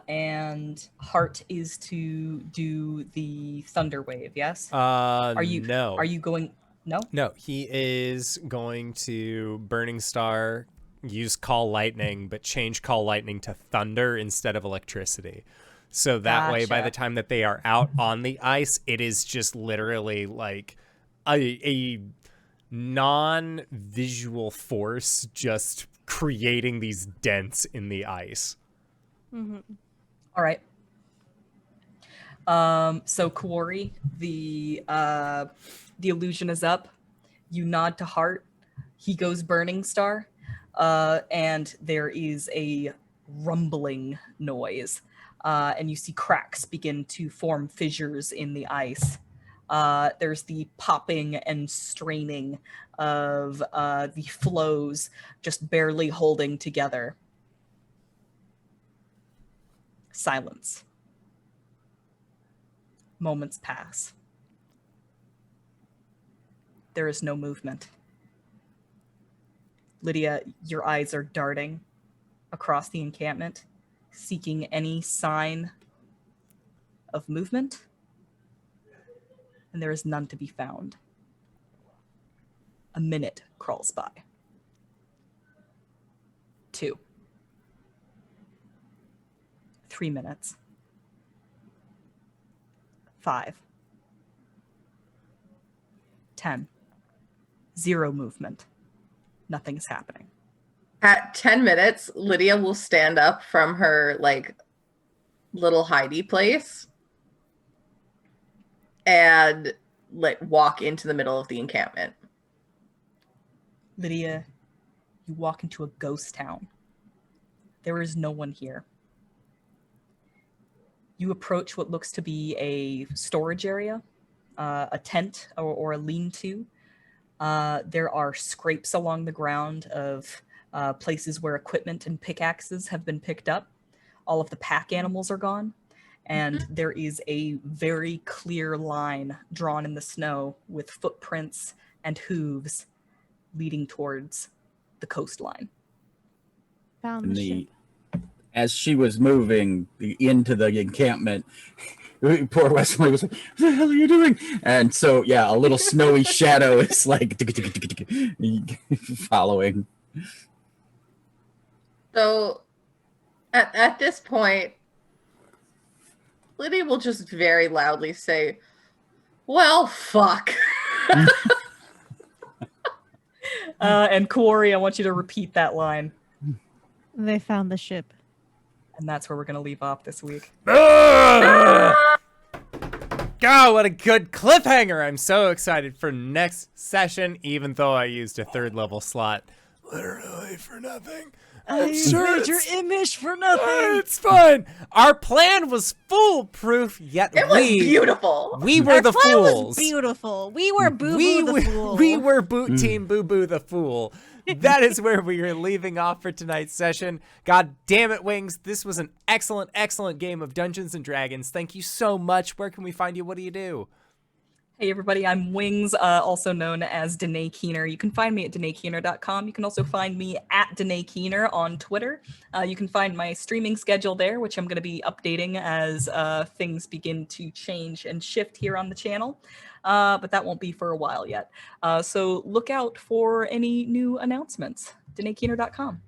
And Hart is to do the thunder wave, yes? No. Are you going? No? No, he is going to Burning Star, use Call Lightning, but change Call Lightning to thunder instead of electricity. So that way, by Gotcha. the time that they are out on the ice, it is just literally like a non-visual force just creating these dents in the ice. Mm-hmm. All right. So Kuori, the illusion is up. You nod to Hart. He goes Burning Star, and there is a rumbling noise. and you see cracks begin to form fissures in the ice. There's the popping and straining of the floes just barely holding together. Silence. Moments pass. There is no movement. Lydia, your eyes are darting across the encampment, seeking any sign of movement, and there is none to be found. A minute crawls by. 2. 3 minutes. 5. 10. 0 movement. Nothing is happening. At 10 minutes, Lydia will stand up from her like little hidey place and like walk into the middle of the encampment. Lydia, you walk into a ghost town. There is no one here. You approach what looks to be a storage area, a tent or a lean-to. There are scrapes along the ground of places where equipment and pickaxes have been picked up. All of the pack animals are gone. And there is a very clear line drawn in the snow with footprints and hooves leading towards the coastline. Found And the ship. as she was moving into the encampment, poor Wesloy was like, "What the hell are you doing?" And so, yeah, a little snowy shadow is like following. So at this point, Lydia will just very loudly say, "Well, fuck." And Kuori, I want you to repeat that line. They found the ship. And that's where we're going to leave off this week. God, what a good cliffhanger. I'm so excited for next session, even though I used a 3rd level slot literally for nothing. I'm sure made your image for nothing. It's fine. Our plan was foolproof, yet It was beautiful. we were the Plan was fools. beautiful. We were Boo We Boo the fool. were Boot Team Boo Boo the Fool. That is where we are leaving off for tonight's session. God damn it, Wings. This was an excellent, excellent game of Dungeons & Dragons. Thank you so much. Where can we find you? What do you do? Hey everybody, I'm Wings, also known as Danae Keener. You can find me at DanaeKeener.com. You can also find me at Danae Keener on Twitter. You can find my streaming schedule there, which I'm going to be updating as things begin to change and shift here on the channel. But that won't be for a while yet. So look out for any new announcements. DanaeKeener.com.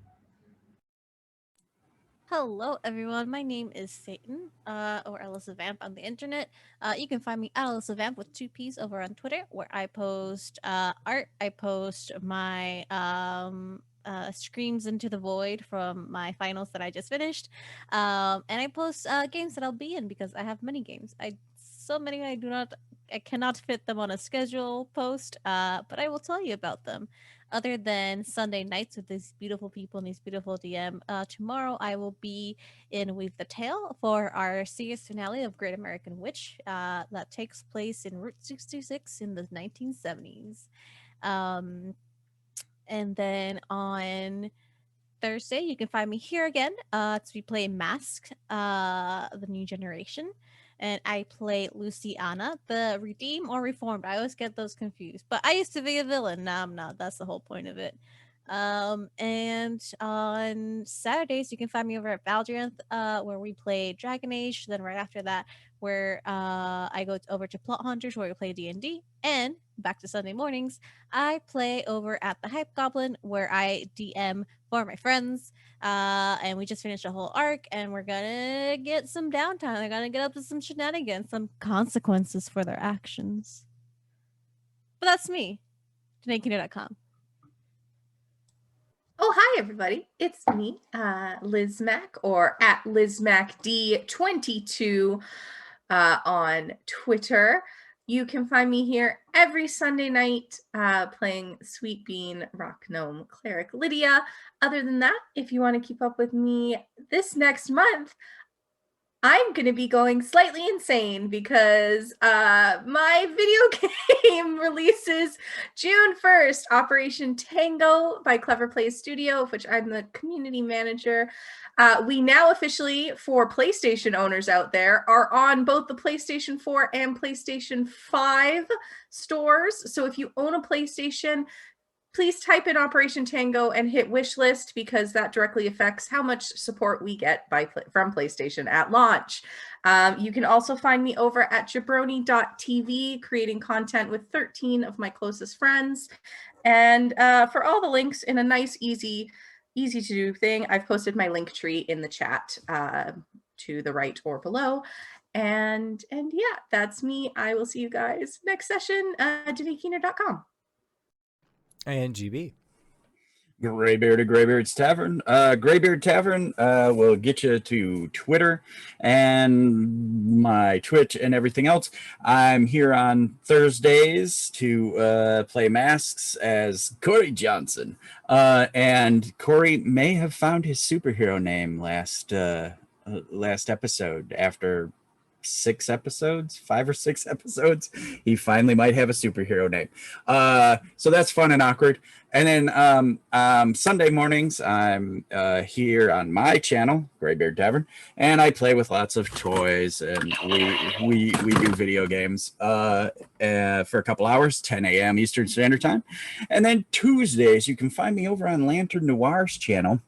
Hello, everyone. My name is Satan, or Alyssa Vamp on the internet. You can find me at Alyssa Vamp with 2 P's over on Twitter, where I post art. I post my Screams Into the Void from my finals that I just finished. And I post games that I'll be in because I have many games. So many I cannot fit them on a schedule post, but I will tell you about them. Other than Sunday nights with these beautiful people and these beautiful DM, tomorrow I will be in Weave the Tale for our series finale of Great American Witch that takes place in Route 66 in the 1970s. And then on Thursday, you can find me here again to be playing Mask, the new generation. And I play Luciana, the Redeem or Reformed. I always get those confused. But I used to be a villain. Now I'm not. That's the whole point of it. And on Saturdays, you can find me over at Valdrianth, where we play Dragon Age. Then right after that, where I go over to Plot Hunters, where we play D&D. And back to Sunday mornings, I play over at the Hype Goblin, where I DM for my friends. And we just finished a whole arc, and we're gonna get some downtime. They're gonna get up to some shenanigans, some consequences for their actions. But that's me, DanaeKeener.com. Oh, hi, everybody. It's me, LizMac, or at LizMacD22 on Twitter. You can find me here every Sunday night playing Sweet Bean Rock Gnome Cleric Lydia. Other than that, if you want to keep up with me this next month, I'm going to be going slightly insane because my video game releases June 1st, Operation Tango by Clever Play Studio, of which I'm the community manager. We now officially, for PlayStation owners out there, are on both the PlayStation 4 and PlayStation 5 stores. So if you own a PlayStation, please type in Operation Tango and hit wish list, because that directly affects how much support we get from PlayStation at launch. You can also find me over at jabroni.tv, creating content with 13 of my closest friends. And for all the links in a nice, easy to do thing, I've posted my link tree in the chat to the right or below. And yeah, that's me. I will see you guys next session, JanaeKeener.com. And GB. Graybeard of Graybeard's Tavern. Graybeard Tavern will get you to Twitter and my Twitch and everything else. I'm here on Thursdays to play masks as Kuori Johnson. And Kuori may have found his superhero name last episode. After 5 or 6 episodes, he finally might have a superhero name. So that's fun and awkward. And then Sunday mornings, I'm here on my channel, Graybeard Tavern, and I play with lots of toys, and we do video games for a couple hours, 10 a.m. Eastern Standard Time. And then Tuesdays, you can find me over on Lantern Noir's channel.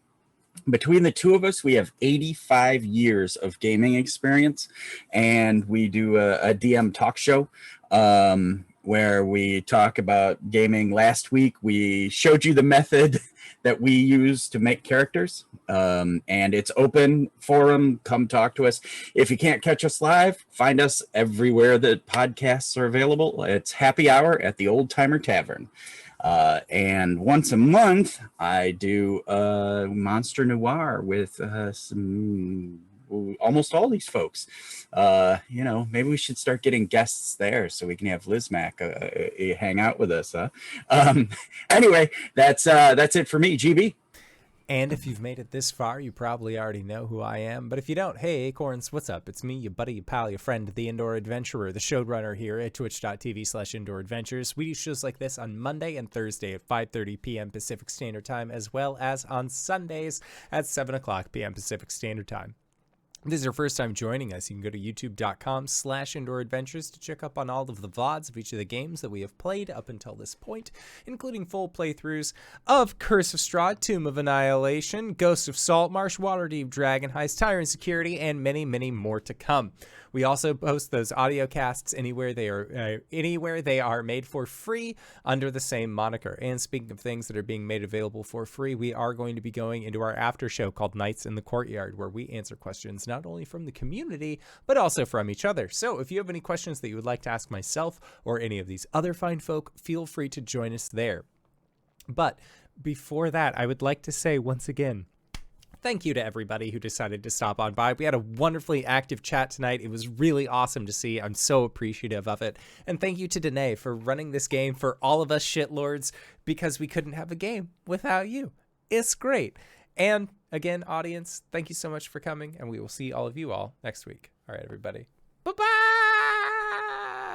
Between the two of us, we have 85 years of gaming experience, and we do a DM talk show where we talk about gaming. Last week, we showed you the method that we use to make characters, and it's open forum. Come talk to us. If you can't catch us live, find us everywhere that podcasts are available. It's Happy Hour at the Old Timer Tavern. And once a month, I do Monster Noir with almost all these folks. Maybe we should start getting guests there so we can have LizMac hang out with us. Anyway, that's it for me, GB. And if you've made it this far, you probably already know who I am. But if you don't, hey, Acorns, what's up? It's me, your buddy, your pal, your friend, the Indoor Adventurer, the showrunner here at twitch.tv/Indoor Adventures. We do shows like this on Monday and Thursday at 5:30 p.m. Pacific Standard Time, as well as on Sundays at 7 o'clock p.m. Pacific Standard Time. If this is your first time joining us, you can go to youtube.com/Indoor Adventures to check up on all of the VODs of each of the games that we have played up until this point, including full playthroughs of Curse of Strahd, Tomb of Annihilation, Ghost of Saltmarsh, Waterdeep Dragon Heist, Tyrant Security, and many, many more to come. We also post those audio casts anywhere they are made for free under the same moniker. And speaking of things that are being made available for free, we are going to be going into our after show called Nights in the Courtyard, where we answer questions not only from the community, but also from each other. So if you have any questions that you would like to ask myself or any of these other fine folk, feel free to join us there. But before that, I would like to say once again, thank you to everybody who decided to stop on by. We had a wonderfully active chat tonight. It was really awesome to see. I'm so appreciative of it. And thank you to Danae for running this game for all of us shitlords, because we couldn't have a game without you. It's great. And again, audience, thank you so much for coming, and we will see all of you all next week. All right, everybody. Bye-bye!